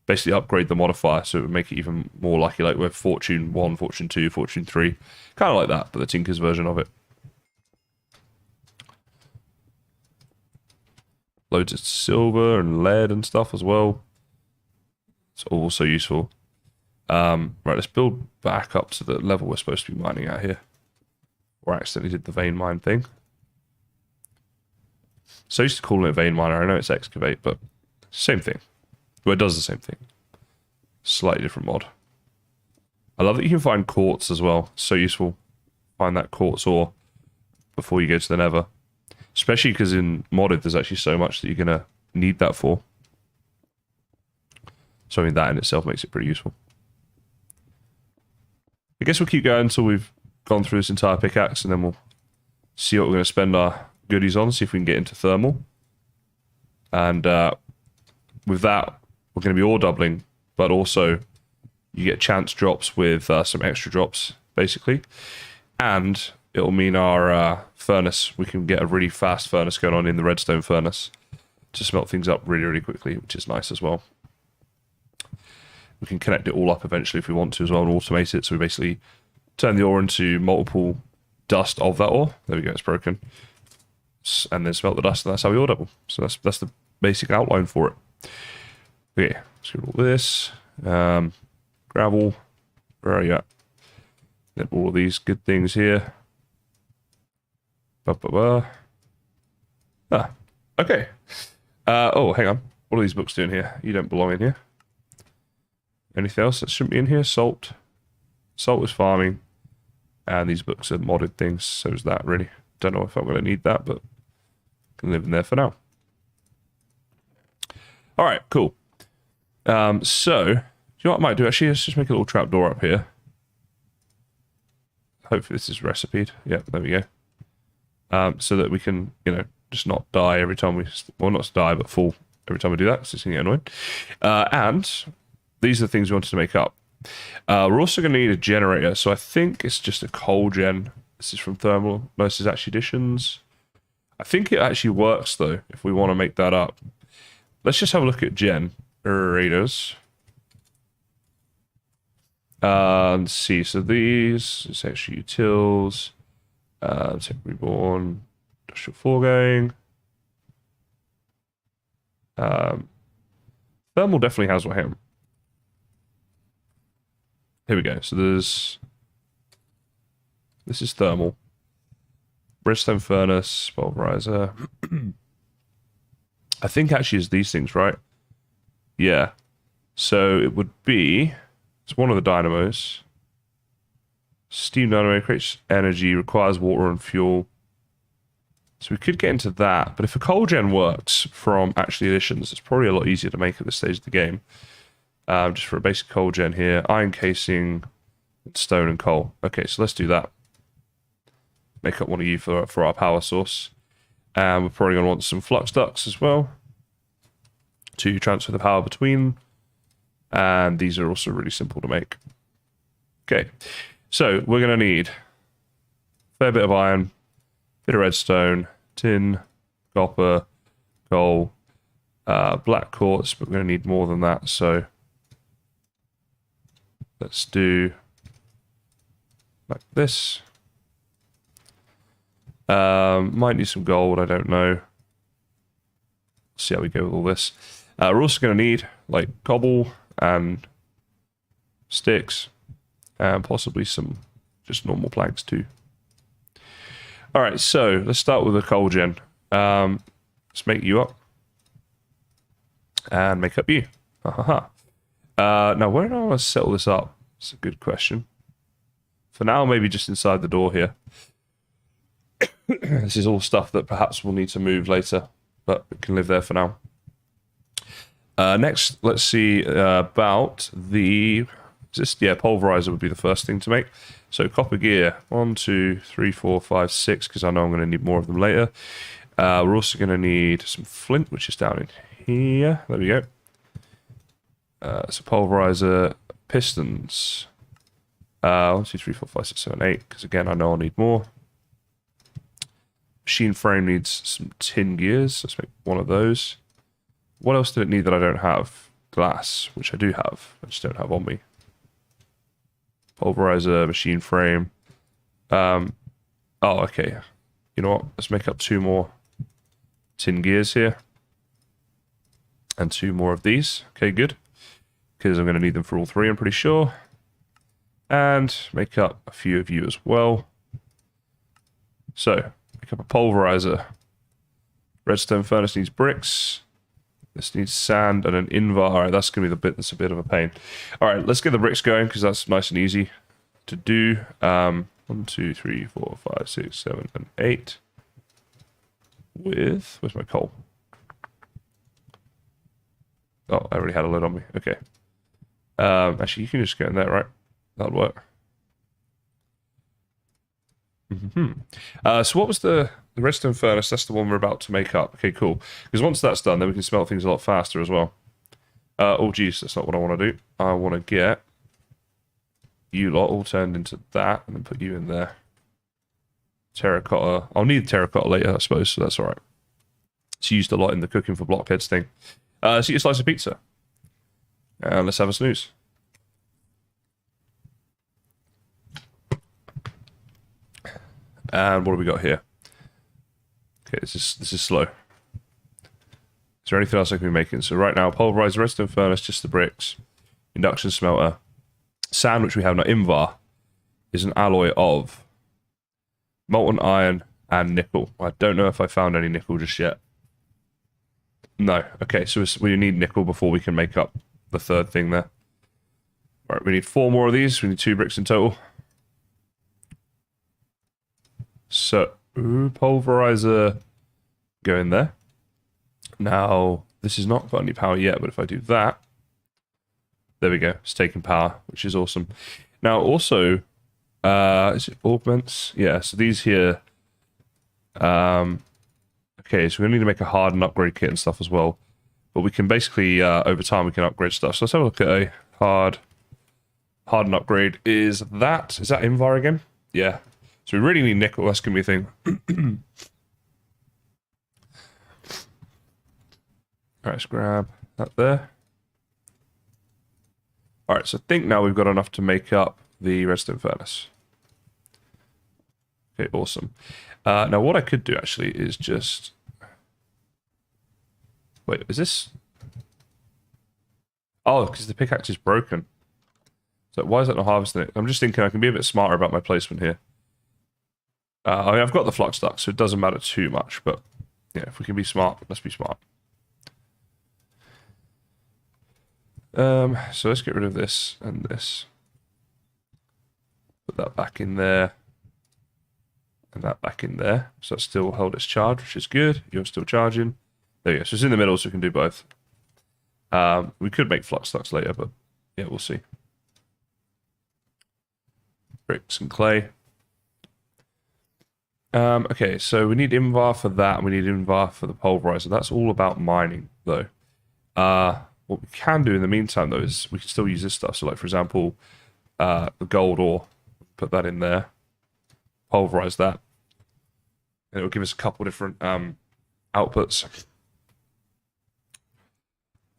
basically upgrade the modifier so it would make it even more lucky, like with Fortune 1, Fortune 2, Fortune 3. Kind of like that, but the Tinker's version of it. Loads of silver and lead and stuff as well. It's also useful. Right, let's build back up to the level we're supposed to be mining at here. Or I accidentally did the vein mine thing. So I used to call it a vein miner. I know it's excavate, but same thing. Well, it does the same thing. Slightly different mod. I love that you can find quartz as well. So useful. Find that quartz ore before you go to the nether. Especially because in modded, there's actually so much that you're going to need that for. So I mean, that in itself makes it pretty useful. I guess we'll keep going until we've gone through this entire pickaxe, and then we'll see what we're going to spend our goodies on, see if we can get into thermal. And with that, we're going to be ore doubling, but also you get chance drops with some extra drops, basically. And it'll mean our furnace, we can get a really fast furnace going on in the redstone furnace to smelt things up really, really quickly, which is nice as well. We can connect it all up eventually if we want to as well and automate it. So we basically turn the ore into multiple dust of that ore. There we go, it's broken. And then smelt the dust, and that's how we ore double. So that's the basic outline for it. Okay, let's get all this. Gravel. Where are you at? Get all of these good things here. Ah, okay. Oh, hang on. What are these books doing here? You don't belong in here. Anything else that shouldn't be in here? Salt. Salt is farming. And these books are modded things, so is that really. Don't know if I'm going to need that, but can live in there for now. Alright, cool. So, you know what I might do actually? Let's just make a little trapdoor up here. Hopefully this is recipeed. Yep, there we go. So that we can, just not die every time we... Well, not die, but fall every time we do that, because it's going to get annoying. And these are the things we wanted to make up. We're also going to need a generator, so I think it's just a coal gen. This is from thermal. No, this is actually additions. I think it actually works, though, if we want to make that up. Let's just have a look at generators. Let's see, so these is actually utils. Tech reborn, industrial foregoing. Thermal definitely has VALHEIM. Here we go. So this is thermal. Redstone furnace, pulverizer. I think actually is these things, right? Yeah. So it would be, it's one of the dynamos. Steam dynamo creates energy, requires water and fuel. So we could get into that, but if a coal gen works from actually additions, it's probably a lot easier to make at this stage of the game. Just for a basic coal gen here, iron casing, stone and coal. Okay, so let's do that. Make up one of you for our power source. And we're probably going to want some flux ducts as well to transfer the power between. And these are also really simple to make. Okay, so we're going to need a fair bit of iron, bit of redstone, tin, copper, coal, black quartz, but we're going to need more than that, so let's do like this. Might need some gold, I don't know. See how we go with all this. We're also going to need like cobble and sticks and possibly some just normal planks too. Alright, so let's start with a coal gen. Let's make you up. And make up you. Ha ha ha. Now, where do I want to settle this up? It's a good question. For now, maybe just inside the door here. This is all stuff that perhaps we'll need to move later, but it can live there for now. Next, let's see about the... pulverizer would be the first thing to make. So copper gear, 1, 2, 3, 4, 5, 6, because I know I'm going to need more of them later. We're also going to need some flint, which is down in here. There we go. So pulverizer, pistons. 1, 2, 3, 4, 5, 6, 7, 8, because again, I know I'll need more. Machine frame needs some tin gears. Let's make one of those. What else did it need that I don't have? Glass, which I do have. I just don't have on me. Pulverizer, machine frame. Oh, okay. You know what? Let's make up 2 more tin gears here. And 2 more of these. Okay, good. Because I'm going to need them for all 3, I'm pretty sure. And make up a few of you as well. So, make up a pulverizer. Redstone furnace needs bricks. This needs sand and an invar. Alright, that's going to be the bit that's a bit of a pain. Alright, let's get the bricks going, because that's nice and easy to do. 1, 2, 3, 4, 5, 6, 7, and 8. With... where's my coal? Oh, I already had a load on me. Okay. Actually, you can just go in there, right? That'll work. So what was the redstone furnace? That's the one we're about to make up. Okay, cool. Because once that's done, then we can smelt things a lot faster as well. Oh, geez, that's not what I want to do. I want to get you lot all turned into that, and then put you in there. Terracotta. I'll need terracotta later, I suppose, so that's all right. It's used a lot in the cooking for blockheads thing. Let's eat a slice of pizza. And let's have a snooze. And what have we got here? Okay, this is slow. Is there anything else I can be making? So right now, pulverized redstone furnace, just the bricks. Induction smelter. Sand, which we have now. Invar is an alloy of molten iron and nickel. I don't know if I found any nickel just yet. No. Okay, so we need nickel before we can make up the third thing there. All right, we need 4 more of these. We need 2 bricks in total. So, pulverizer, go in there. Now, this has not got any power yet, but if I do that, there we go. It's taking power, which is awesome. Now, also, is it augments? Yeah, so these here, okay, so we're going to need to make a harden upgrade kit and stuff as well. But we can basically, over time, we can upgrade stuff. So let's have a look at a harden upgrade. Is that Invar again? Yeah. So we really need nickel. That's going to be a thing. Alright, let's grab that there. Alright, so I think now we've got enough to make up the redstone furnace. Okay, awesome. Now what I could do actually is just... Wait, is this... Oh, because the pickaxe is broken. So why is that not harvesting it? I'm just thinking I can be a bit smarter about my placement here. I mean, I've got the flux duct, so it doesn't matter too much, but yeah, if we can be smart, let's be smart. So let's get rid of this and this. Put that back in there. And that back in there. So that's still held its charge, which is good. You're still charging. There you go. So it's in the middle, so we can do both. We could make flux ducts later, but yeah, we'll see. Bricks and clay. Okay, so we need Invar for that, and we need Invar for the pulverizer. That's all about mining, though. What we can do in the meantime, though, is we can still use this stuff. So, like, for example, the gold ore, put that in there, pulverize that, and it will give us a couple different outputs.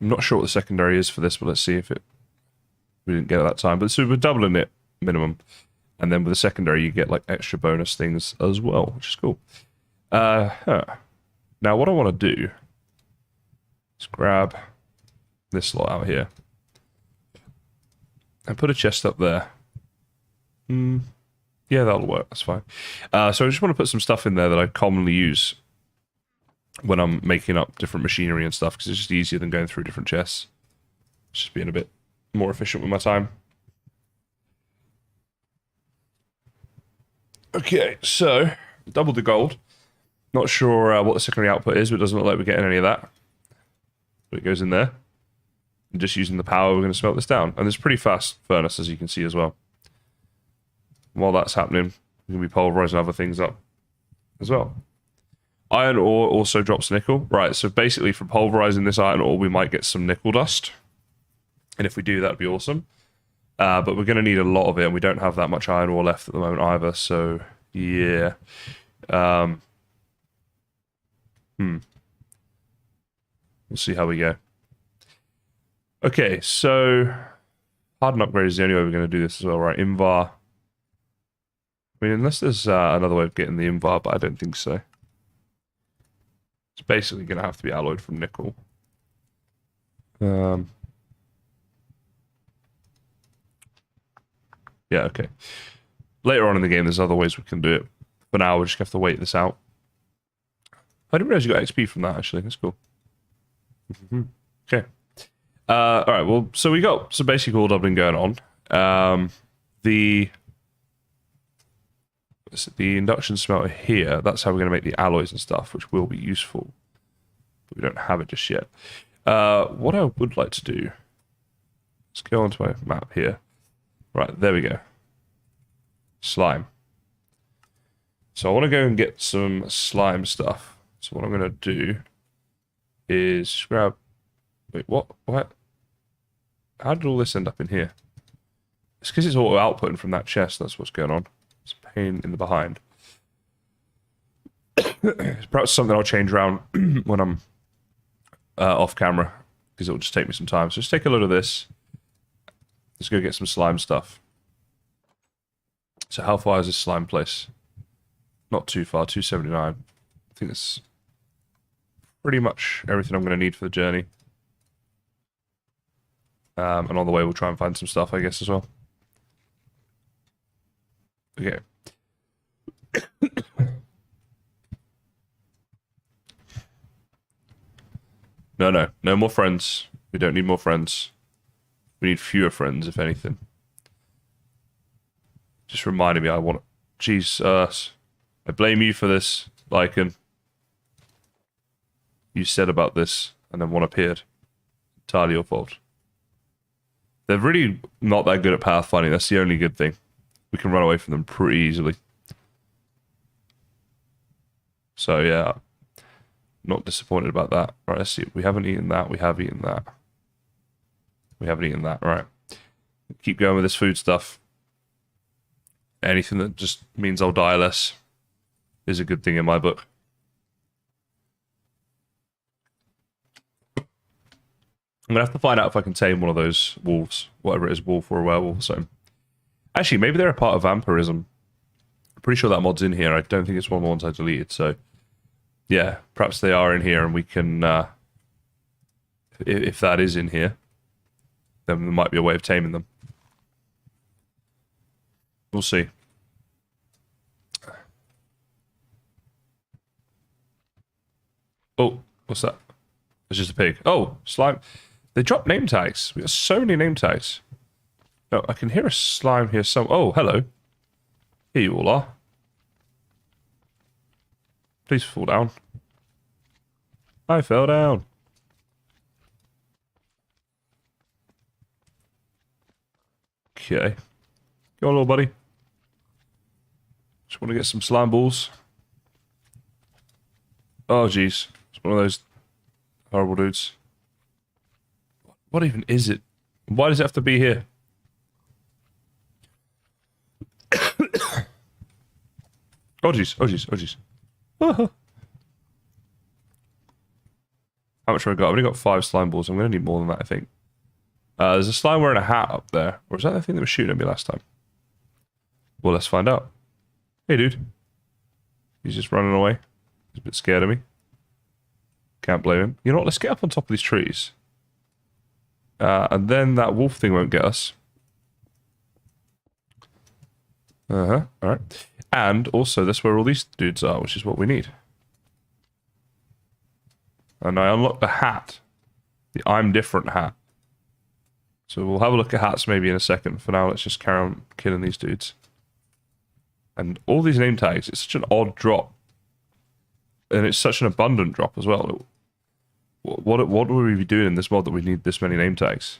I'm not sure what the secondary is for this, but let's see if we didn't get it that time. But so we're doubling it minimum, and then with the secondary you get like extra bonus things as well, which is cool. Now what I want to do is grab this lot out here and put a chest up there. Yeah, that'll work. That's fine. So I just want to put some stuff in there that I commonly use when I'm making up different machinery and stuff, because it's just easier than going through different chests. It's just being a bit more efficient with my time. Okay, so double the gold. Not sure what the secondary output is, but it doesn't look like we're getting any of that. But it goes in there. And just using the power, we're going to smelt this down. And there's a pretty fast furnace, as you can see as well. While that's happening, we're going to be pulverizing other things up as well. Iron ore also drops nickel. Right, so basically from pulverizing this iron ore, we might get some nickel dust. And if we do, that'd be awesome. But we're going to need a lot of it, and we don't have that much iron ore left at the moment either, so yeah. We'll see how we go. Okay, so harden upgrade is the only way we're going to do this as well, right? Invar. I mean, unless there's another way of getting the Invar, but I don't think so. It's basically going to have to be alloyed from nickel. Yeah, okay. Later on in the game, there's other ways we can do it. For now, we just have to wait this out. I didn't realize you got XP from that, actually. That's cool. Okay. Alright, well, so we got some basic ore doubling going on. The induction smelter here, that's how we're going to make the alloys and stuff, which will be useful. But we don't have it just yet. What I would like to do... Let's go onto my map here. Right, there we go. Slime. So I want to go and get some slime stuff. So what I'm going to do is grab... Wait, what? What? How did all this end up in here? It's because it's auto outputting from that chest. That's what's going on. It's a pain in the behind. It's perhaps something I'll change around when I'm off camera, because it'll just take me some time. So just take a load of this. Let's go get some slime stuff. So how far is this slime place? Not too far, 279. I think that's pretty much everything I'm going to need for the journey. And on the way we'll try and find some stuff, I guess, as well. Okay. No more friends. We don't need more friends. We need fewer friends, if anything. Just reminded me, I want... Jesus. I blame you for this, Lycan. You said about this, and then one appeared. Entirely your fault. They're really not that good at pathfinding. That's the only good thing. We can run away from them pretty easily. So, yeah. Not disappointed about that. Right, let's see. We haven't eaten that. We have eaten that. We haven't eaten that. Right. Keep going with this food stuff. Anything that just means I'll die less is a good thing in my book. I'm going to have to find out if I can tame one of those wolves. Whatever it is, wolf or a werewolf. So, actually, maybe they're a part of vampirism. I'm pretty sure that mod's in here. I don't think it's one of the ones I deleted. So, yeah, perhaps they are in here and we can... if that is in here, then there might be a way of taming them. We'll see. Oh, what's that? It's just a pig. Oh, slime. They dropped name tags. We got so many name tags. Oh, I can hear a slime here. Oh, hello. Here you all are. Please fall down. I fell down. Okay. Go on, little buddy. Just want to get some slime balls. Oh, jeez. It's one of those horrible dudes. What even is it? Why does it have to be here? Oh, jeez. Oh, jeez. Oh, jeez. How much have I got? I've only got 5 slime balls. I'm going to need more than that, I think. There's a slime wearing a hat up there. Or is that the thing that was shooting at me last time? Well, let's find out. Hey, dude. He's just running away. He's a bit scared of me. Can't blame him. You know what? Let's get up on top of these trees. And then that wolf thing won't get us. Alright. And also, that's where all these dudes are, which is what we need. And I unlocked the hat. The I'm different hat. So we'll have a look at hats maybe in a second. For now, let's just carry on killing these dudes. And all these name tags, it's such an odd drop. And it's such an abundant drop as well. What would we be doing in this mod that we need this many name tags?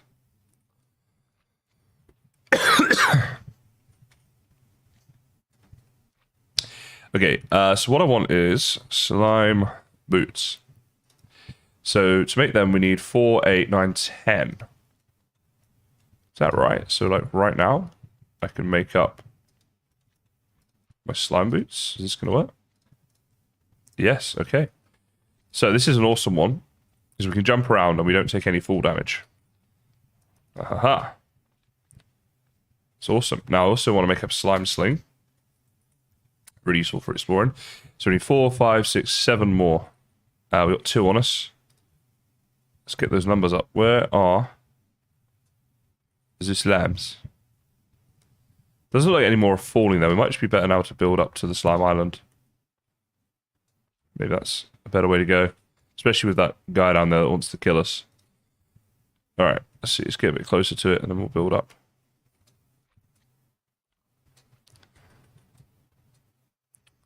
Okay, so what I want is slime boots. So to make them, we need 4, 8, 9, 10. Is that right? So like right now, I can make up my slime boots. Is this going to work? Yes, okay. So this is an awesome one, because we can jump around and we don't take any fall damage. Aha. It's awesome. Now I also want to make up slime sling. Really useful for exploring. So we need 4, 5, 6, 7 more. We've got 2 on us. Let's get those numbers up. Where are the slimes? Doesn't look like any more are falling though. We might just be better now to build up to the slime island. Maybe that's a better way to go. Especially with that guy down there that wants to kill us. Alright, let's see. Let's get a bit closer to it and then we'll build up.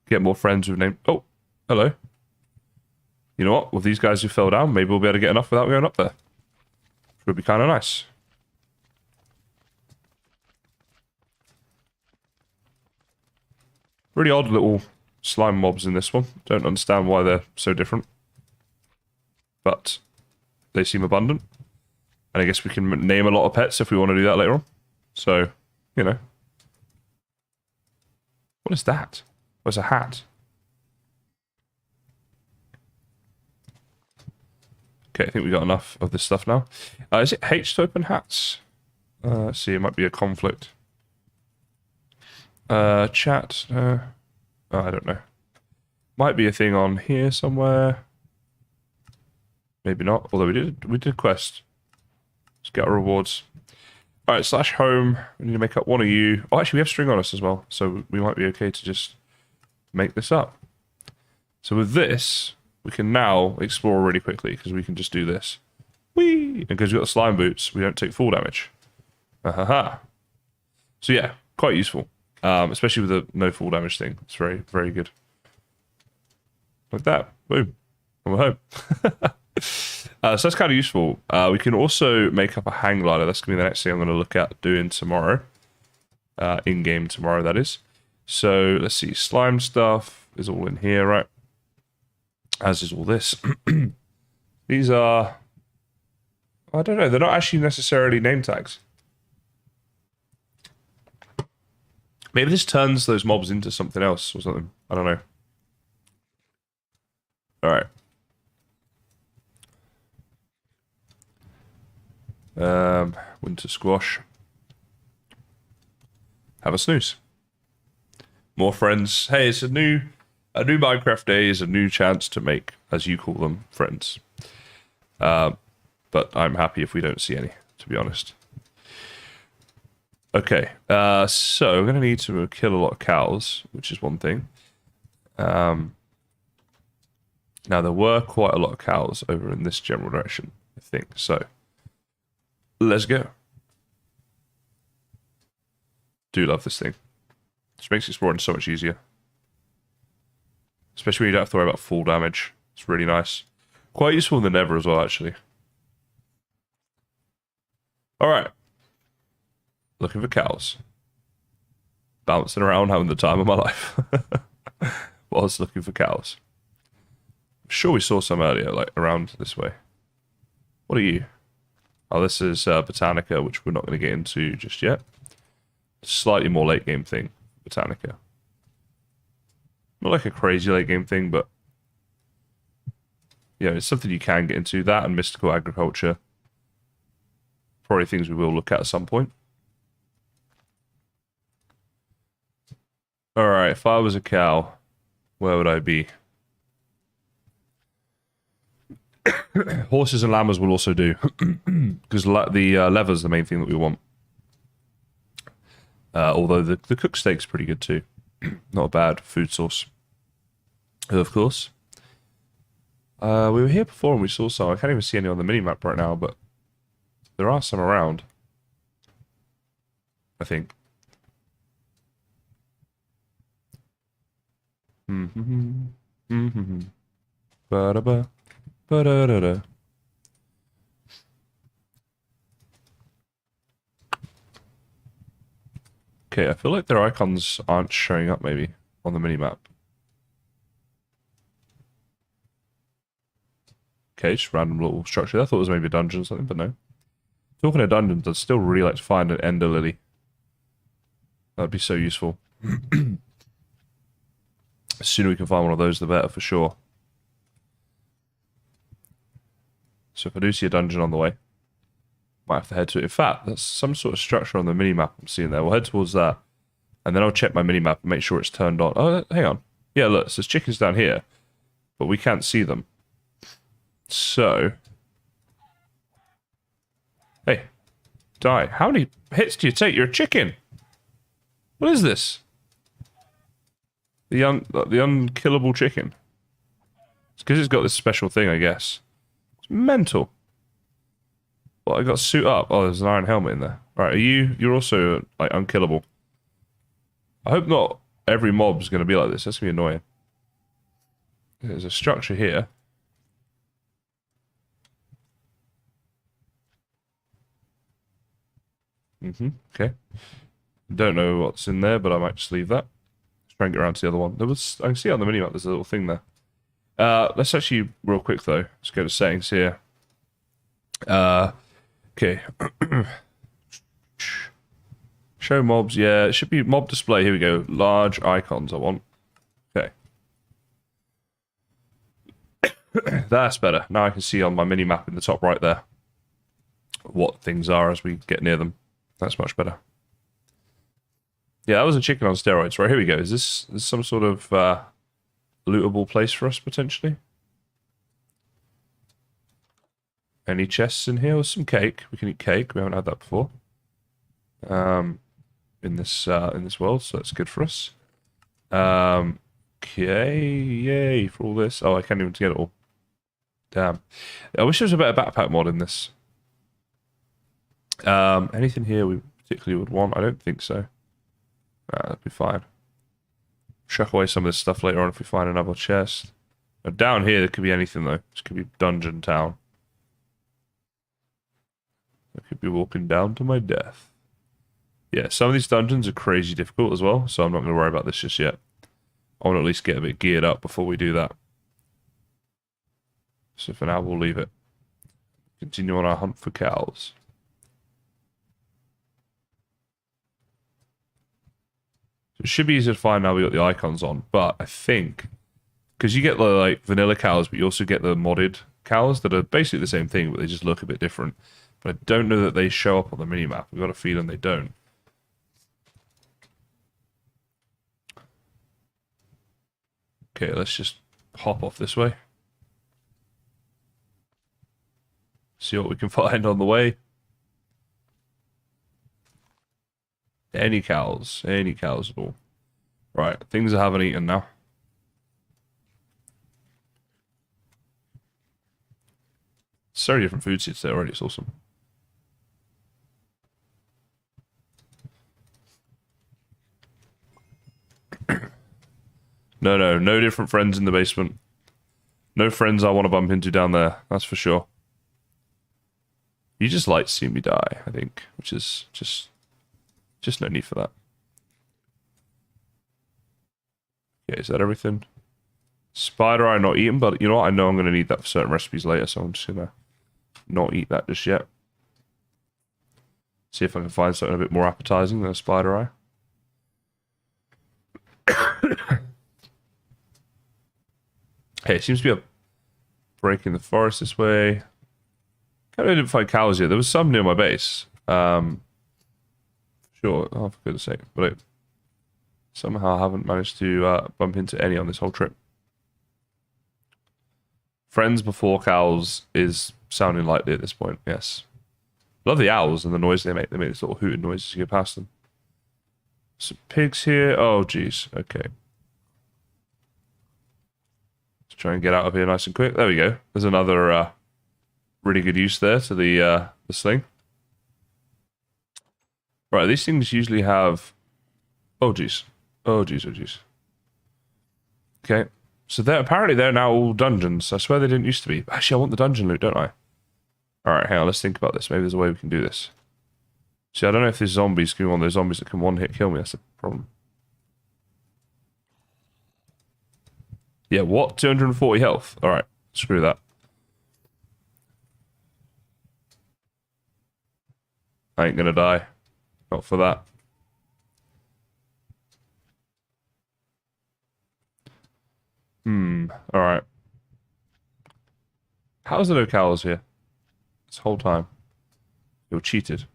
Get more friends with name. Oh, hello. You know what? With these guys who fell down, maybe we'll be able to get enough without going up there. Which would be kind of nice. Really odd little slime mobs in this one. Don't understand why they're so different. But they seem abundant. And I guess we can name a lot of pets if we want to do that later on. So, you know. What is that? Where's a hat? Okay, I think we got enough of this stuff now. Is it H to open hats? Let's see, it might be a conflict. Chat. Oh, I don't know. Might be a thing on here somewhere. Maybe not. Although we did quest. Let's get our rewards. Alright, /home. We need to make up one of you. Oh, actually, we have string on us as well. So we might be okay to just make this up. So with this, we can now explore really quickly because we can just do this. Whee! And because we've got the slime boots, we don't take fall damage. So yeah, quite useful. Especially with the no fall damage thing. It's very, very good. Like that. Boom. And we're home. So that's kind of useful. We can also make up a hang glider. That's going to be the next thing I'm going to look at doing tomorrow. In-game tomorrow, that is. So let's see. Slime stuff is all in here, right? As is all this. These are... I don't know. They're not actually necessarily name tags. Maybe this turns those mobs into something else or something. I don't know. Alright. Winter squash. Have a snooze. More friends. Hey, it's a new Minecraft day is a new chance to make, as you call them, friends. But I'm happy if we don't see any, to be honest. Okay, so I'm going to need to kill a lot of cows, which is one thing. Now, there were quite a lot of cows over in this general direction, I think. So, let's go. Do love this thing. Just makes exploring so much easier. Especially when you don't have to worry about full damage. It's really nice. Quite useful in the Nether as well, actually. Alright. Looking for cows. Bouncing around, having the time of my life. Whilst looking for cows. I'm sure we saw some earlier, like around this way. What are you? Oh, this is Botanica, which we're not going to get into just yet. Slightly more late game thing, Botanica. Not like a crazy late game thing, but yeah, it's something you can get into. That and mystical agriculture. Probably things we will look at some point. Alright, if I was a cow, where would I be? Horses and llamas will also do. Because the leather's the main thing that we want. Although the cooked steak's pretty good too. Not a bad food source. Of course. We were here before and we saw some. I can't even see any on the minimap right now, but there are some around. I think. Ba-da-ba. Ba-da-da-da. Okay, I feel like their icons aren't showing up maybe on the minimap. Okay, just random little structure. I thought it was maybe a dungeon or something, but no. Talking of dungeons, I'd still really like to find an Ender Lily. That'd be so useful. The sooner we can find one of those, the better for sure. So if I do see a dungeon on the way, might have to head to it. In fact, that's some sort of structure on the minimap I'm seeing there. We'll head towards that. And then I'll check my minimap and make sure it's turned on. Oh, hang on. Yeah, look, it says chickens down here. But we can't see them. So... Hey. Die. How many hits do you take? You're a chicken! What is this? The unkillable chicken. It's because it's got this special thing, I guess. It's mental. Well, I got to suit up. Oh, there's an iron helmet in there. Right, you're also, like, unkillable. I hope not every mob's going to be like this. That's going to be annoying. There's a structure here. Okay. Don't know what's in there, but I might just leave that. Let's try and get around to the other one. I can see on the minimap there's a little thing there. Let's actually, real quick though, let's go to settings here. Okay. Show mobs, yeah, it should be mob display. Here we go. Large icons I want. Okay. That's better. Now I can see on my mini-map in the top right there what things are as we get near them. That's much better. Yeah, that was a chicken on steroids. Right, here we go. Is this some sort of lootable place for us, potentially? Any chests in here? Or some cake. We can eat cake. We haven't had that before. In this world, so that's good for us. Okay, yay for all this. Oh, I can't even get it all. Damn. I wish there was a better backpack mod in this. Anything here we particularly would want? I don't think so. That'd be fine. Chuck away some of this stuff later on if we find another chest. Now, down here, there could be anything, though. This could be Dungeon Town. I could be walking down to my death. Yeah, some of these dungeons are crazy difficult as well, so I'm not going to worry about this just yet. I want to at least get a bit geared up before we do that. So for now, we'll leave it. Continue on our hunt for cows. So it should be easier to find now we got the icons on, but I think... Because you get the like vanilla cows, but you also get the modded cows that are basically the same thing, but they just look a bit different. But I don't know that they show up on the minimap. We've got a feeling they don't. Okay, let's just hop off this way. See what we can find on the way. Any cows at all. Right, things I haven't eaten now. So many different food seeds there already, it's awesome. No different friends in the basement. No friends I want to bump into down there, that's for sure. You just like to see me die, I think, which is just no need for that. Okay, is that everything? Spider eye not eaten, but you know what? I know I'm going to need that for certain recipes later, so I'm just going to not eat that just yet. See if I can find something a bit more appetizing than a spider eye. Hey, it seems to be a break in the forest this way. Kind of didn't find cows here. There was some near my base. Sure, oh, for goodness sake. But somehow I haven't managed to bump into any on this whole trip. Friends before cows is sounding likely at this point, yes. Love the owls and the noise they make. They make this little hooting noise as you go past them. Some pigs here. Oh, jeez. Okay. Let's try and get out of here nice and quick. There we go. There's another really good use there to the sling. Right, these things usually have... Oh, jeez. Oh, jeez, oh, jeez. Okay. So apparently they're now all dungeons. I swear they didn't used to be. Actually, I want the dungeon loot, don't I? Alright, hang on, let's think about this. Maybe there's a way we can do this. See, I don't know if this zombie's going to be one of those zombies that can one-hit kill me. That's the problem. Yeah, what? 240 health? Alright, screw that. I ain't gonna die. Not for that. Alright. How's there no cows here? This whole time. You're cheated.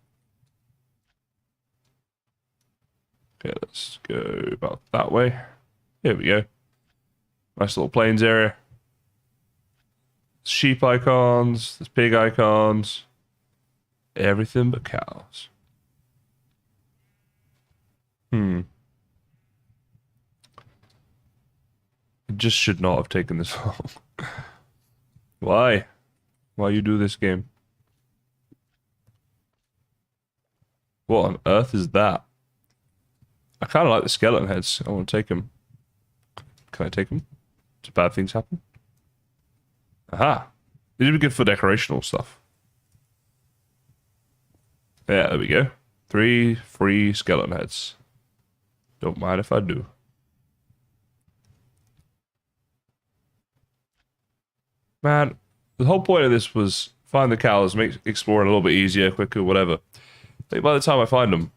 Okay, let's go about that way. Here we go. Nice little plains area. Sheep icons, there's pig icons. Everything but cows. It just should not have taken this long. Why? Why you do this game? What on earth is that? I kind of like the skeleton heads. I want to take them. Can I take them? Do bad things happen? Aha! These would be good for decorational stuff. Yeah, there we go. 3 free skeleton heads. Don't mind if I do. Man, the whole point of this was find the cows, make exploring a little bit easier, quicker, whatever. I think by the time I find them,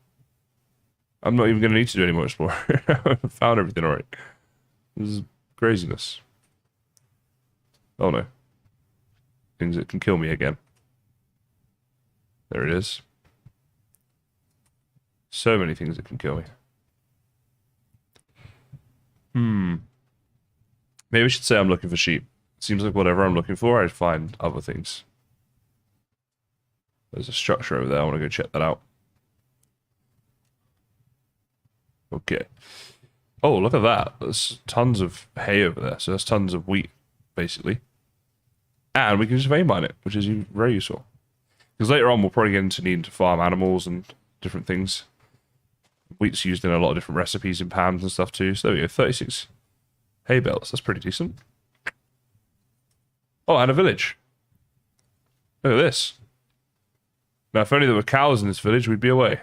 I'm not even going to need to do any more exploring. I've found everything already. This is craziness. Oh no. Things that can kill me again. There it is. So many things that can kill me. Maybe I should say I'm looking for sheep. Seems like whatever I'm looking for, I find other things. There's a structure over there. I want to go check that out. Okay. Oh, look at that. There's tons of hay over there. So there's tons of wheat, basically. And we can just vein mine it, which is very useful. Because later on, we'll probably get into needing to farm animals and different things. Wheat's used in a lot of different recipes in pans and stuff too. So there we go. 36 hay bales. That's pretty decent. Oh, and a village. Look at this. Now, if only there were cows in this village, we'd be away.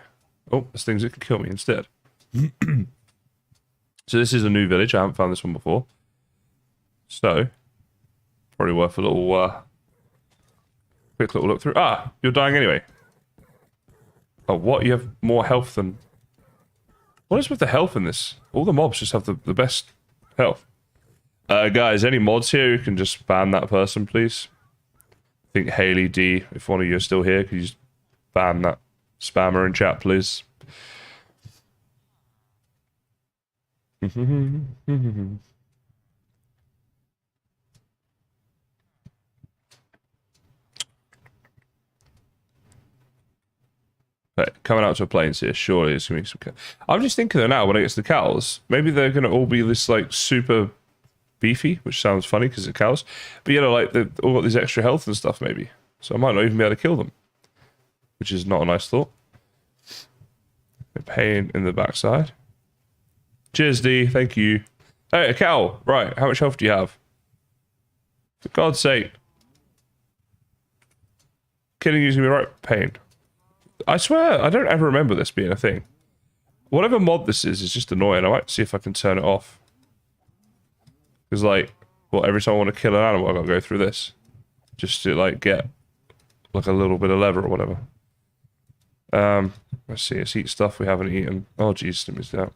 Oh, there's things that could kill me instead. So this is a new village. I haven't found this one before. So, probably worth a little, quick little look through. Ah, you're dying anyway. Oh, what? You have more health than... What is with the health in this? All the mobs just have the best health. Guys, any mods here who can just ban that person, please? I think Haley D, if one of you are still here, could you just ban that spammer in chat, please? Right, coming out to a plains here, surely it's going to be some... I'm just thinking though now, when it gets to the cows, maybe they're going to all be this, like, super beefy, which sounds funny because it's cows. But, you know, like, they've all got these extra health and stuff, maybe. So I might not even be able to kill them. Which is not a nice thought. A pain in the backside. Cheers, D. Thank you. Hey, a cow. Right, how much health do you have? For God's sake. Killing you is gonna be right pain. I swear, I don't ever remember this being a thing. Whatever mod this is just annoying. I might see if I can turn it off. Because, like, well, every time I want to kill an animal, I've got to go through this. Just to, like, get, like, a little bit of leather or whatever. Let's see. Let's eat stuff we haven't eaten. Oh, jeez, let me see that.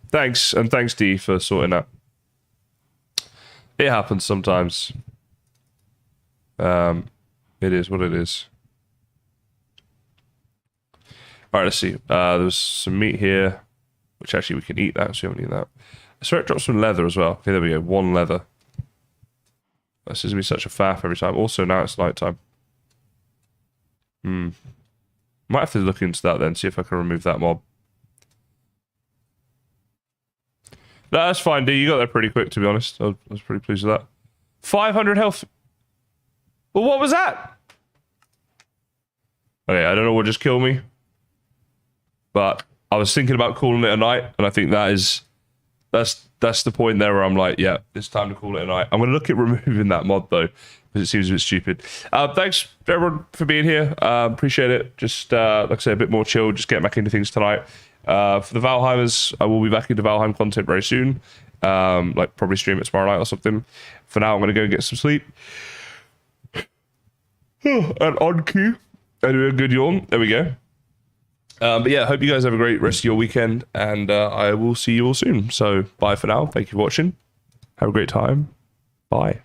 Thanks, and thanks, D, for sorting that. It happens sometimes. It is what it is. Alright, let's see. There's some meat here, which actually we can eat that, so we haven't eaten that. I swear it drops some leather as well. Okay, there we go. 1 leather. This is going to be such a faff every time. Also, now it's night time. Might have to look into that then, see if I can remove that mob. No, that's fine, D. You got there pretty quick, to be honest. I was pretty pleased with that. 500 health. Well, what was that? Okay, I don't know what just killed me. But I was thinking about calling it a night, and I think that's the point there where I'm like, yeah, it's time to call it a night. I'm going to look at removing that mod, though, because it seems a bit stupid. Thanks, everyone, for being here. Appreciate it. Just, like I say, a bit more chill, just getting back into things tonight. For the Valheimers, I will be back into Valheim content very soon. Like, probably stream it tomorrow night or something. For now, I'm going to go and get some sleep. And on cue, I do a good yawn. There we go. But yeah, hope you guys have a great rest of your weekend, and I will see you all soon. So bye for now. Thank you for watching. Have a great time. Bye.